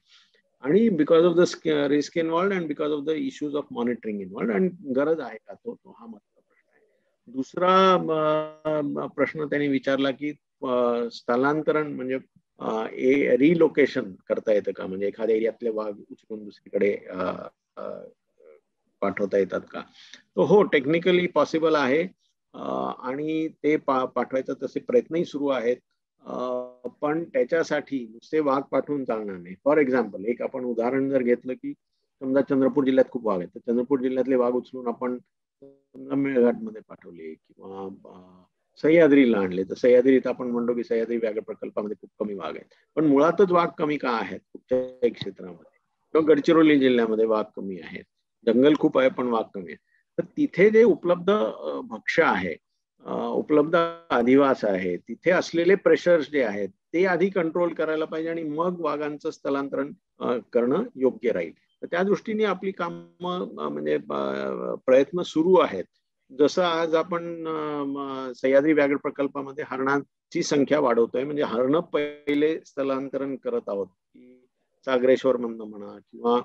आणि because of the risk involved and because of the issues of monitoring involved. आणि गरज आहे का तो हा महत्त्वाचा प्रश्न आहे. दुसरा प्रश्न त्यांनी विचारला की स्थलांतरण म्हणजे रिलोकेशन करता येतं का, म्हणजे एखाद्या एरियातले वाघ उचलून दुसरीकडे पाठवता येतात का. तो हो, टेक्निकली पॉसिबल आहे आणि ते पाठवायचा तसे प्रयत्नही सुरू आहेत. पण त्याच्यासाठी नुसते वाघ पाठवून चालणार नाही. फॉर एक्झाम्पल एक आपण उदाहरण जर घेतलं की समजा चंद्रपूर जिल्ह्यात खूप वाघ आहेत, तर चंद्रपूर जिल्ह्यातले वाघ उचलून आपण मेळघाटमध्ये पाठवले किंवा सह्याद्रीला आणले, तर सह्याद्रीत आपण म्हणतो की सह्याद्री व्याघ्र प्रकल्पामध्ये खूप कमी वाघ आहेत. पण मुळातच वाघ कमी का आहेत कुठच्याही क्षेत्रामध्ये, किंवा गडचिरोली जिल्ह्यामध्ये वाघ कमी आहेत, जंगल खूप आहे पण वाघ कमी आहे. तर तिथे जे उपलब्ध भक्ष्य आहे, उपलब्ध अधिवास आहे, तिथे असलेले प्रेशर्स जे आहेत ते आधी कंट्रोल करायला पाहिजे आणि मग वाघांचं स्थलांतरण करणं योग्य राहील. तर त्या दृष्टीने आपली कामं म्हणजे प्रयत्न सुरू आहेत. जसं आज आपण सह्याद्री व्याघ्र प्रकल्पामध्ये हरणांची संख्या वाढवतोय, म्हणजे हरणं पहिले स्थलांतरण करत आहोत. सागरेश्वर मधनं म्हणा किंवा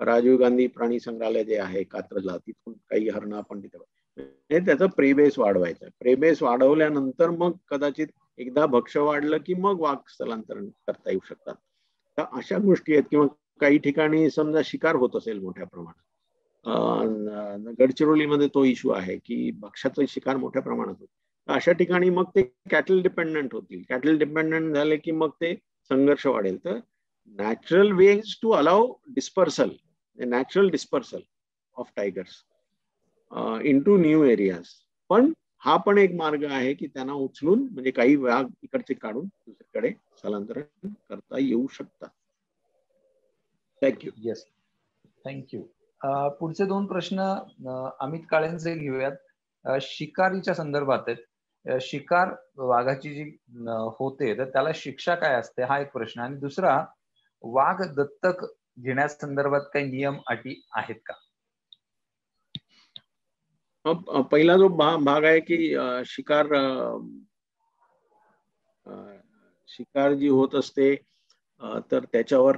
राजीव गांधी प्राणी संग्रहालय जे आहे कात्रजला, तिथून काही हरणं आपण तिथे त्याचा प्रेबेस वाढवायचा. प्रेबेस वाढवल्यानंतर मग कदाचित एकदा भक्ष्य वाढलं की मग वाघ स्थलांतरण करता येऊ शकतात. तर अशा गोष्टी आहेत. किंवा काही ठिकाणी समजा शिकार होत असेल मोठ्या प्रमाणात, गडचिरोलीमध्ये तो इश्यू आहे की भक्ष्याचा शिकार मोठ्या प्रमाणात होतो. अशा ठिकाणी मग ते कॅटल डिपेंडंट होतील. कॅटल डिपेंडंट झाले की मग ते संघर्ष वाढेल. तर natural ways to allow dispersal, natural dispersal of tigers into new areas. पण हा पण एक मार्ग आहे की त्यांना उचलून म्हणजे काही वाघ इकडचे काढून दुसरीकडे स्थलांतरण करता येऊ शकतात. थँक्यू. Yes, thank you. पुढचे 2 प्रश्न अमित काळेंचे घेऊयात. शिकारीच्या संदर्भात आहेत. शिकार वाघाची जी होते तर त्याला शिक्षा काय असते हा एक प्रश्न. आणि दुसरा, वाघ दत्तक घेण्यासंदर्भात काही नियम अटी आहेत का. पहिला जो भाग आहे की शिकार जी होत असते तर त्याच्यावर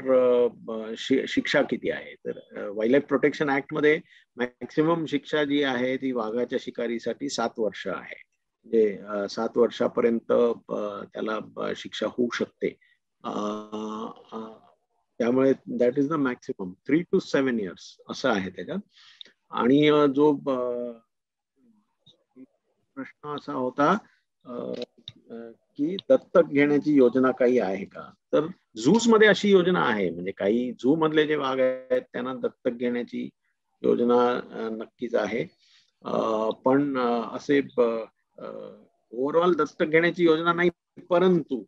शिक्षा किती आहे. तर वाईल्ड लाईफ प्रोटेक्शन ऍक्ट मध्ये मॅक्सिमम शिक्षा जी आहे ती वाघाच्या शिकारीसाठी 7 वर्ष आहे. म्हणजे 7 वर्षापर्यंत त्याला शिक्षा होऊ शकते. त्यामुळे that is the maximum. 3 to 7 years असं आहे त्याच्यात. आणि जो प्रश्न असा होता की दत्तक घेण्याची योजना काही आहे का. तर झूज मध्ये अशी योजना आहे. म्हणजे काही झू मधले जे वाघ आहेत त्यांना दत्तक घेण्याची योजना नक्कीच आहे. पण असे ओव्हरऑल दत्तक घेण्याची योजना नाही. परंतु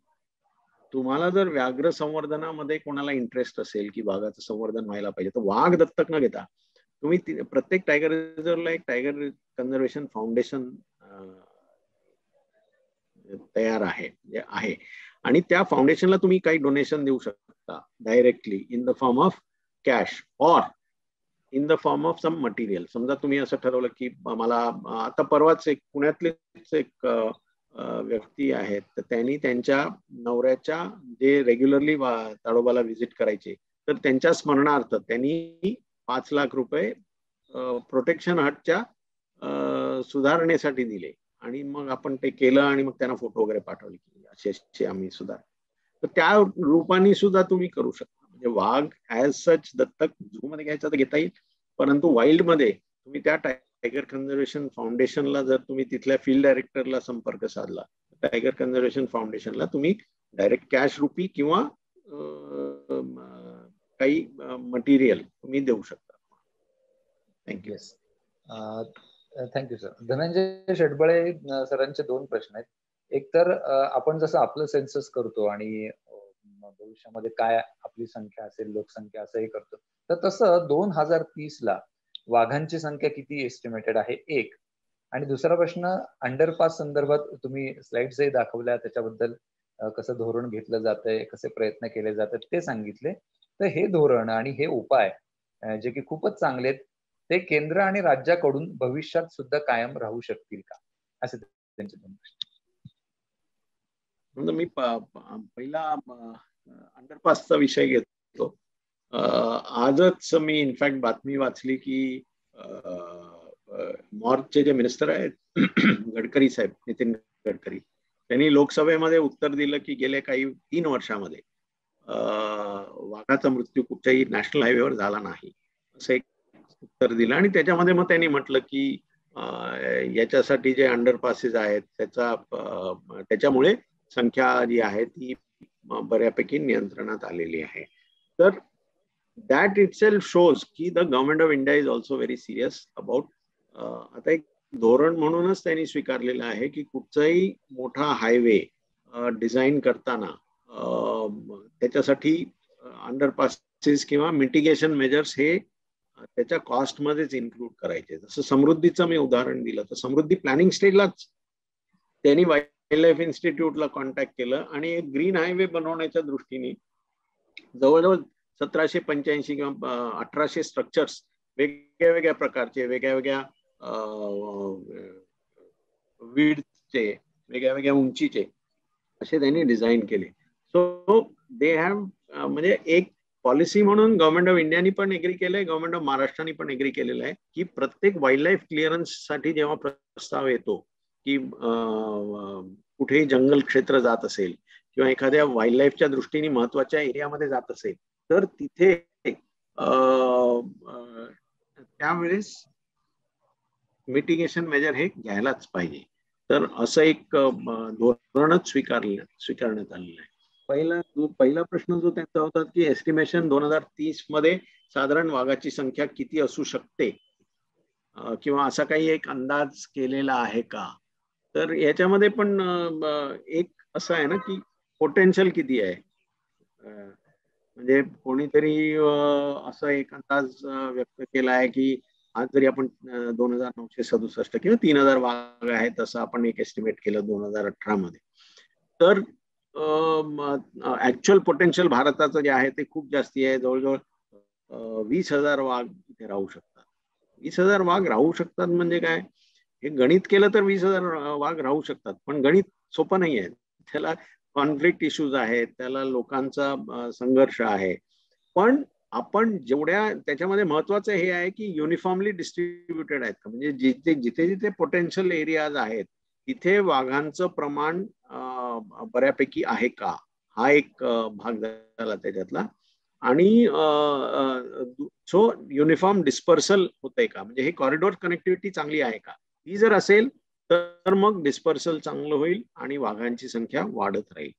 तुम्हाला जर व्याघ्र संवर्धनामध्ये कोणाला इंटरेस्ट असेल की वाघाचं संवर्धन व्हायला पाहिजे, तर वाघ दत्तक न घेता तुम्ही प्रत्येक टायगर रिझर्वला एक टायगर कन्झर्वेशन फाउंडेशन तयार आहे आणि त्या फाउंडेशनला तुम्ही काही डोनेशन देऊ शकता directly in the form of cash or in the form of some material. समजा तुम्ही असं ठरवलं की मला आता परवाच एक पुण्यातलेच एक व्यक्ती आहेत, तर त्यांनी त्यांच्या नवऱ्याच्या जे रेग्युलरली ताडोबाला व्हिजिट करायचे, तर त्यांच्या स्मरणार्थ त्यांनी 5 लाख रुपये प्रोटेक्शन हटच्या सुधारणेसाठी दिले. आणि मग आपण ते केलं आणि मग त्यांना फोटो वगैरे पाठवले की असे आम्ही सुधार. तर त्या रूपाने सुद्धा तुम्ही करू शकता. म्हणजे वाघ ऍज सच दत्तक झू मध्ये घ्यायचा तर घेता येईल, परंतु वाईल्ड मध्ये तुम्ही त्या टायगर कन्झर्वेशन फाउंडेशनला जर तुम्ही तिथल्या फील्ड डायरेक्टरला संपर्क साधला, टायगर कन्झर्वेशन फाउंडेशनला तुम्ही डायरेक्ट कॅश रुपी किंवा काही मटेरियल तुम्ही देऊ शकता. Thank you. Thank you sir. Dhananjay Shetbale सरांचे 2 प्रश्न आहेत. एक तर आपण जसं आपलं सेन्सस करतो आणि भविष्यामध्ये काय आपली संख्या असेल, लोकसंख्या असंही करतो, तर तसं 2030 ला वाघांची संख्या किती एस्टिमेटेड आहे, एक. आणि दुसरा प्रश्न, अंडरपास संदर्भात तुम्ही स्लाइड्सही दाखवल्या, त्याच्याबद्दल कसं धोरण घेतलं जातंय, कसे प्रयत्न केले जातात ते सांगितले. तर हे धोरण आणि हे उपाय जे की खूपच चांगले आहेत, ते केंद्र आणि राज्याकडून भविष्यात सुद्धा कायम राहू शकतील का, असे त्यांचे दोन प्रश्न. म्हणजे मी पहिला अंडरपासचा विषय घेतो. आजच मी इनफॅक्ट बातमी वाचली की मॉर्चचे जे मिनिस्टर आहेत गडकरी साहेब, नितीन गडकरी, त्यांनी लोकसभेमध्ये उत्तर दिलं की गेल्या काही 3 वर्षामध्ये वाघाचा मृत्यू कुठच्याही नॅशनल हायवेवर झाला नाही, असं एक उत्तर दिलं. आणि त्याच्यामध्ये मग त्यांनी म्हटलं की याच्यासाठी जे अंडरपासेस आहेत त्याच्यामुळे संख्या जी आहे ती बऱ्यापैकी नियंत्रणात आलेली आहे. तर दॅट इटसेल्फ शोज की the government of India is also very serious about. आता एक धोरण म्हणूनच त्यांनी स्वीकारलेलं आहे की कुठचाही मोठा हायवे डिझाईन करताना त्याच्यासाठी अंडरपासेस किंवा मिटिगेशन मेजर्स हे त्याच्या कॉस्टमध्येच इन्क्लूड करायचे. जसं समृद्धीचं मी उदाहरण दिलं, तर समृद्धी प्लॅनिंग स्टेजलाच त्यांनी वाईल्ड लाईफ इन्स्टिट्यूटला कॉन्टॅक्ट केलं आणि एक ग्रीन हायवे बनवण्याच्या दृष्टीने जवळजवळ 1785 किंवा 1800 स्ट्रक्चर्स वेगळ्या वेगळ्या प्रकारचे, वेगळ्या वेगळ्या विड्थचे, वेगळ्या वेगळ्या उंचीचे असे त्यांनी डिझाईन केले. सो दे हॅव, म्हणजे एक पॉलिसी म्हणून गव्हर्नमेंट ऑफ इंडियानी पण एग्री केलंय, गव्हर्नमेंट ऑफ महाराष्ट्राने पण एग्री केलेलं आहे की प्रत्येक वाईल्ड लाईफ क्लिअरन्स साठी जेव्हा प्रस्ताव येतो की कुठेही जंगल क्षेत्र जात असेल किंवा एखाद्या वाईल्ड लाईफच्या दृष्टीने महत्वाच्या एरियामध्ये जात असेल, तर तिथे त्यावेळेस मिटिगेशन मेजर हे घ्यायलाच पाहिजे. तर असं एक धोरणच स्वीकारण्यात आलेलं आहे. पहिला प्रश्न जो त्यांचा होता की एस्टिमेशन 2030 मध्ये साधारण वाघाची संख्या किती असू शकते किंवा असा काही एक अंदाज केलेला आहे का, तर याच्यामध्ये पण एक असं आहे ना की पोटेन्शियल किती आहे. म्हणजे कोणीतरी असा एक अंदाज व्यक्त केला आहे की आज जरी आपण 2967 किंवा 3000 वाघ आहेत असं आपण एक एस्टिमेट केलं 2018 मध्ये, तर ऍक्च्युअल पोटेन्शियल भारताचं जे आहे ते खूप जास्ती आहे. जवळजवळ 20,000 वाघ इथे राहू शकतात. 20,000 वाघ राहू शकतात म्हणजे काय, हे गणित केलं तर 20,000 वाघ राहू शकतात, पण गणित सोपं नाही आहे. त्याला कॉन्फ्लिक्ट इश्यूज आहेत, त्याला लोकांचा संघर्ष आहे. पण आपण जेवढ्या त्याच्यामध्ये महत्वाचं हे आहे की युनिफॉर्मली डिस्ट्रीब्युटेड आहेत का, म्हणजे जिथे जिथे पोटेन्शियल एरियाज आहेत तिथे वाघांचं प्रमाण बऱ्यापैकी आहे का, हा एक भाग झाला त्याच्यातला. आणि सो युनिफॉर्म डिस्पर्सल होतंय का, म्हणजे हे कॉरिडॉर कनेक्टिव्हिटी चांगली आहे का, ही जर असेल तर मग डिस्पर्सल चांगलं होईल आणि वाघांची संख्या वाढत राहील.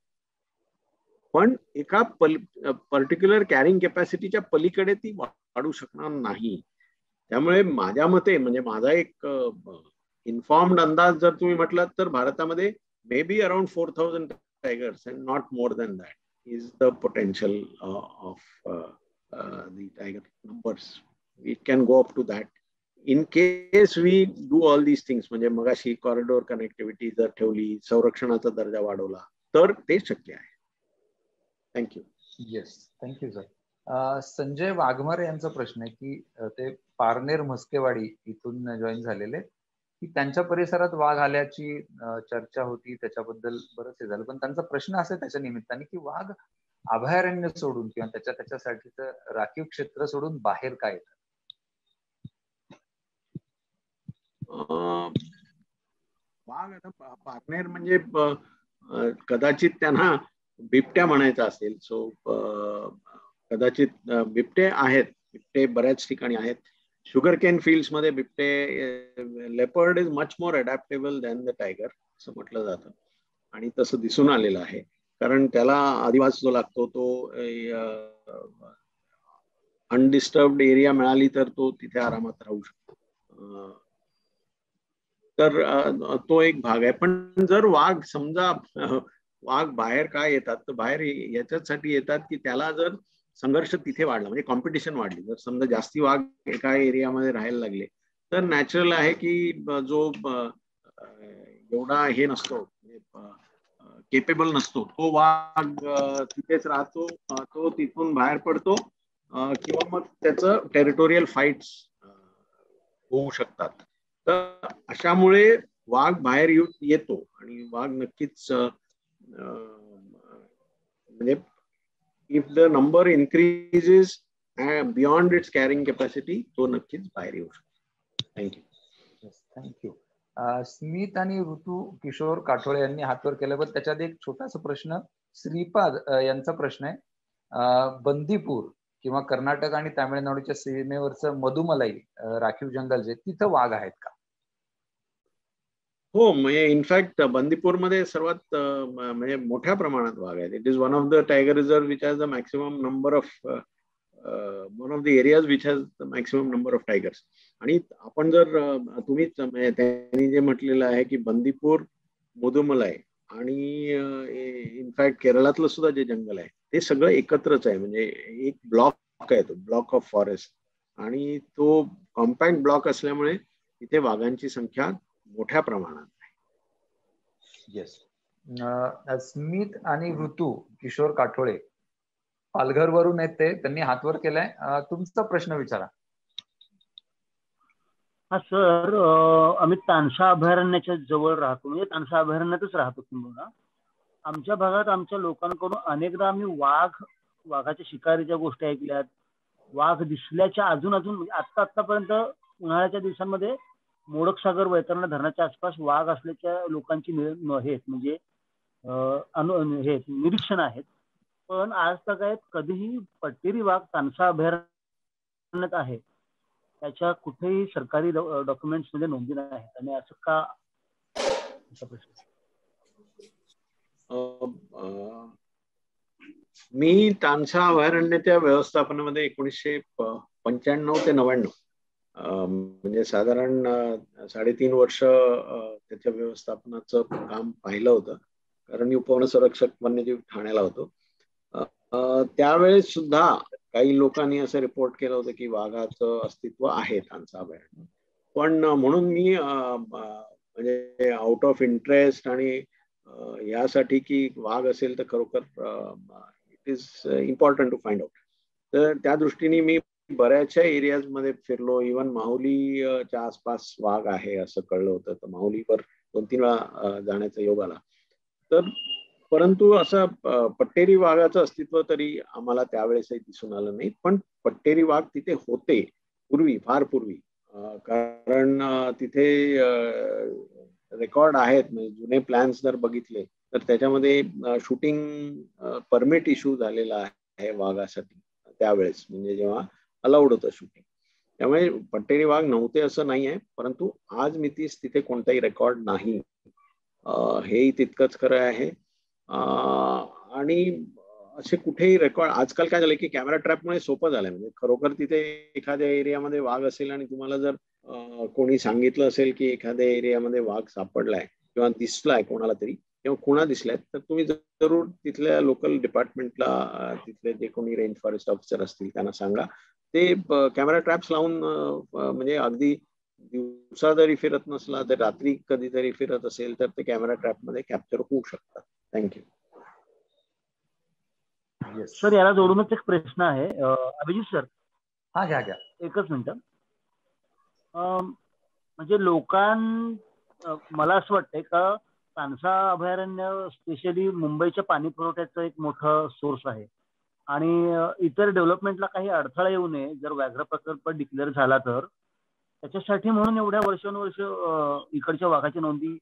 पण एका पर्टिक्युलर कॅरिंग कॅपॅसिटीच्या पलीकडे ती वाढू शकणार नाही. त्यामुळे माझ्या मते, म्हणजे माझा एक इन्फॉर्म्ड अंदाज जर तुम्ही म्हटलात तर भारतामध्ये maybe around 4,000 tigers and not more than that is the potential of the tiger numbers. It can go up to that in case we do all these things. म्हणजे मगाशी कॉरिडॉर कनेक्टिव्हिटी जर ठेवली, संरक्षणाचा दर्जा वाढवला तर ते शक्य आहे. Thank you. Yes, thank you sir. Sanjay Waghmare यांचा प्रश्न आहे की ते पारनेर म्हस्केवाडी इथून जॉईन झालेले, की त्यांच्या परिसरात वाघ आल्याची चर्चा होती, त्याच्याबद्दल बरंच हे झालं. पण त्यांचा प्रश्न असा आहे त्याच्या निमित्ताने की वाघ अभयारण्य सोडून किंवा त्याच्यासाठीचं राखीव क्षेत्र सोडून बाहेर काय येतात? वाघ आता पारनेर म्हणजे कदाचित त्यांना बिबट्या म्हणायचा असेल. सो कदाचित बिबटे आहेत, बिबटे बऱ्याच ठिकाणी आहेत. शुगर केन फील्ड्स मध्ये बिबटे, leopard is much more adaptable than the tiger असं म्हटलं जातं आणि तसं दिसून आलेलं आहे. कारण त्याला अधिवास जो लागतो तो अनडिस्टर्ब्ड एरिया मिळाली तर तो तिथे आरामात राहू शकतो. तर तो एक भाग आहे. पण जर वाघ समजा वाघ बाहेर काय येतात, तर बाहेर याच्यासाठी येतात की त्याला जर संघर्ष तिथे वाढला, म्हणजे कॉम्पिटिशन वाढली. जर समजा जास्ती वाघ एका एरियामध्ये राहायला लागले तर नॅचरल आहे की जो एवढा हे नसतो, केपेबल नसतो तो वाघ तिथेच राहतो, तो तिथून बाहेर पडतो किंवा मग त्याचं टेरिटोरियल फाईट्स होऊ शकतात. तर अशामुळे वाघ बाहेर येतो आणि वाघ नक्कीच म्हणजे if the number increases beyond it's carrying capacity तो नक्कीच बाहेर येऊ शकतो. थँक्यू. थँक्यू. स्मित आणि ऋतू किशोर काठोळे यांनी हातवर केलं, पण त्याच्यात एक छोटासा प्रश्न श्रीपाद यांचा प्रश्न आहे. बंदीपूर किंवा कर्नाटक आणि तामिळनाडूच्या सीमेवरचं मधुमलाई राखीव जंगल जे तिथं वाघ आहेत का? हो, म्हणजे इनफॅक्ट बंदीपूरमध्ये सर्वात म्हणजे मोठ्या प्रमाणात वाघ आहेत. It is one of the tiger reserve which has the maximum number of one of the areas which has the maximum number of tigers. आणि आपण जर तुम्हीच त्यांनी जे म्हटलेलं आहे की बंदीपूर, मुदुमलाई आणि इनफॅक्ट केरळातलं सुद्धा जे जंगल आहे ते सगळं एकत्रच आहे. म्हणजे एक ब्लॉक आहे, तो ब्लॉक ऑफ फॉरेस्ट, आणि तो कॉम्पॅक्ट ब्लॉक असल्यामुळे तिथे वाघांची संख्या मोठ्या प्रमाणात आहे. येस. स्मित आणि ऋतू किशोर काठोळे पालघर वरून आहेत, त्यांनी हातवर केलाय. तुमचा प्रश्न विचारा. हा सर, आम्ही तानसा अभयारण्याच्या जवळ राहतो, म्हणजे तानसा अभयारण्यातच राहतो किंबहुना. आमच्या भागात आमच्या लोकांकडून अनेकदा आम्ही वाघाच्या शिकारीच्या गोष्टी ऐकल्यात. वाघ दिसल्याच्या अजून म्हणजे आतापर्यंत उन्हाळ्याच्या दिवसांमध्ये मोडक सागर वैतरणा धरणाच्या आसपास वाघ असल्याच्या लोकांची म्हणजे निरीक्षण आहेत. पण आज तक कधीही पट्टेरी वाघ तानसा अभयारण्यात आहे त्याच्या कुठेही सरकारी डॉक्युमेंट्स मध्ये नोंदी नाही, आणि असं का? मी तानसा अभयारण्याच्या व्यवस्थापनामध्ये 1995 ते 99 म्हणजे साधारण 3.5 वर्ष त्याच्या व्यवस्थापनाचं काम पाहिलं होतं, कारण मी उपवनसंरक्षक वन्यजीव ठाण्याला होतो. त्यावेळेस सुद्धा काही लोकांनी असं रिपोर्ट केलं होतं की वाघाचं अस्तित्व आहे तानसा अभयारण्यात. पण म्हणून मी म्हणजे आउट ऑफ इंटरेस्ट आणि यासाठी की वाघ असेल तर खरोखर it is important to find out, तर त्या दृष्टीने मी बऱ्याचशा एरियाज मध्ये फिरलो. इव्हन माहुलीच्या आसपास वाघ आहे असं कळलं होतं, तर माहुलीवर 2-3 वेळा जाण्याचा योग आला. तर परंतु असं पट्टेरी वाघाचं अस्तित्व तरी आम्हाला त्यावेळेसही दिसून आलं नाही. पण पट्टेरी वाघ तिथे होते पूर्वी, फार पूर्वी, कारण तिथे रेकॉर्ड आहेत. म्हणजे जुने प्लॅन्स जर बघितले तर त्याच्यामध्ये शूटिंग परमिट इश्यू झालेला आहे वाघासाठी त्यावेळेस, म्हणजे जेव्हा अलाउड होतं शूटिंग. त्यामुळे पट्टेरी वाघ नव्हते असं नाही आहे, परंतु आज मितीस तिथे कोणताही रेकॉर्ड नाही, हेही तितकंच खरं आहे. आणि असे कुठेही रेकॉर्ड आजकाल काय झालं की कॅमेरा ट्रॅपमुळे सोपं झालंय. म्हणजे खरोखर तिथे एखाद्या एरियामध्ये वाघ असेल आणि तुम्हाला जर कोणी सांगितलं असेल की एखाद्या एरियामध्ये वाघ सापडलाय किंवा दिसलाय कोणाला तरी किंवा खुणा दिसल्यात, तर तुम्ही जरूर तिथल्या लोकल डिपार्टमेंटला, तिथले जे कोणी रेंज फॉरेस्ट ऑफिसर असतील त्यांना सांगा. ते कॅमेरा ट्रॅप्स लावून म्हणजे अगदी दिवसा जरी फिरत नसला तर रात्री कधीतरी फिरत असेल तर ते कॅमेरा ट्रॅप मध्ये कॅप्चर होऊ शकतात. थँक्यू. सर, याला जोडूनच एक प्रश्न आहे अभिजित सर. हा, घ्या. एकच मिनिट. म्हणजे मला असं वाटतंय का तानसा अभयारण्य स्पेशली मुंबईच्या पाणी पुरवठ्याचं एक मोठं सोर्स आहे, आणि इतर डेव्हलपमेंटला काही अडथळा येऊ नये जर व्याघ्र प्रकल्प डिक्लेअर झाला तर. त्याच्यासाठी म्हणून एवढ्या वर्षानुवर्ष इकडच्या वाघाच्या नोंदी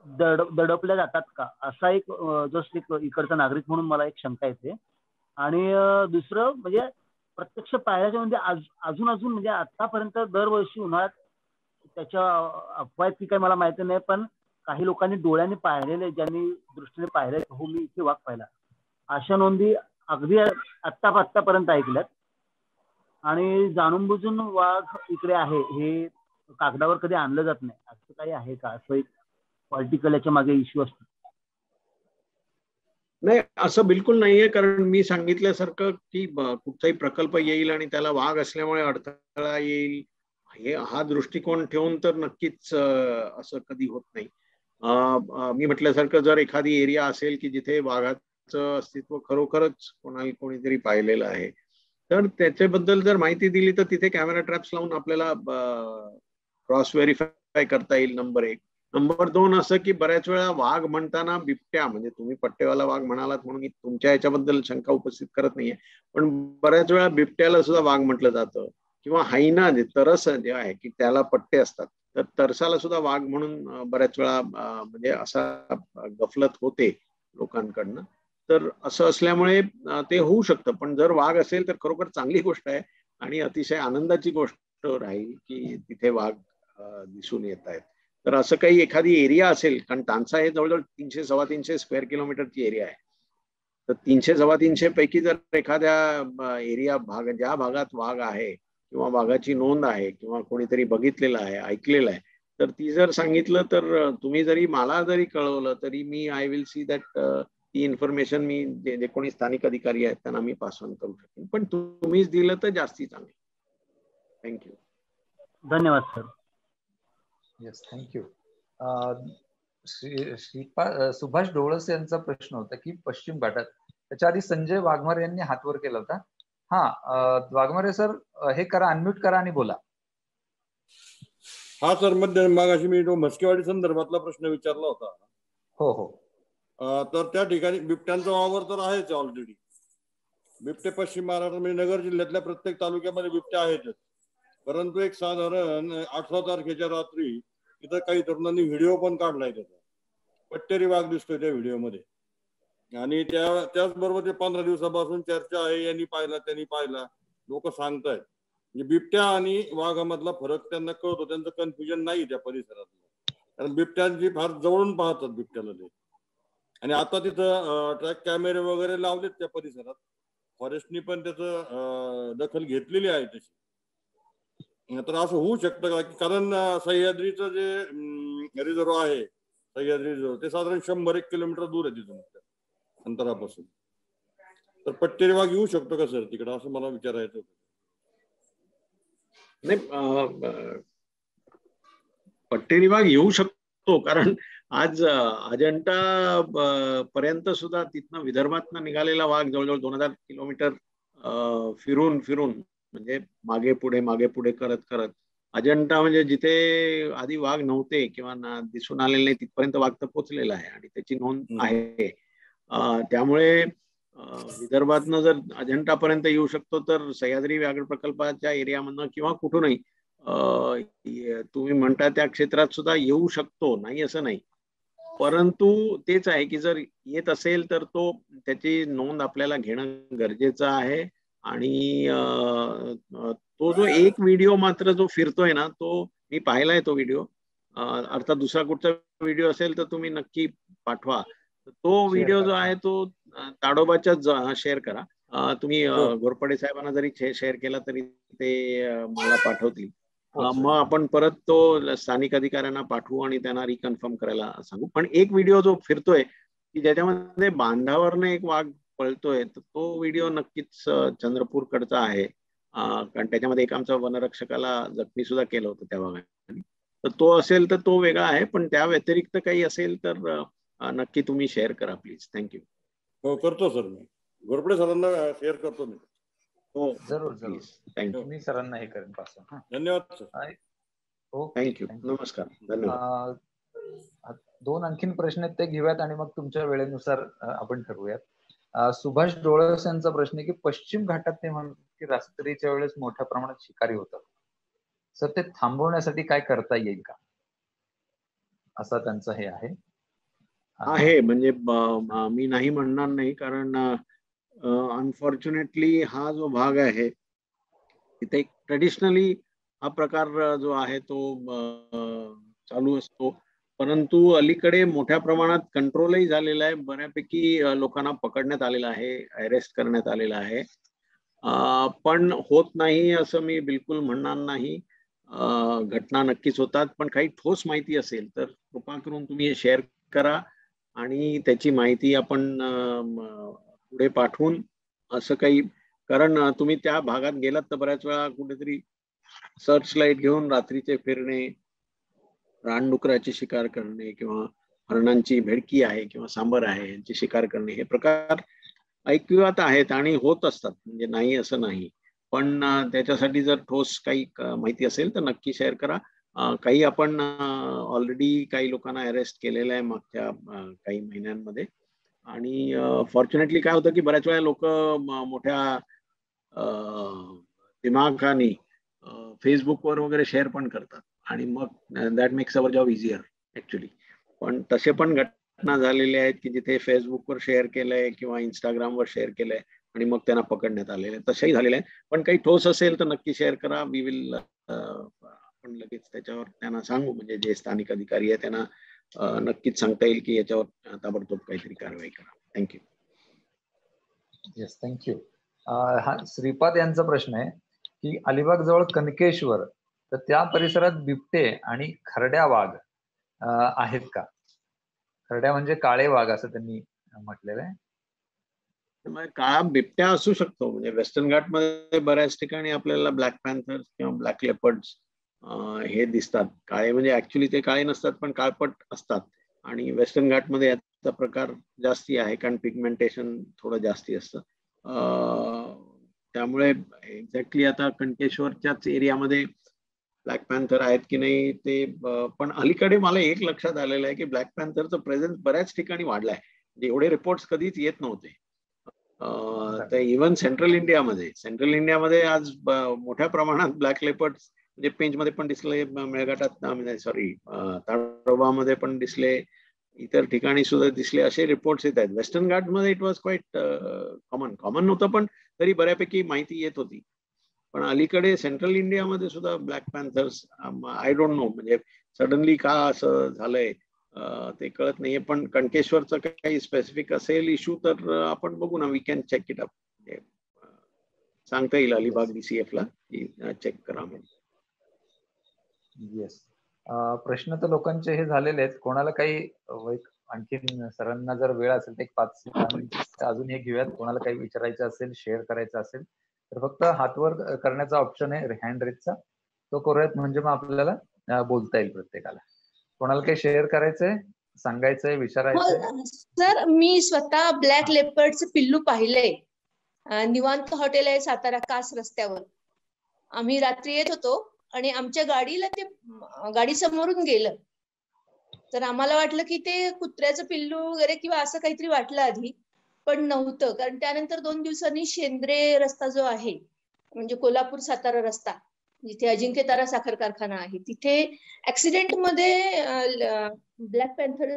दडपल्या जातात का, असा एक जस्ट एक इकडचा नागरिक म्हणून मला एक शंका येते. आणि दुसरं म्हणजे प्रत्यक्ष पाहिल्याच्या म्हणजे अजून म्हणजे आतापर्यंत दरवर्षी उन्हाळ्यात त्याच्या अफवा की काही मला माहिती नाही, पण काही लोकांनी डोळ्यांनी पाहिलेले, ज्यांनी दृष्टीने पाहिले, हो मी इथे वाघ पाहिला, अशा नोंदी अगदी आत्तापर्यंत ऐकल्यात. आणि जाणून बुजून वाघ इकडे आहे हे कागदावर कधी आणलं जात नाही, असं काही आहे का? असं एक पॉलिटिकल याच्या मागे इश्यू असतो. नाही, असं बिलकुल नाहीये. कारण मी सांगितल्यासारखं की कुठचाही प्रकल्प येईल आणि त्याला वाघ असल्यामुळे अडथळा येईल, हा दृष्टिकोन ठेवून तर नक्कीच असं कधी होत नाही. मी म्हटल्यासारखं जर एखादी एरिया असेल की जिथे वाघाचं अस्तित्व खरोखरच कोणीतरी पाहिलेलं आहे, तर त्याच्याबद्दल जर माहिती दिली तर तिथे कॅमेरा ट्रॅप्स लावून आपल्याला क्रॉस व्हेरीफाय करता येईल. नंबर 1. नंबर 2 असं की बऱ्याच वेळा वाघ म्हणताना बिबट्या, म्हणजे तुम्ही पट्टेवाला वाघ म्हणालात म्हणून मी तुमच्या याच्याबद्दल शंका उपस्थित करत नाहीये, पण बऱ्याच वेळा बिबट्याला सुद्धा वाघ म्हटलं जातं. किंवा हायना, जे तरस जे आहे की त्याला पट्टे असतात, तर तरसाला सुद्धा वाघ म्हणून बऱ्याच वेळा म्हणजे असा गफलत होते लोकांकडनं. तर असं असल्यामुळे ते होऊ शकतं. पण जर वाघ असेल तर खरोखर चांगली गोष्ट आहे आणि अतिशय आनंदाची गोष्ट राहील की तिथे वाघ दिसून येत आहेत. तर असं काही एखादी एरिया असेल, कारण तानसा हे जवळजवळ 300-325 स्क्वेअर किलोमीटरची एरिया आहे. तर 300-325 पैकी जर एखाद्या एरिया भाग, ज्या भागात वाघ आहे किंवा वाघाची नोंद आहे किंवा कोणीतरी बघितलेलं आहे, ऐकलेलं आहे, तर ती जर सांगितलं, तर तुम्ही जरी मला जरी कळवलं तरी मी आय विल सी दॅट ती इन्फॉर्मेशन मी जे कोणी स्थानिक अधिकारी आहेत त्यांना मी पास ऑन करू शकेन. पण तुम्हीच दिलं तर जास्ती चांगलं. थँक्यू. धन्यवाद sir. Yes, thank you. Subhash Dolas यांचा प्रश्न होता की पश्चिम घाटात, त्याच्या आधी संजय वाघमारे यांनी हात वर केला होता. हा, वाघमारे सर हे करा, अनम्यूट करा आणि बोला. हा सर, मगाशी मी तो म्हस्केवाडी संदर्भातला प्रश्न विचारला होता. हो हो. तर त्या ठिकाणी बिबट्यांचा वावर तर आहेच ऑलरेडी. बिबटे पश्चिम महाराष्ट्रामध्ये नगर जिल्ह्यातल्या प्रत्येक तालुक्यामध्ये बिबटे आहेतच. परंतु एक साधारण 18 तारखेच्या रात्री तिथं काही तरुणांनी व्हिडिओ पण काढलाय त्याचा. पट्टेरी वाघ दिसतोय त्या व्हिडिओमध्ये. आणि त्याचबरोबर ते 15 दिवसापासून चर्चा आहे, यांनी पाहिला त्यांनी पाहिला, लोक सांगतायत. म्हणजे बिबट्या आणि वाघामधला फरक त्यांना कळतो, त्यांचं कन्फ्युजन नाही त्या परिसरातलं. कारण बिबट्यांची फार जवळून पाहतात बिबट्याला ते. आणि आता तिथं ट्रॅक कॅमेरे वगैरे लावलेत त्या परिसरात. फॉरेस्टनी पण त्याचं दखल घेतलेली आहे तशी. तर असं होऊ शकतं का, कारण सह्याद्रीचं जे रिझर्व आहे, सह्याद्री रिझर्व, ते साधारण 100-1 किलोमीटर दूर आहे तिथून अंतरापासून. तर पट्टेरी वाघ येऊ शकतो का सर तिकडं, असं मला विचारायचं होतं. नाही, पट्टेरी वाघ येऊ शकतो, कारण आज अजंठा पर्यंत सुद्धा तिथनं विदर्भातनं निघालेला वाघ जवळजवळ 2000 किलोमीटर फिरून म्हणजे मागे पुढे करत अजंठा, म्हणजे जिथे आधी वाघ नव्हते किंवा दिसून आलेले नाही तिथपर्यंत वाघ तर पोचलेला आहे आणि त्याची नोंद आहे. त्यामुळे विदर्भातनं जर अजंठापर्यंत येऊ शकतो, तर सह्याद्री व्याघ्र प्रकल्पाच्या एरियामधनं किंवा कुठूनही तुम्ही म्हणता त्या क्षेत्रात सुद्धा येऊ शकतो, नाही असं नाही. परंतु तेच आहे की जर येत असेल तर त्याची नोंद आपल्याला घेणं गरजेचं आहे. आणि तो जो एक व्हिडिओ मात्र जो फिरतोय ना, तो मी पाहिलाय तो व्हिडिओ. अर्थात दुसरा कुठचा व्हिडिओ असेल तर तुम्ही नक्की पाठवा. तो व्हिडिओ जो आहे तो ताडोबाच्या शेअर करा. तुम्ही घोरपडे साहेबांना जरी शेअर केला तरी ते मला पाठवतील. मग आपण परत तो स्थानिक अधिकाऱ्यांना पाठवू आणि त्यांना रिकन्फर्म करायला सांगू. पण एक व्हिडिओ जो फिरतोय की ज्याच्यामध्ये बांधावरने एक वाघ पळतोय, तर तो व्हिडिओ नक्कीच चंद्रपूरकडचा आहे. कारण त्याच्यामध्ये एक आमच्या वनरक्षकाला जखमी सुद्धा केलं होतं त्या वाघाने. तर तो असेल तर तो वेगळा आहे, पण त्या व्यतिरिक्त काही असेल तर नक्की तुम्ही शेअर करा प्लीज. थँक्यू. हो, करतो सर, मी घोरपडे सरांना शेअर करतो मी. हो, जरूर थँक्यू. मी सरांना हे करेन पासून. धन्यवाद सर. थँक्यू. नमस्कार. धन्यवाद. 2 आणखीन प्रश्न आहेत, ते घेऊयात आणि मग तुमच्या वेळेनुसार आपण ठरवूयात. सुभाष डोळस यांचा प्रश्न आहे की पश्चिम घाटात ते म्हणतात की रात्रीच्या वेळेस मोठ्या प्रमाणात शिकारी होतात, सर ते थांबवण्यासाठी काय करता येईल का, असा त्यांचं हे आहे. म्हणजे मी नाही म्हणणार नाही, कारण अनफॉर्च्युनेटली हा जो भाग आहे तिथे ट्रेडिशनली हा प्रकार जो आहे तो चालू असतो. परंतु अलीकडे मोठ्या प्रमाणात कंट्रोलही झालेला आहे. बऱ्यापैकी लोकांना पकडण्यात आलेलं आहे, अरेस्ट करण्यात आलेलं आहे. पण होत नाही असं मी बिलकुल म्हणणार नाही. घटना नक्कीच होतात, पण काही ठोस माहिती असेल तर कृपा करून तुम्ही शेअर करा. आणि त्याची माहिती आपण पुढे पाठवून असं काही, कारण तुम्ही त्या भागात गेलात तर बऱ्याच वेळा कुठेतरी सर्च लाईट घेऊन रात्रीचे फिरणे, रानडुकराची शिकार करणे किंवा हरणांची भेडकी आहे किंवा सांबर आहे यांची शिकार करणे, हे प्रकार ऐकिवात आहेत आणि होत असतात, म्हणजे नाही असं नाही. पण त्याच्यासाठी जर ठोस काही माहिती असेल तर नक्की शेअर करा. काही आपण ऑलरेडी काही लोकांना अरेस्ट केलेलं आहे मागच्या काही महिन्यांमध्ये. आणि फॉर्च्युनेटली काय होतं की बऱ्याच वेळा लोक मोठ्या दिमाखाने फेसबुकवर वगैरे शेअर पण करतात आणि मग that makes our job easier actually. पण तसे पण घटना झालेल्या आहेत की जिथे फेसबुकवर शेअर केलंय किंवा इंस्टाग्रामवर शेअर केलंय आणि मग त्यांना पकडण्यात आलेलं आहे, तसंही झालेलं आहे. पण काही ठोस असेल तर नक्की शेअर करा. वी विल आपण लगेच त्याच्यावर त्यांना सांगू, म्हणजे जे स्थानिक अधिकारी आहे त्यांना नक्कीच सांगता येईल की याच्यावर ताबडतोब काहीतरी कारवाई करा. थँक्यू. Yes, thank you. हा श्रीपाद यांचा प्रश्न आहे की अलिबाग जवळ कनकेश्वर, तर त्या परिसरात बिबटे आणि खरड्या वाघ आहेत का? खरड्या म्हणजे काळे वाघ असं त्यांनी म्हटलेलं आहे. काळा बिबट्या असू शकतो, म्हणजे वेस्टर्न घाटमध्ये बऱ्याच ठिकाणी आपल्याला ब्लॅक पॅन्थर्स किंवा ब्लॅक लेपर्ड्स हे दिसतात. काळे म्हणजे ऍक्च्युली ते काळे नसतात पण काळपट असतात. आणि वेस्टर्न घाटमध्ये याचा प्रकार जास्ती आहे कारण पिगमेंटेशन थोडं जास्ती असतं. त्यामुळे एक्झॅक्टली आता कणकेश्वरच्याच एरियामध्ये ब्लॅक पॅन्थर आहेत की नाही ते, पण अलीकडे मला एक लक्षात आलेलं आहे की ब्लॅक पॅन्थरचं प्रेझेन्स बऱ्याच ठिकाणी वाढलाय. एवढे रिपोर्ट्स कधीच येत नव्हते. तर इव्हन सेंट्रल इंडियामध्ये आज मोठ्या प्रमाणात ब्लॅक लेपर्ड्स म्हणजे पेंचमध्ये पण दिसले, मेळघाटात सॉरी ताडोबामध्ये पण दिसले, इतर ठिकाणी सुद्धा दिसले, असे रिपोर्ट्स येत आहेत. वेस्टर्न घाटमध्ये इट वॉज क्वाईट कॉमन नव्हतं पण तरी बऱ्यापैकी माहिती येत होती. पण अलीकडे सेंट्रल इंडियामध्ये सुद्धा black Panthers, I don't no म्हणजे सडनली का असं झालंय ते कळत नाहीये. पण कणकेश्वरचं काही स्पेसिफिक असेल इश्यू तर आपण बघू ना, we can check it up. सांगता येईल अलिबाग DCF ला की चेक करा म्हणून. येस, प्रश्न तर लोकांचे हे झालेले आहेत. कोणाला काही आणखीन सरांना जर वेळ असेल तर 5 मिनिट अजून हे घेऊयात. कोणाला काही विचारायचं असेल, शेअर करायचं असेल तर फक्त हातवर करण्याचा ऑप्शन आहे हँड रेजचा, तो करूयात म्हणजे मग आपल्याला बोलता येईल प्रत्येकाला. कोणाला काही शेअर करायचंय, सांगायचंय, विचारायचंय? सर, मी स्वतः ब्लॅक लेपर्डचं पिल्लू पाहिलंय. निवांत हॉटेल आहे सातारा कास रस्त्यावर. आम्ही रात्री येत होतो आणि आमच्या गाडीला ते गाडी समोरून गेलं, तर आम्हाला वाटलं की ते कुत्र्याचं पिल्लू वगैरे किंवा असं काहीतरी वाटलं आधी, पण नव्हतं. कारण त्यानंतर 2 दिवसांनी शेंद्रे रस्ता जो आहे, म्हणजे कोल्हापूर सातारा रस्ता, जिथे अजिंक्य तारा साखर कारखाना आहे, तिथे ऍक्सिडेंट मध्ये ब्लॅक पॅन्थर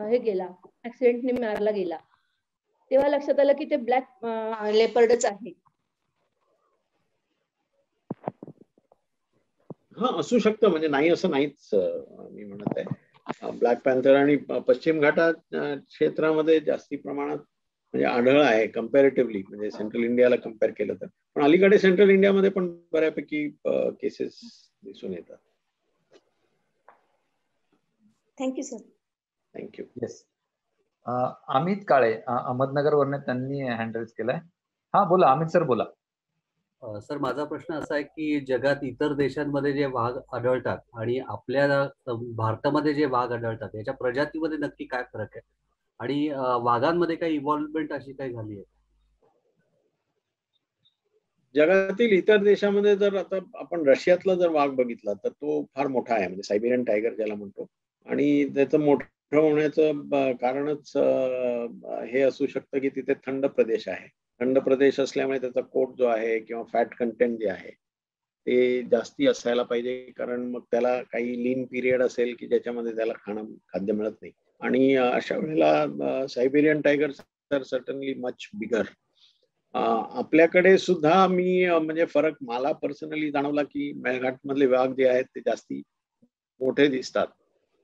हे गेला, ऍक्सिडेंटने मारला गेला. तेव्हा लक्षात आलं की ते ब्लॅक लेपर्डच आहे. हा, असू शकतं, म्हणजे नाही असं नाहीच मी म्हणत आहे. ब्लॅक पॅन्थर आणि पश्चिम घाटात क्षेत्रामध्ये जास्ती प्रमाणात म्हणजे आढळ आहे कम्पॅरेटिव्हली, म्हणजे सेंट्रल इंडियाला कम्पेअर केलं तर. पण अलीकडे सेंट्रल इंडियामध्ये पण बऱ्यापैकी केसेस दिसून येतात. Thank you sir. Thank you. Yes, Amit Kale Ahmednagar वरने त्यांनी हँड रेज केलाय. हा बोला अमित सर, बोला. सर, माझा प्रश्न असा आहे की जगात इतर देशांमध्ये जे वाघ आढळतात आणि आपल्या भारतामध्ये जे वाघ आढळतात याच्या प्रजातीमध्ये नक्की काय फरक आहे आणि वाघांमध्ये काही इव्हॉल्वमेंट अशी काही झाली आहे? जगातील इतर देशामध्ये जर आता आपण रशियातला जर वाघ बघितला तर तो फार मोठा आहे, म्हणजे सायबेरियन टायगर ज्याला म्हणतो. आणि त्याचं मोठं होण्याचं कारणच हे असू शकतं की तिथे थंड प्रदेश आहे. थंड प्रदेश असल्यामुळे त्याचा कोट जो आहे किंवा फॅट कंटेंट जे आहे ते जास्ती असायला पाहिजे, कारण मग त्याला काही लीन पिरियड असेल की ज्याच्यामध्ये त्याला खाद्य मिळत नाही. आणि अशा वेळेला सायबेरियन टायगर तर सर्टनली मच बिगर. आपल्याकडे सुद्धा मी म्हणजे फरक मला पर्सनली जाणवला की मेळघाट मधले वाघ जे आहेत ते जास्ती मोठे दिसतात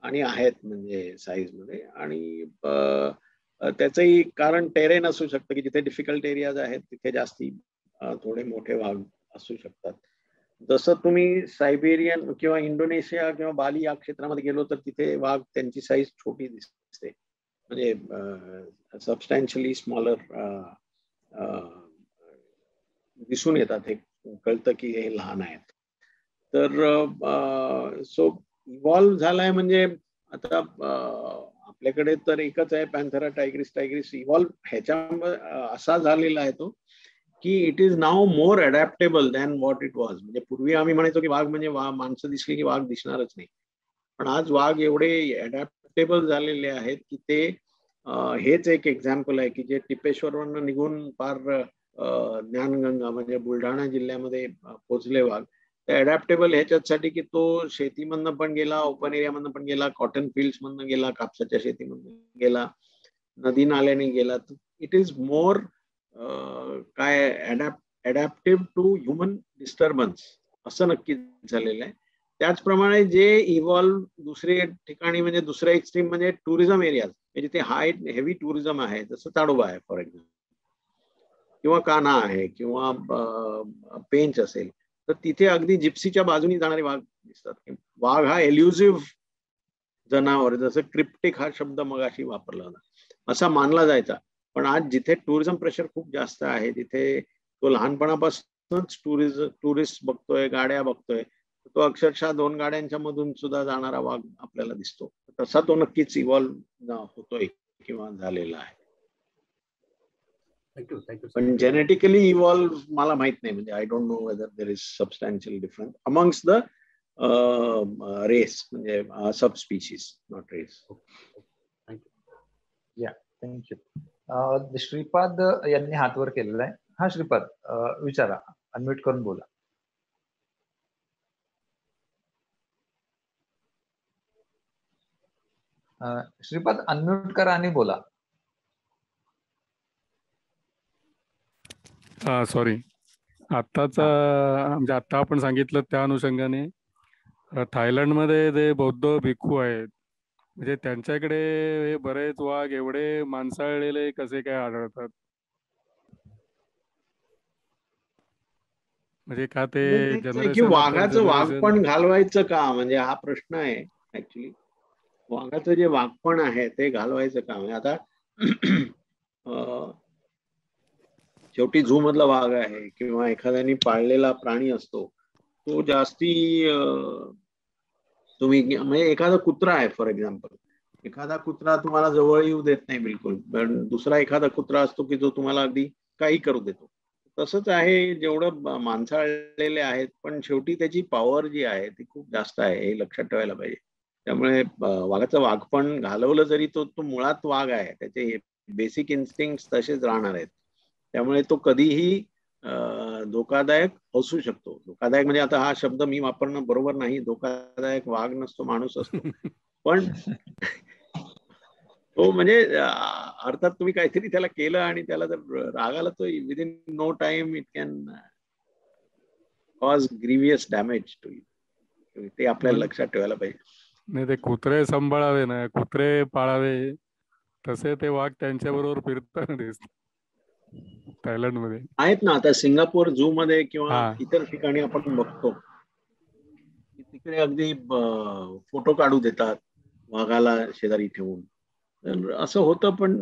आणि आहेत म्हणजे साईज मध्ये. आणि त्याचंही कारण टेरेन असू शकतं की जिथे डिफिकल्ट एरियाज आहेत तिथे जास्ती थोडे मोठे वाघ असू शकतात. जसं तुम्ही सायबेरियन किंवा इंडोनेशिया किंवा बाली या क्षेत्रामध्ये गेलो तर तिथे वाघ त्यांची साईज छोटी दिसते, म्हणजे सबस्टॅन्शियली स्मॉलर दिसून येतात. हे कळतं की हे लहान आहेत. तर सो इव्हॉल्व्ह झालाय म्हणजे आता आपल्याकडे तर एकच आहे पॅन्थेरा टायग्रिस. इव्हॉल्व्ह ह्याच्यामध्ये असा झालेला आहे तो की it is now more adaptable than what it was. म्हणजे पूर्वी आम्ही म्हणायचो की वाघ म्हणजे माणसं दिसली की वाघ दिसणारच नाही, पण आज वाघ एवढे अडॅप्टेबल झालेले आहेत की ते हेच एक एक्झाम्पल आहे की जे टिपेश्वरवरून निघून फार ज्ञानगंगा म्हणजे बुलढाणा जिल्ह्यामध्ये पोहोचले वाघ. ते अडॅप्टेबल ह्याच्यासाठी की तो शेतीमधनं पण गेला, ओपन एरियामधनं पण गेला, कॉटन फील्ड्स मधनं गेला, कापसाच्या शेतीमधनं गेला, नदी नाल्याने गेला. इट इज मोर काय अडॅप्टिव्ह टू ह्युमन डिस्टर्बन्स असं नक्कीच झालेलं आहे. त्याचप्रमाणे जे इव्हॉल्व्ह दुसरे ठिकाणी म्हणजे दुसऱ्या एक्स्ट्रीम म्हणजे टुरिझम एरियाज म्हणजे जिथे हाय हेवी टुरिझम आहे, जसं ताडोबा आहे फॉर एक्झाम्पल, किंवा कान्हा आहे, किंवा पेंच असेल, तर तिथे अगदी जिप्सीच्या बाजूनी जाणारे वाघ दिसतात. वाघ हा एल्युसिव्ह जनावर, जसं क्रिप्टिक हा शब्द मगाशी वापरला होता असा मानला जायचा. पण आज जिथे टुरिझम प्रेशर खूप जास्त आहे, तिथे तो लहानपणापासूनच टुरिस्ट बघतोय, गाड्या बघतोय, तो अक्षरशः 2 गाड्यांच्या मधून सुद्धा जाणारा वाघ आपल्याला दिसतो. तसा तो नक्कीच इव्हॉल्व्ह होतोय किंवा झालेला आहे. पण जेनेटिकली इव्हॉल्व्ह मला माहित नाही, म्हणजे I don't know whether there is substantial difference amongst the race, म्हणजे सब स्पीशीज, नॉट रेस. या थँक्यू. श्रीपाद यांनी हात वर केलेला आहे. हा श्रीपाद, विचारा, अनम्यूट करून बोला. श्रीपाद अनम्यूट करा आणि बोला. सॉरी, म्हणजे आता आपण सांगितलं त्या अनुषंगाने थायलंडमध्ये जे बौद्ध भिक्खू आहेत, म्हणजे त्यांच्याकडे हे बरेच वाघ एवढे माणसाळलेले कसे काय आढळतात? म्हणजे का ते जनरेशन वाघाचं वाघपण घालवायचं का, म्हणजे हा प्रश्न आहे ऍक्च्युली. वाघाचं जे वाघपण आहे ते घालवायचं का? म्हणजे आता शेवटी झू मधला वाघ आहे किंवा एखाद्याने पाळलेला प्राणी असतो, तो जास्ती तुम्ही म्हणजे एखादा कुत्रा आहे फॉर एक्झाम्पल, एखादा कुत्रा तुम्हाला जवळ येऊ देत नाही बिलकुल, पण दुसरा एखादा कुत्रा असतो की जो तुम्हाला अगदी काही करू देतो. तसंच आहे, जेवढं माणसाळलेले आहेत पण शेवटी त्याची पॉवर जी आहे ती खूप जास्त आहे, हे लक्षात ठेवायला पाहिजे. त्यामुळे वाघाचं वाघपण घालवलं जरी तो मुळात वाघ आहे, त्याचे बेसिक इन्स्टिंक्ट्स तसेच राहणार आहेत. त्यामुळे तो कधीही धोकादायक असू शकतो. धोकादायक म्हणजे आता हा शब्द मी वापरणं बरोबर नाही, धोकादायक वाघ नसतो, माणूस असतो. पण तो म्हणजे अर्थात तुम्ही काहीतरी त्याला केलं आणि त्याला जर राग आला तर within no time it can cause grievous damage to you. ते आपल्याला लक्षात ठेवायला पाहिजे. नाही, ते कुत्रे सांभाळावे ना, कुत्रे पाळावे, तसे ते वाघ त्यांच्या बरोबर फिरताना दिसतात थायलंड मध्ये. आहेत ना, आता सिंगापूर झू मध्ये किंवा इतर ठिकाणी आपण बघतो तिकडे अगदी फोटो काढू देतात वाघाला शेजारी ठेवून. असं होतं, पण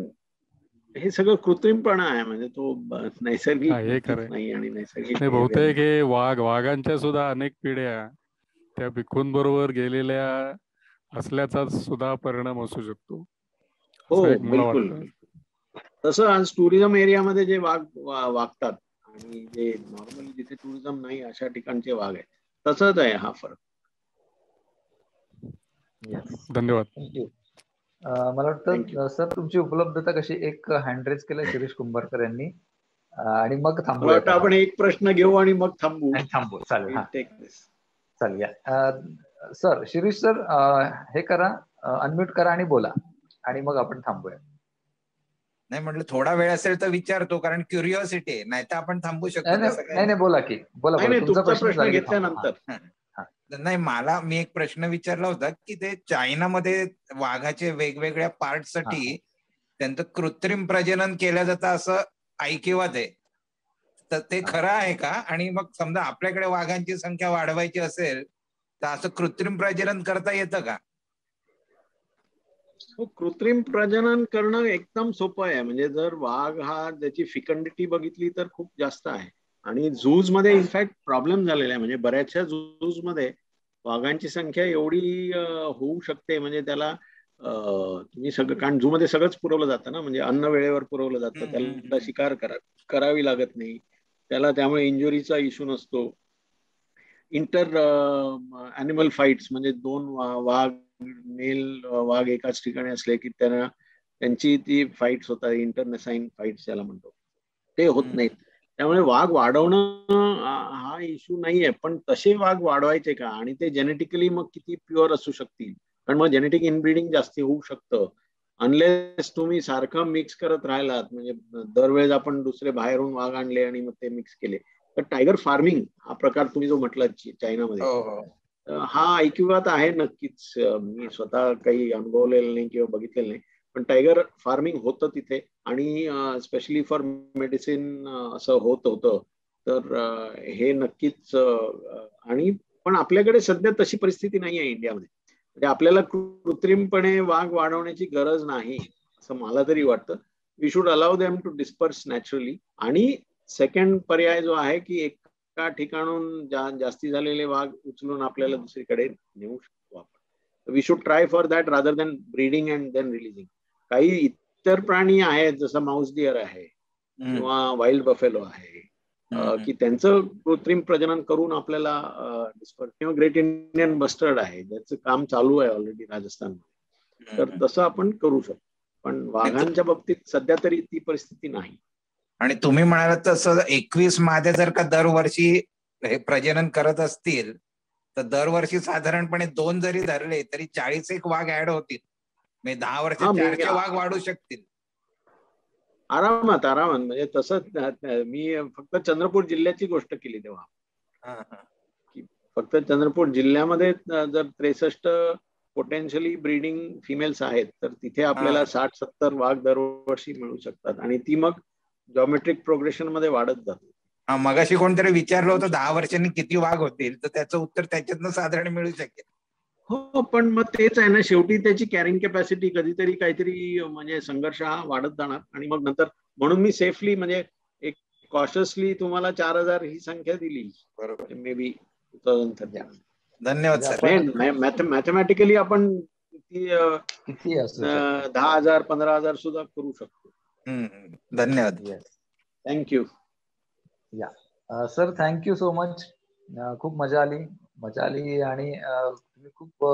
हे सगळं कृत्रिमपणा आहे, म्हणजे तो नैसर्गिक नाही. आणि नैसर्गिक बहुतेक हे वाघांच्या सुद्धा अनेक पिढ्या त्या भिक्खूंबरोबर गेलेल्या असल्याचा सुद्धा परिणाम असू शकतो. हो, बिलकुल. तसं आज टुरिझम एरियामध्ये जे वाघ वागतात आणि जे नॉर्मली जिथे टुरिझम नाही अशा ठिकाणचे वाघ आहेत, तसंच आहे हा फरक. धन्यवाद. थँक्यू. मला वाटतं सर तुमची उपलब्धता कशी, एक हँड रेज केलं शिरीष कुंभारकर यांनी, आणि मग थांबूया. आपण एक प्रश्न घेऊ आणि मग थांबू. चालेल. चालेल. सर, शिरीष सर, हे करा, अनम्यूट करा आणि बोला, आणि मग आपण थांबूया. नाही, म्हटलं थोडा वेळ असेल तर विचारतो, कारण क्युरिओसिटी आहे, नाही तर आपण थांबू शकतो. नाही, बोला की बोला. तुमचा प्रश्न घेतल्यानंतर. नाही, मी एक प्रश्न विचारला होता की ते चायनामध्ये वाघाचे वेगवेगळ्या पार्टसाठी त्यांचं कृत्रिम प्रजनन केलं जातं असं ऐकिवात आहे, तर ते खरं आहे का? आणि मग समजा आपल्याकडे वाघांची संख्या वाढवायची असेल तर असं कृत्रिम प्रजनन करता येतं का? हो, कृत्रिम प्रजनन करणं एकदम सोपं आहे. म्हणजे जर वाघ हा त्याची फिकंडिटी बघितली तर खूप जास्त आहे. आणि झूज मध्ये इनफॅक्ट प्रॉब्लेम झालेला आहे. म्हणजे बऱ्याचशा झूज मध्ये वाघांची संख्या एवढी होऊ शकते, म्हणजे त्याला तुम्ही सगळं, कारण झू मध्ये सगळंच पुरवलं जातं ना, म्हणजे अन्न वेळेवर पुरवलं जातं, त्याला शिकार करावी लागत नाही, त्याला त्यामुळे इंजुरीचा इश्यू नसतो. इंटर ॲनिमल फाईट्स म्हणजे दोन वाघ, मेल वाघ एकाच ठिकाणी असले की त्यांची ती फाईट्स होतात, इंटरनेसाइन फाईट्स ज्याला म्हणतो, ते होत नाहीत. त्यामुळे वाघ वाढवणं हा इश्यू नाहीये. पण तसे वाघ वाढवायचे का, आणि ते जेनेटिकली मग किती प्युअर असू शकतील, कारण मग जेनेटिक इनब्रीडिंग जास्ती होऊ शकतं. अनलेस तुम्ही सारखं मिक्स करत राहिलात, म्हणजे दरवेळेस आपण दुसरे बाहेरून वाघ आणले आणि मग ते मिक्स केले, तर टायगर फार्मिंग हा प्रकार तुम्ही जो म्हटला चायनामध्ये, हा ऐकिवात आहे नक्कीच. मी स्वतः काही अनुभवलेलं नाही किंवा बघितलेलं नाही, पण टायगर फार्मिंग होतं तिथे, आणि स्पेशली फॉर मेडिसिन असं होतं. तर हे नक्कीच. आणि पण आपल्याकडे सध्या तशी परिस्थिती नाही आहे इंडियामध्ये. म्हणजे आपल्याला कृत्रिमपणे वाघ वाढवण्याची गरज नाही असं मला तरी वाटतं. We should allow them to disperse naturally. आणि सेकंड पर्याय जो आहे की एका ठिकाणून जास्ती झालेले वाघ उचलून आपल्याला दुसरीकडे नेऊ शकतो आपण. We should try for that rather than breeding and then releasing. काही इतर प्राणी आहेत, जसं माऊस डिअर आहे किंवा वाईल्ड बफेलो आहे, की त्यांचं कृत्रिम प्रजनन करून आपल्याला डिस्पर्स, किंवा ग्रेट इंडियन बस्टर्ड आहे ज्याचं काम चालू आहे ऑलरेडी राजस्थानमध्ये, तर तसं आपण करू शकतो. पण वाघांच्या बाबतीत सध्या तरी ती परिस्थिती नाही. आणि तुम्ही म्हणालात तसं 21 मादे जर का दरवर्षी हे प्रजनन करत असतील तर दरवर्षी साधारणपणे 2 जरी धरले तरी 41 वाघ ऍड होतील. म्हणजे 10 वर्षात 400 वाघ वाढू शकतील आरामात. म्हणजे तसं मी फक्त चंद्रपूर जिल्ह्याची गोष्ट केली तेव्हा, की फक्त चंद्रपूर जिल्ह्यामध्ये जर 63 पोटेन्शियली ब्रीडिंग फिमेल्स आहेत, तर तिथे आपल्याला 60-70 वाघ दरवर्षी मिळू शकतात, आणि ती मग जॉमेट्रिक प्रोग्रेशन मध्ये वाढत जाते. मगाशी कोणतरी विचारलं होतं 10 वर्षांनी किती वाघ होतील, तर त्याचं उत्तर त्याच्यातनं साधारण मिळू शकेल. हो, पण मग तेच आहे ना, शेवटी त्याची कॅरिंग कॅपॅसिटी कधीतरी काहीतरी म्हणजे संघर्ष हा वाढत जाणार, आणि मग नंतर, म्हणून मी सेफली म्हणजे एक कॉशियसली तुम्हाला 4000 ही संख्या दिली, बरोबर, मे बी 2030. धन्यवाद सर. मॅथमॅटिकली आपण किती 10,000 15,000 सुद्धा करू शकतो. धन्यवाद. थँक्यू. या सर, थँक्यू सो मच. खूप मजा आली आणि तुम्ही खूप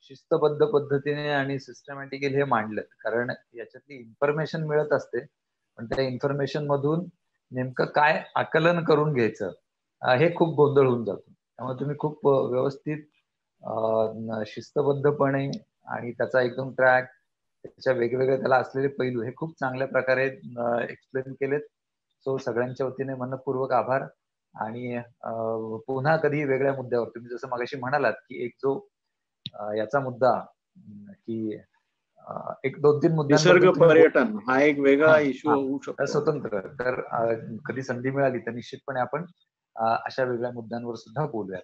शिस्तबद्ध पद्धतीने आणि सिस्टमॅटिकली हे मांडलं, कारण याच्यातली इन्फॉर्मेशन मिळत असते, पण त्या इन्फॉर्मेशन मधून नेमकं काय आकलन करून घ्यायचं हे खूप गोंधळ होऊन जातो. त्यामुळे तुम्ही खूप व्यवस्थित शिस्तबद्धपणे आणि त्याचा एकदम ट्रॅक, त्याच्या वेगवेगळे त्याला असलेले पैलू हे खूप चांगल्या प्रकारे एक्सप्लेन केलेत. सो सगळ्यांच्या वतीने मनपूर्वक आभार. आणि पुन्हा कधी वेगळ्या मुद्द्यावर, तुम्ही जसं मगाशी म्हणालात की एक जो याचा मुद्दा की एक 2-3 निसर्ग पर्यटन हा एक वेगळा इश्यू होऊ शकतो स्वतंत्र, तर कधी संधी मिळाली तर निश्चितपणे आपण अशा वेगळ्या मुद्द्यांवर सुद्धा बोलूयात.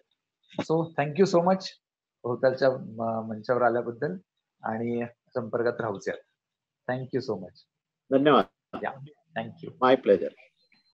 सो थँक्यू सो मच भोवतालच्या मंचावर आल्याबद्दल, आणि संपर्कात राहूयात. Thank you so much. धन्यवाद. थँक्यू. My pleasure.